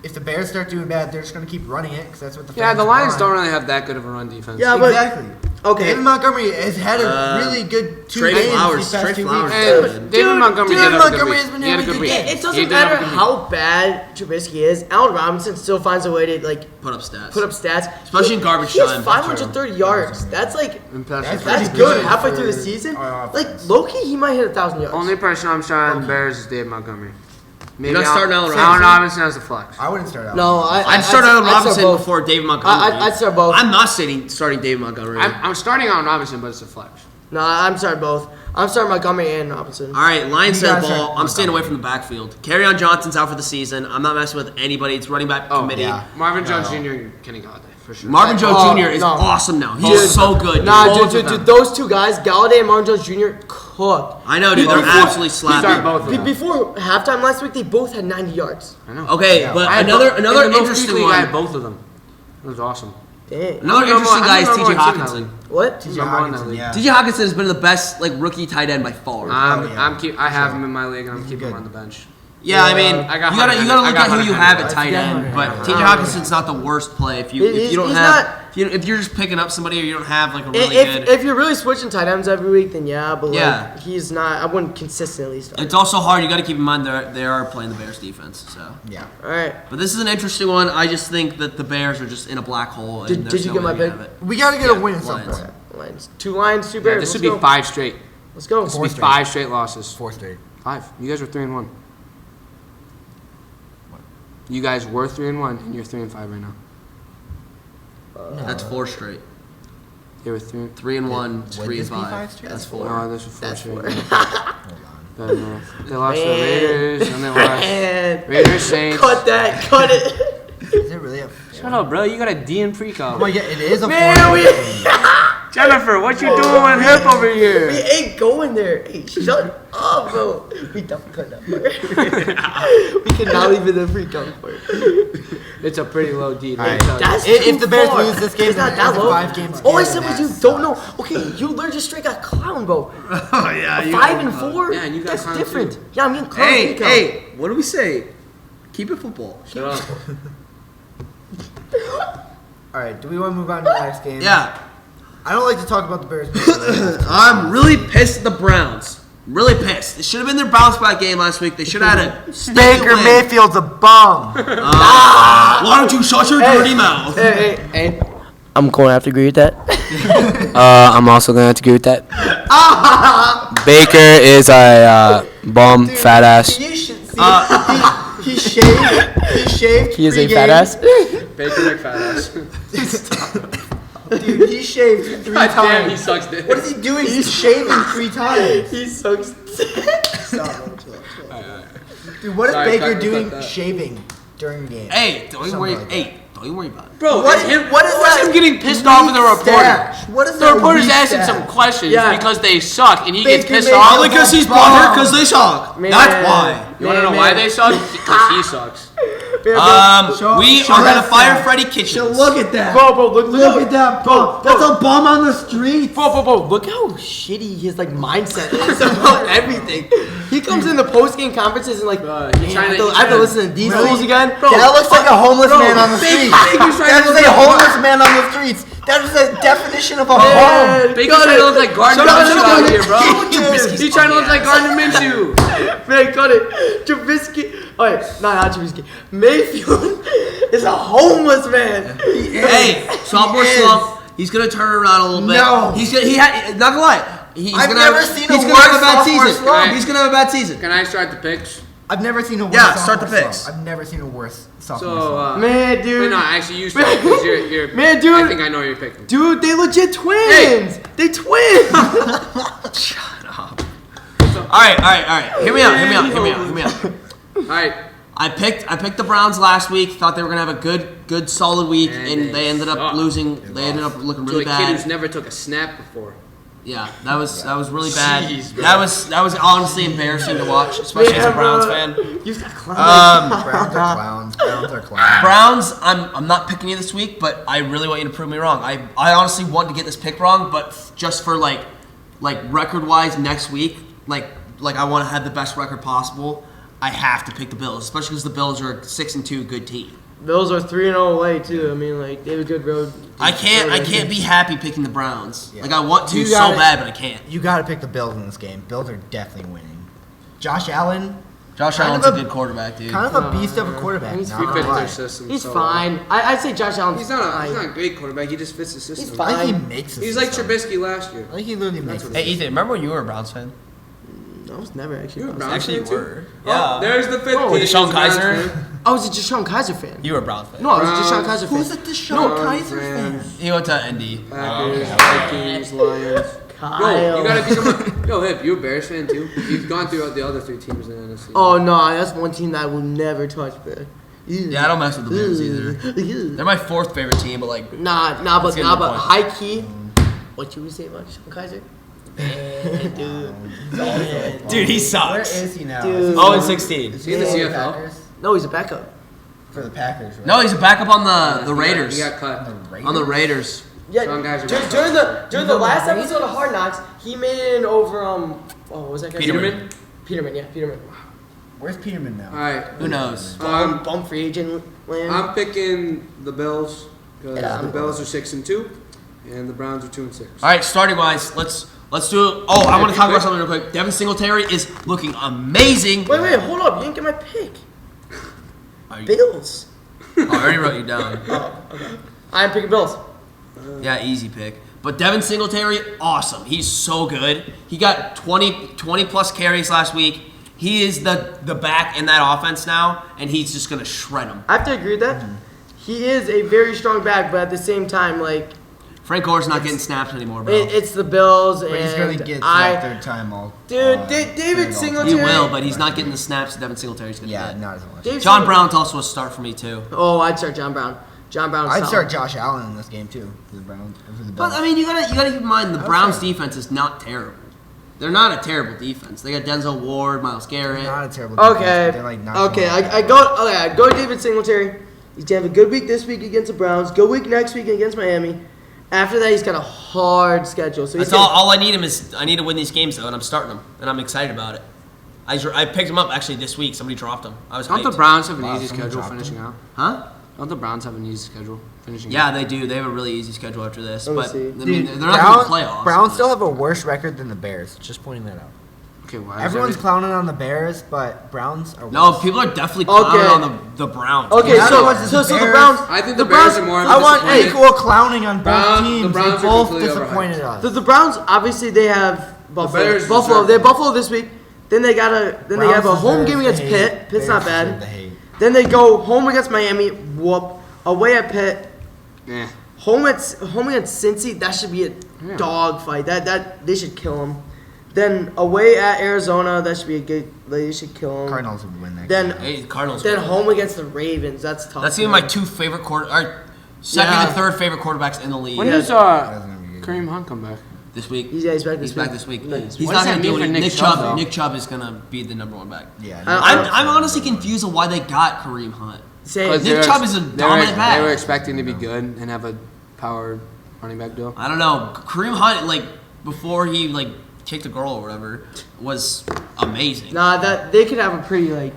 if the Bears start doing bad, they're just going to keep running it because that's what the Yeah, fans the Lions want. don't really have that good of a run defense. Yeah, but Exactly. okay. David Montgomery has had a really good 2 Trey games Flowers. these past Trey 2 Flowers. weeks. And David Montgomery David did have a good Montgomery week. has been He had a having good a week. good game. It He doesn't did have a matter good week. how bad Trubisky is. Allen Robinson still finds a way to Put up stats. put up stats, Especially in garbage He has time. 530 yards. That's like Impressive. that's pretty good good halfway through the for season. our Like offense. low key, he might hit 1,000 yards. Only person I'm starting on the Bears is David Montgomery. Maybe You're not starting Allen Allen Robinson as a flex. I wouldn't start out. No, I'd start Allen Robinson both. before David Montgomery. I'd start both. I'm not starting David Montgomery. I'm starting Allen Robinson, but it's a flex. No, I'm starting both. I'm starting Montgomery and Robinson. All right, Lions You side guys ball. are- I'm staying away from the backfield. Kerryon Johnson's out for the season. I'm not messing with anybody. It's running back committee. yeah. Marvin Jones Jr. and Kenny Galladay for sure. Marvin Jones Oh, Jr. is no. awesome now. He's Dude. so good. Nah, Both dude, of them. those two guys, Galladay and Marvin Jones Jr. cooked. I know, dude. They're absolutely Start slapping. both of them. Before halftime last week, they both had 90 yards. I know. Okay, Yeah. but I had another in the most interesting weekly, I had one. both of them. It was awesome. Dang. Another I'm interesting number guy is one- I'm T.J. number one team Hawkinson. What? TJ Number one in that Hawkinson, league. yeah. T.J. Hawkinson has been the best rookie tight end by far. I have him in my league, and I'm keeping him on the bench. Yeah, I mean, I got you gotta Hunter look Henry. at who you have at tight Yeah. end. But Yeah. T.J. Hawkinson's not the worst play if you don't He's have not- if you're just picking up somebody or you don't have like a really If good. you're really switching tight ends every week, then yeah, but Yeah. like he's not. I wouldn't consistently start. It's also hard. You got to keep in mind they are playing the Bears defense. So, Yeah. All right. but this is an interesting one. I just think that the Bears are just in a black hole. And Did there's you no get way my to pick? have it. We got to get a win at some Lions. point. Lions. 2 Lions, 2 Yeah, Bears. this would Let's be go. 5 straight. Let's go. This would be straight. 5 straight losses. 4 straight. 5. You guys were 3-1. You guys were 3-1, and you're 3-5 right now. That's 4 straight. They were 3. 3-1, Would 3 this and be 5. five straight? That's 4. Oh, this was 4 That's straight. 4. Hold on. They lost to the Man. Raiders, and they lost Man. Raiders Saints. Cut that. Cut it. Is it really a? Shut up, bro. You got a D in pre-com. Oh my god, it is a Man, 4. we Jennifer, what you doing with hip over here? ain't going there. Hey, shut up, bro. We definitely cut that part. We cannot leave it in free count for it. It's a pretty low D. All right. That's If too the Bears far. lose this game, It's not then that it's a low. 5 games. All I said was you don't know. Okay, you learned just straight got clown, bro. Oh yeah. 5 and 4. Yeah, and you got That's clown different. too. Yeah, I mean clown. Hey, free count. hey, what do we say? Keep it football. Shut up. All right, do we want to move on to the next game? Yeah. I don't like to talk about the Bears. I'm really pissed at the Browns. Really pissed. It should have been their bounce back game last week. They should have had a sneaky Baker win. Mayfield's a bum. Why don't you shut your dirty mouth? Hey. I'm going to have to agree with that. I'm also gonna have to agree with that. Baker is a bum, fat ass. You should see. He shaved. He shaved. He is a pregame. fat ass. Baker like fat ass. Dude, he shaved 3 times. Damn, he sucks dick. What is he doing? He's shaving 3 times. He sucks. Dude, what is Sorry, Baker cut doing that. shaving during the game? Hey, don't even worry. Something like Hey, don't even worry about it. Bro, What it's is- him, what is what's that him getting pissed off with the weak reporter? stash? What is The that reporter's weak asking stash? some questions Yeah. because they suck, and he gets Baker pissed Mayfield. off. Probably because he's butthurt because they suck. Man. That's why. You want to know why they suck? Because he sucks. We are gonna fire Freddie Kitchens. Look at that. Bro, Look at that bum. That's a bum on the street. Bro, look how shitty his like mindset is about everything. He comes in the post-game conferences and like, he's trying to- I have to listen to these Really? fools again. That looks like a homeless man on the Baker's streets. trying That to is look a like homeless man on the streets. That is the definition of a home. Man, Baker's trying to look like Gardner Shut up, Minshew shut out up. here, bro. Trubisky's He's trying to look funny like Gardner Minshew. Man, cut it. Trubisky. Alright, not Trubisky. Mayfield is a homeless man. Hey, sophomore is. slump. He's gonna turn around a little bit. No. He's gonna. Not gonna lie. He's I've gonna never have, seen he's a gonna have a worse bad sophomore season. slump. He's gonna have a bad season. Can I start the picks? I've never seen a worse. Yeah, start the sophomore picks. slump. I've never seen a worse sophomore So, slump. Man, dude. wait, no, actually, you start because you're. Man, dude. I think I know you're picking. Dude, they legit twins. They twins. All right. Hear me out. All right. I picked the Browns last week. Thought they were gonna have a good, solid week, And and they ended up suck. losing. They ended up looking To really a kid who's bad. never took a snap before. Yeah, that was really bad. Jeez, bro. That was honestly embarrassing to watch, especially as a Browns fan. You got clown. Browns are clowns. Browns are clowns. Browns, I'm not picking you this week, but I really want you to prove me wrong. I honestly want to get this pick wrong, but just for like record wise next week, like I want to have the best record possible. I have to pick the Bills, especially because the Bills are a 6-2 good team. Bills are 3-0 away too. I mean, like they have a good road. I can't be happy picking the Browns. Yeah. Like I want to You so gotta- bad, but I can't. You got to pick the Bills in this game. Bills are definitely winning. Josh Allen, Josh Kind Allen's of a a- good quarterback, dude. kind of a beast of a quarterback. He's not He gonna fits lie. their system. He's so fine. I'd say Josh Allen's He's not fine. a great quarterback. He just fits the system. fine. I think he makes it. He's like Trubisky last year. I think he literally makes it. Hey Ethan, remember when you were a Browns fan? No, I was never actually. You were a a Browns Browns Actually, you fan, too? were. Oh, Yeah. there's the fifth. Oh, team. Deshaun Browns Kaiser? fan. I was a Deshaun Kaiser fan. You were a Browns fan. No, I was a Browns. Deshaun Kaiser fan. Who's a Deshaun Kaiser fan? He went to ND. Packers, Vikings, Lions. Kyle. Yo, you gotta become a. Yo, Hip, you a Bears fan too? You've gone through the other 3 teams in the NFC. Oh no, that's one team that I will never touch, bro. Yeah, I don't mess with the Bears either. They're my 4th favorite team, but like, Nah, Let's get to the but point. high key. What you would say about Deshaun Kaiser? Dude. dude, he Where sucks. is he now? Dude. Is he 0-16. Is he in the for the CFL? Packers? No, he's a backup. For the Packers, right? No, he's a backup on the Raiders. He got cut. On the Raiders. Yeah, Some guys are during the last episode of Hard Knocks, he made it in over what was that guy's Peterman. name? Peterman, yeah, Peterman. Where's Peterman now? All right. Who knows? Bum free agent land. I'm picking the Bills because Yeah, the I'm Bills are 6-2, and the Browns are 2-6. All right, starting wise, let's do it. Oh, I want to talk about something real quick. Devin Singletary is looking amazing. Wait, hold up! You didn't get my pick. Are you- Bills. Oh, I already wrote you down. Oh, okay. I'm picking Bills. Yeah, easy pick. But Devin Singletary, awesome. He's so good. He got 20 plus carries last week. He is the back in that offense now, and he's just going to shred them. I have to agree with that. He is a very strong back, but at the same time, like Frank Gore's not getting snaps anymore, bro. it's the Bills, But he's and gonna get to that 3rd time all. Dude, David he Singletary. will, but he's not getting the snaps that Devin Singletary's going to Yeah, get. not as much. Dave John Singletary- Brown's also a start for me, too. Oh, I'd start John Brown. John Brown's I'd solid. start Josh Allen in this game too for the Browns. For the But, Bills. I mean, you gotta keep in mind the Browns' Okay. defense is not terrible. They're not a terrible defense. They got Denzel Ward, Myles Garrett. not a terrible. Okay. defense, but they're like not Okay, so I go to David Singletary. He's gonna have a good week this week against the Browns. Good week next week against Miami. After that, he's got a hard schedule. So he's That's all I need him is I need to win these games though, and I'm starting them, and I'm excited about it. I picked him up actually this week. Somebody dropped him. I was Don't the hyped. Browns have an Wow, easy someone schedule dropped finishing out? Huh? Don't the Browns have an easy schedule finishing Yeah, out? they do. They have a really easy schedule after this, Let me but see. I mean, Dude, they're not going to playoffs. Browns but- still have a worse record than the Bears. Just pointing that out. Okay, why? Everyone's is clowning on the Bears, but Browns are. No, worse. people are definitely clowning Okay. on the Browns. Okay, Yeah, so otherwise it's so the the Bears. Browns. I think the Bears are more. I want disappointed. equal clowning on both Browns- the teams. Browns They are both completely disappointed us. The Browns obviously they have Buffalo. Bears Buffalo. deserve They have it. Buffalo this week. Then they have a home game against Pitt. Pitt's not bad. Then they go home against Miami. Whoop. Away at Pitt. Eh. Home against Cincy. That should be a Yeah. dog fight. That they should kill him. Then away at Arizona. That should be a good. They should kill him. Cardinals would win that. Then game. Hey, the Cardinals. then home against the Ravens. That's tough. That's even my 2 favorite second Yeah. and third favorite quarterbacks in the league. When Yeah. does That's gonna be good. Kareem Hunt come back? This week. He's back this He's week. back this week. Nice. He's What not does that going to do mean for it. Nick Chubb, though? Nick Chubb is going to be the number 1 back. Yeah. I'm honestly confused on why they got Kareem Hunt. Say Nick Chubb is a dominant back. They were expecting to be good and have a power running back deal. I don't know. Kareem Hunt, like, before he, like, kicked a girl or whatever, was amazing. Nah, that they could have a pretty like.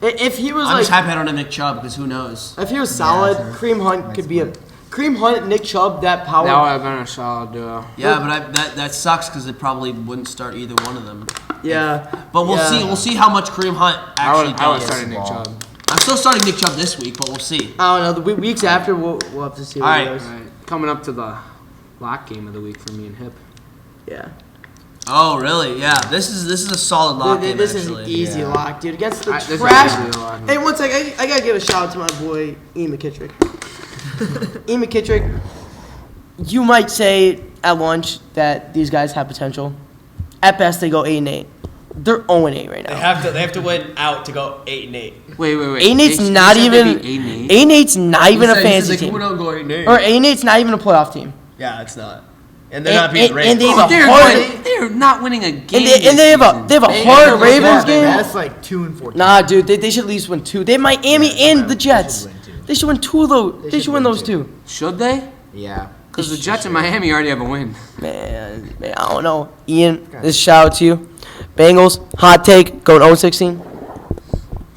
If he was I'm like, just happy I don't have Nick Chubb because who knows? if he was solid, sure. Kareem Hunt could be a Kareem Hunt, Nick Chubb, that power. That would have been a solid duo. Yeah, but that sucks because it probably wouldn't start either one of them. yeah, But we'll Yeah. see. We'll see how much Kareem Hunt actually I would does. start Nick Chubb. I'm still starting Nick Chubb this week, but we'll see. I don't know. The weeks after, we'll have to see. What All it right. goes. All right, coming up to the lock game of the week for me and Hip. Yeah. Oh, really? Yeah. This is a solid lock game, This is an actually. easy Yeah. lock, dude. Against the This is trash. easily a lock. Hey, one sec. I gotta give a shout out to my boy Ian McKittrick. Ian McKittrick. You might say at lunch that these guys have potential. At best, they go 8-8. They're 0-8 right now. They have to win out to go 8-8. Wait. 8-8's They not said even. they'd be 8-8? 8-8's not even a fantasy team. Go 8-8. Or 8-8's not even a playoff team. Yeah, it's not. And they're not beating Ravens. and they have Oh, a they're, hard. they're not winning a game. And they have a hard Ravens game. That's like 2-14. Nah, dude, they should at least win 2. They have Miami and the Jets. win 2. They should win 2 of those. They should win those 2. Should they? Yeah. Because the Jets and Miami already have a win. Man, I don't know. Ian, this shout out to you. Bengals, hot take, going 0-16.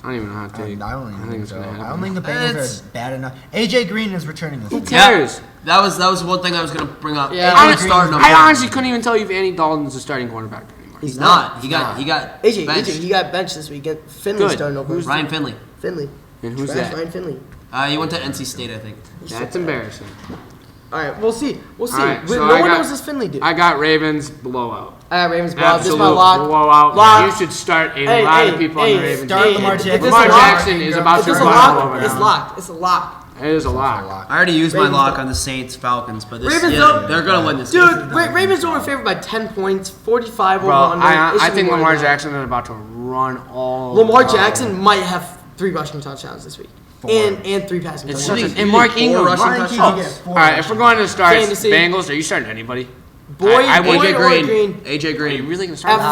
I don't even know how to take. I don't think think it's so. gonna happen. I don't think the It's- Bengals are bad enough. AJ Green is returning this Who week. cares? That was one thing I was gonna bring up. Yeah. I'm starting him. I honestly couldn't even tell you if Andy Dalton's a starting cornerback anymore. He's not. He got AJ, benched. he got benched this week. Finley Good. starting over. Ryan Finley. Finley. And who's Trash that? Ryan Finley. He went to NC State, I think. That's embarrassing. All right, we'll see. We'll see. All right, so no I one got- knows this Finley dude. I got Ravens blowout. I got Ravens blowout. This is Absolute my lock. blowout. Lock. You should start a Hey, lot hey, of people hey, on the Ravens. start team. Lamar Jackson. Lamar It's a lock. Jackson is about If to it's a run lock, all over it's them. locked. It's a lock. It is a lock. I already used my Ravens lock don't- on the Saints Falcons, but this Ravens yeah, don't- they're gonna win this Dude, game. Ravens over favored by 10 points, 45 Bro, over under. It I should be think more Lamar than that. Jackson is about to run all Lamar over Jackson might have 3 rushing touchdowns this week. And 3 passing It's touchdowns. such a- And Mark four Ingram. rushing Ryan touchdowns. Keefe get 4 All right, if we're going to start Fantasy. Bengals, are you starting anybody? Boyd, I would Boyd AJ or Green. Green. AJ Are you Green. really going to start? When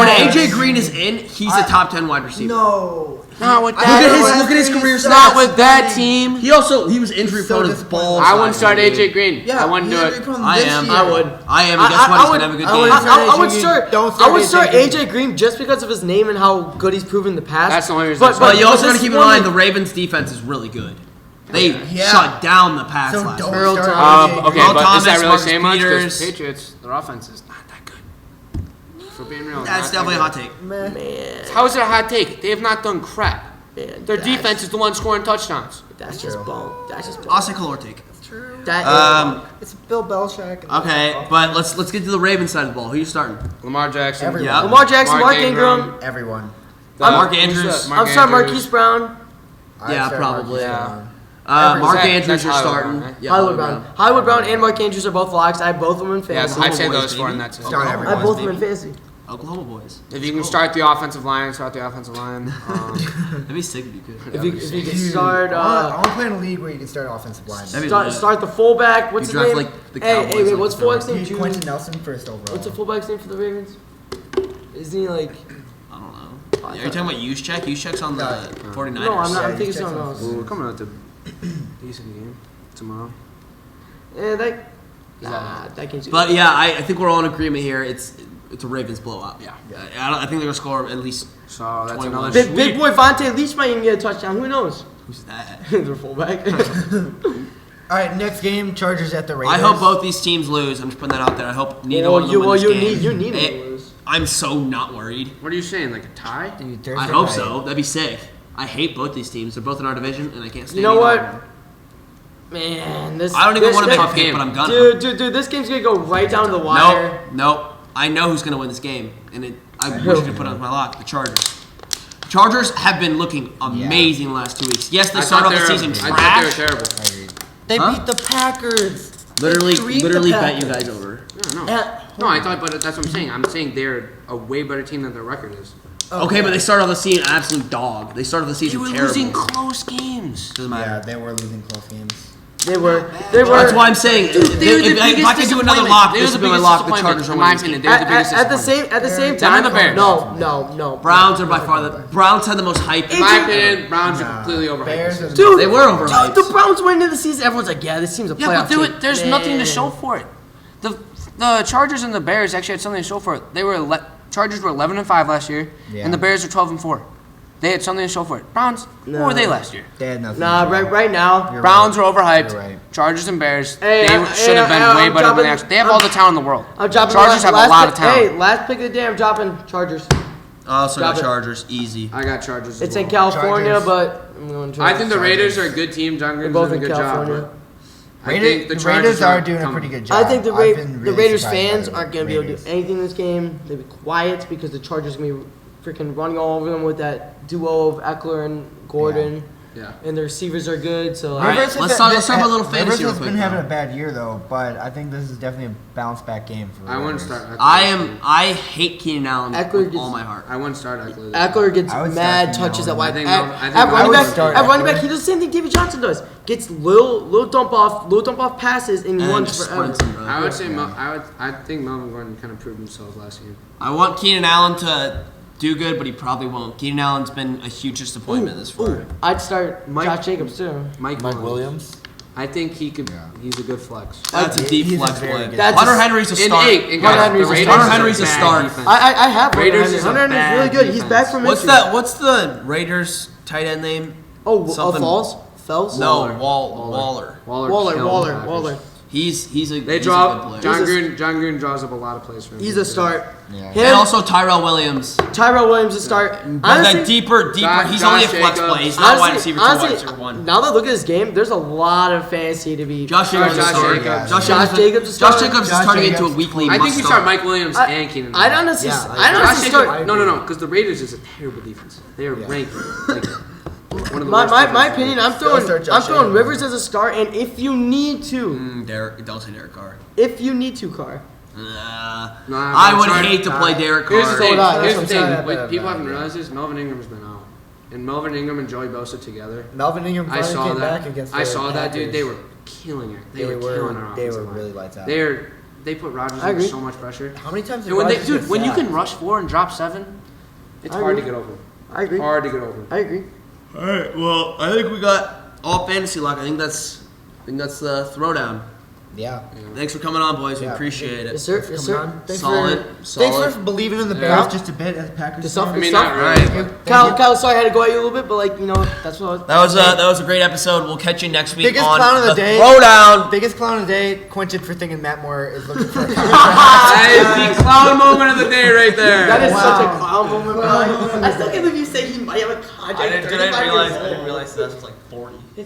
Athletic. AJ Green is in, he's a top 10 wide receiver. No. Not with Look at that. his career Not stats. with that team. He was injury So prone as disappointed. balls. I wouldn't last start year. AJ Green. Yeah, I wouldn't do he had it. a problem I this am. year. I would. And guess what? He's gonna have a good game. I would AJ start. Don't I start would AJ start Green. AJ Green just because of his name and how good he's proven in the past. That's the only reason I But, started. But you also got to this keep in one- mind the Ravens' defense is really good. They Yeah. shut down the pass So last don't week. Earl start Thomas. AJ Okay, Green. Earl but Thomas, does that really Marcus say much? Peters. Because Patriots, their offense is not that good. For being real, That's not definitely a that hot take. Man, How is it a hot take? They have not done crap. man, Their that's- defense is the one scoring touchdowns. That's just bone. That's just bone. I'll say Kalor take. That is It's Bill Belichick. Okay, but let's get to the Ravens side of the ball. Who you starting? Lamar Jackson. Everyone. Yeah. Lamar Jackson, Mark Ingram. Everyone. Mark who's Andrews. that? I'm sorry, Andrews. Marquise Brown. I'd Yeah, start probably. Marquise Yeah. Brown. Mark That- Andrews, that's you're Hollywood starting. Brown, right? Yeah, Hollywood Brown. Hollywood Brown and Mark Andrews are both locks. I have both of them in Yes, fantasy. I'd say Oklahoma those boys, four, baby. and that's it. Start I have everyone. both of them in fantasy. Oklahoma boys. If you can start the offensive line, start the offensive line. That'd be sick if you could. If you can Dude, start, I want to play in a league where you can start offensive line. That'd be start, lit. start the fullback. What's You his draft, name? like, the Hey, Cowboys, wait, like, what's the fullback's name? He's Quentin Nelson first overall. What's the fullback's name for the Ravens? Isn't he like? I don't know. Are you talking about Juszczyk? Juszczyk's on the 49ers. No, I'm not. I'm Yeah, thinking he's someone Jackson. else. Ooh, we're coming out to decent game tomorrow. Yeah, that game's. But yeah, I think we're all in agreement here. It's a Ravens blowout. Yeah. I think they're gonna score at least. So that's 21. another Big, sweep. big boy Vontae Leach might even get a touchdown. Who knows? Who's that? Their fullback. All right, next game, Chargers at the Raiders. I hope both these teams lose. I'm just putting that out there. I hope neither one of them win this game. you need Eh, to lose. I'm so not worried. What are you saying? Like a tie? Dude, Thursday I hope night. so. That'd be sick. I hate both these teams. They're both in our division, and I can't stand. You know either what? of them. Man, this. I don't even this- want to make tough a pick, game. but I'm gonna. Dude, this game's gonna go right down to the wire. Nope. I know who's gonna win this game, and I wish I could put it on my lock. The Chargers. Chargers have been looking amazing the last 2 weeks. Yes, they started off the season I thought they were trash. terrible. They Huh? beat the Packers. Literally They beat the bet you Packers. guys over. No. No, I thought, but that's what I'm saying. I'm saying they're a way better team than their record is. Okay, but they started off the season an absolute dog. They started off the They season were terrible. losing close games. Doesn't Yeah, matter. they were losing close games. They were. That's why I'm saying They were the if I biggest could do another disappointment. lock, They this were would the be my biggest lock. The disappointment. Chargers are In my winning. opinion, they're the biggest At the disappointment. same Them and time. the Bears. No. Browns are by far the Browns had the most hype. In my opinion, Browns are completely overhyped. Bears this are- season. Dude, They were overhyped. Dude, the Browns went into the season. Everyone's like, yeah, this team's a playoff Yeah, but team. there's nothing to Man. show for it. The Chargers and the Bears actually had something to show for it. Chargers were 11-5 last year, Yeah. and the Bears are 12-4. They had something to show for it. Browns, No. what were they last year? They had nothing. Nah, to do. right now. You're Browns right. were overhyped. You're right. Chargers and Bears, Hey, they should have been way I'm better than they dropping- actually. They have all the talent in the world. I'm dropping. Chargers have a lot of talent. Hey, last pick of the day, I'm dropping Chargers. I also got Drop it. Chargers easy. I got Chargers. as It's well. in California, Chargers. but I'm going to. I think the Raiders are a good team. John They're Green's both doing a in good California. job. but I think The Chargers Raiders are gonna doing a come- pretty good job. I think the I've been really Raiders surprised by fans the aren't going to be able to Raiders. do anything in this game. They'll be quiet because the Chargers are going to be freaking running all over them with that duo of Eckler and Gordon. Yeah. And the receivers are good, so All right, Rivers has let's been- talk about a little fantasy Rivers real has quick, been having though. a bad year though, but I think this is definitely a bounce back game for. the I wouldn't Raiders. start. I hate Keenan Allen Eckler with gets- all my heart. I wouldn't start Eckler. Eckler gets I would mad start touches Keenan at wide. I think At, Melvin- I think at Melvin running would back, start at running Eckler. back, he does the same thing David Johnson does. Gets little dump off passes and And runs just forever. sprints him, bro. I would say I think Melvin Gordon kind of proved himself last game. I want Keenan Allen to do good, but he probably won't. Keenan Allen's been a huge disappointment this far. I'd start Mike- Josh Jacobs too. Mike Williams. I think he could. He's a good flex. That's a deep He's a flex very play. good- That's Hunter a- Henry's a In start. eight, and Hunter guys, Henry's the a Raiders start. is Hunter Henry's a bad start. defense. I have Raiders Hunter is a Henry. Hunter Henry's really bad good. He's defense. back from What's injury. that? What's the Raiders tight end name? Oh, Something- Fells? No, Waller. Waller. Waller. Waller, killed Waller, the Packers. Waller. He's a They he's draw. a good player. John Green draws up a lot of plays for him. He's a start. Yeah. Him, And also Tyrell Williams. Tyrell Williams a start. But Honestly, that deeper. He's only a flex Jacobs. play. He's not wide receiver 2, wide honestly, receiver 1. now that I look at his game, there's a lot of fantasy to be. Josh Jacobs is Josh starting. Jacobs. Josh Josh Jacobs is Josh starting. Jacobs is Josh turning into a Jacobs. weekly. I think must you start Mike Williams and Keenan. I don't necessarily. Yeah, I don't Josh necessarily Jacobs. start. No, because the Raiders is a terrible defense. They are ranked like one of the My, worst my defenses. opinion, I'm Still throwing start Josh Jacobs. Rivers as a start, and if you need to, Don't say Derek Carr. if you need to, Carr. I would hate to play Derek Carr. Here's the thing. So that's Here's what the I'm thing. saying. What people haven't realized is Melvin Ingram's been out, and Melvin Ingram and Joey Bosa together. Melvin Ingram I finally saw came that. back against I the saw that, dude. Packers. They were killing it. They were killing our They offensive were line. really lights out. They put Rodgers I under agree. so much pressure. How many times did And when Rodgers get when you sacked? can rush 4 and drop 7, it's I hard to agree. get over. I agree. Hard to get over. I agree. All right. Well, I think we got all fantasy luck. I think that's the throwdown. Yeah. Thanks for coming on, boys. We Yeah. appreciate it. Yes, sir. Yes, sir. on. Thanks Solid. Thanks for believing in the Yeah. Bears just a bit as Packers. The stuff- fans. I mean, Stuff- not All really. right. Thank Kyle, you. Kyle, sorry I had to go at you a little bit, but like that's what. That was a great episode. We'll catch you next week Biggest on clown of the day. Throwdown. Biggest clown of the day, Quientin for thinking Matt Moore is looking for a contract. That is the clown moment of the day right there. That is such a Wow. clown moment. Bro. I still can't believe you say he might have a contract. I didn't realize that was like 40. His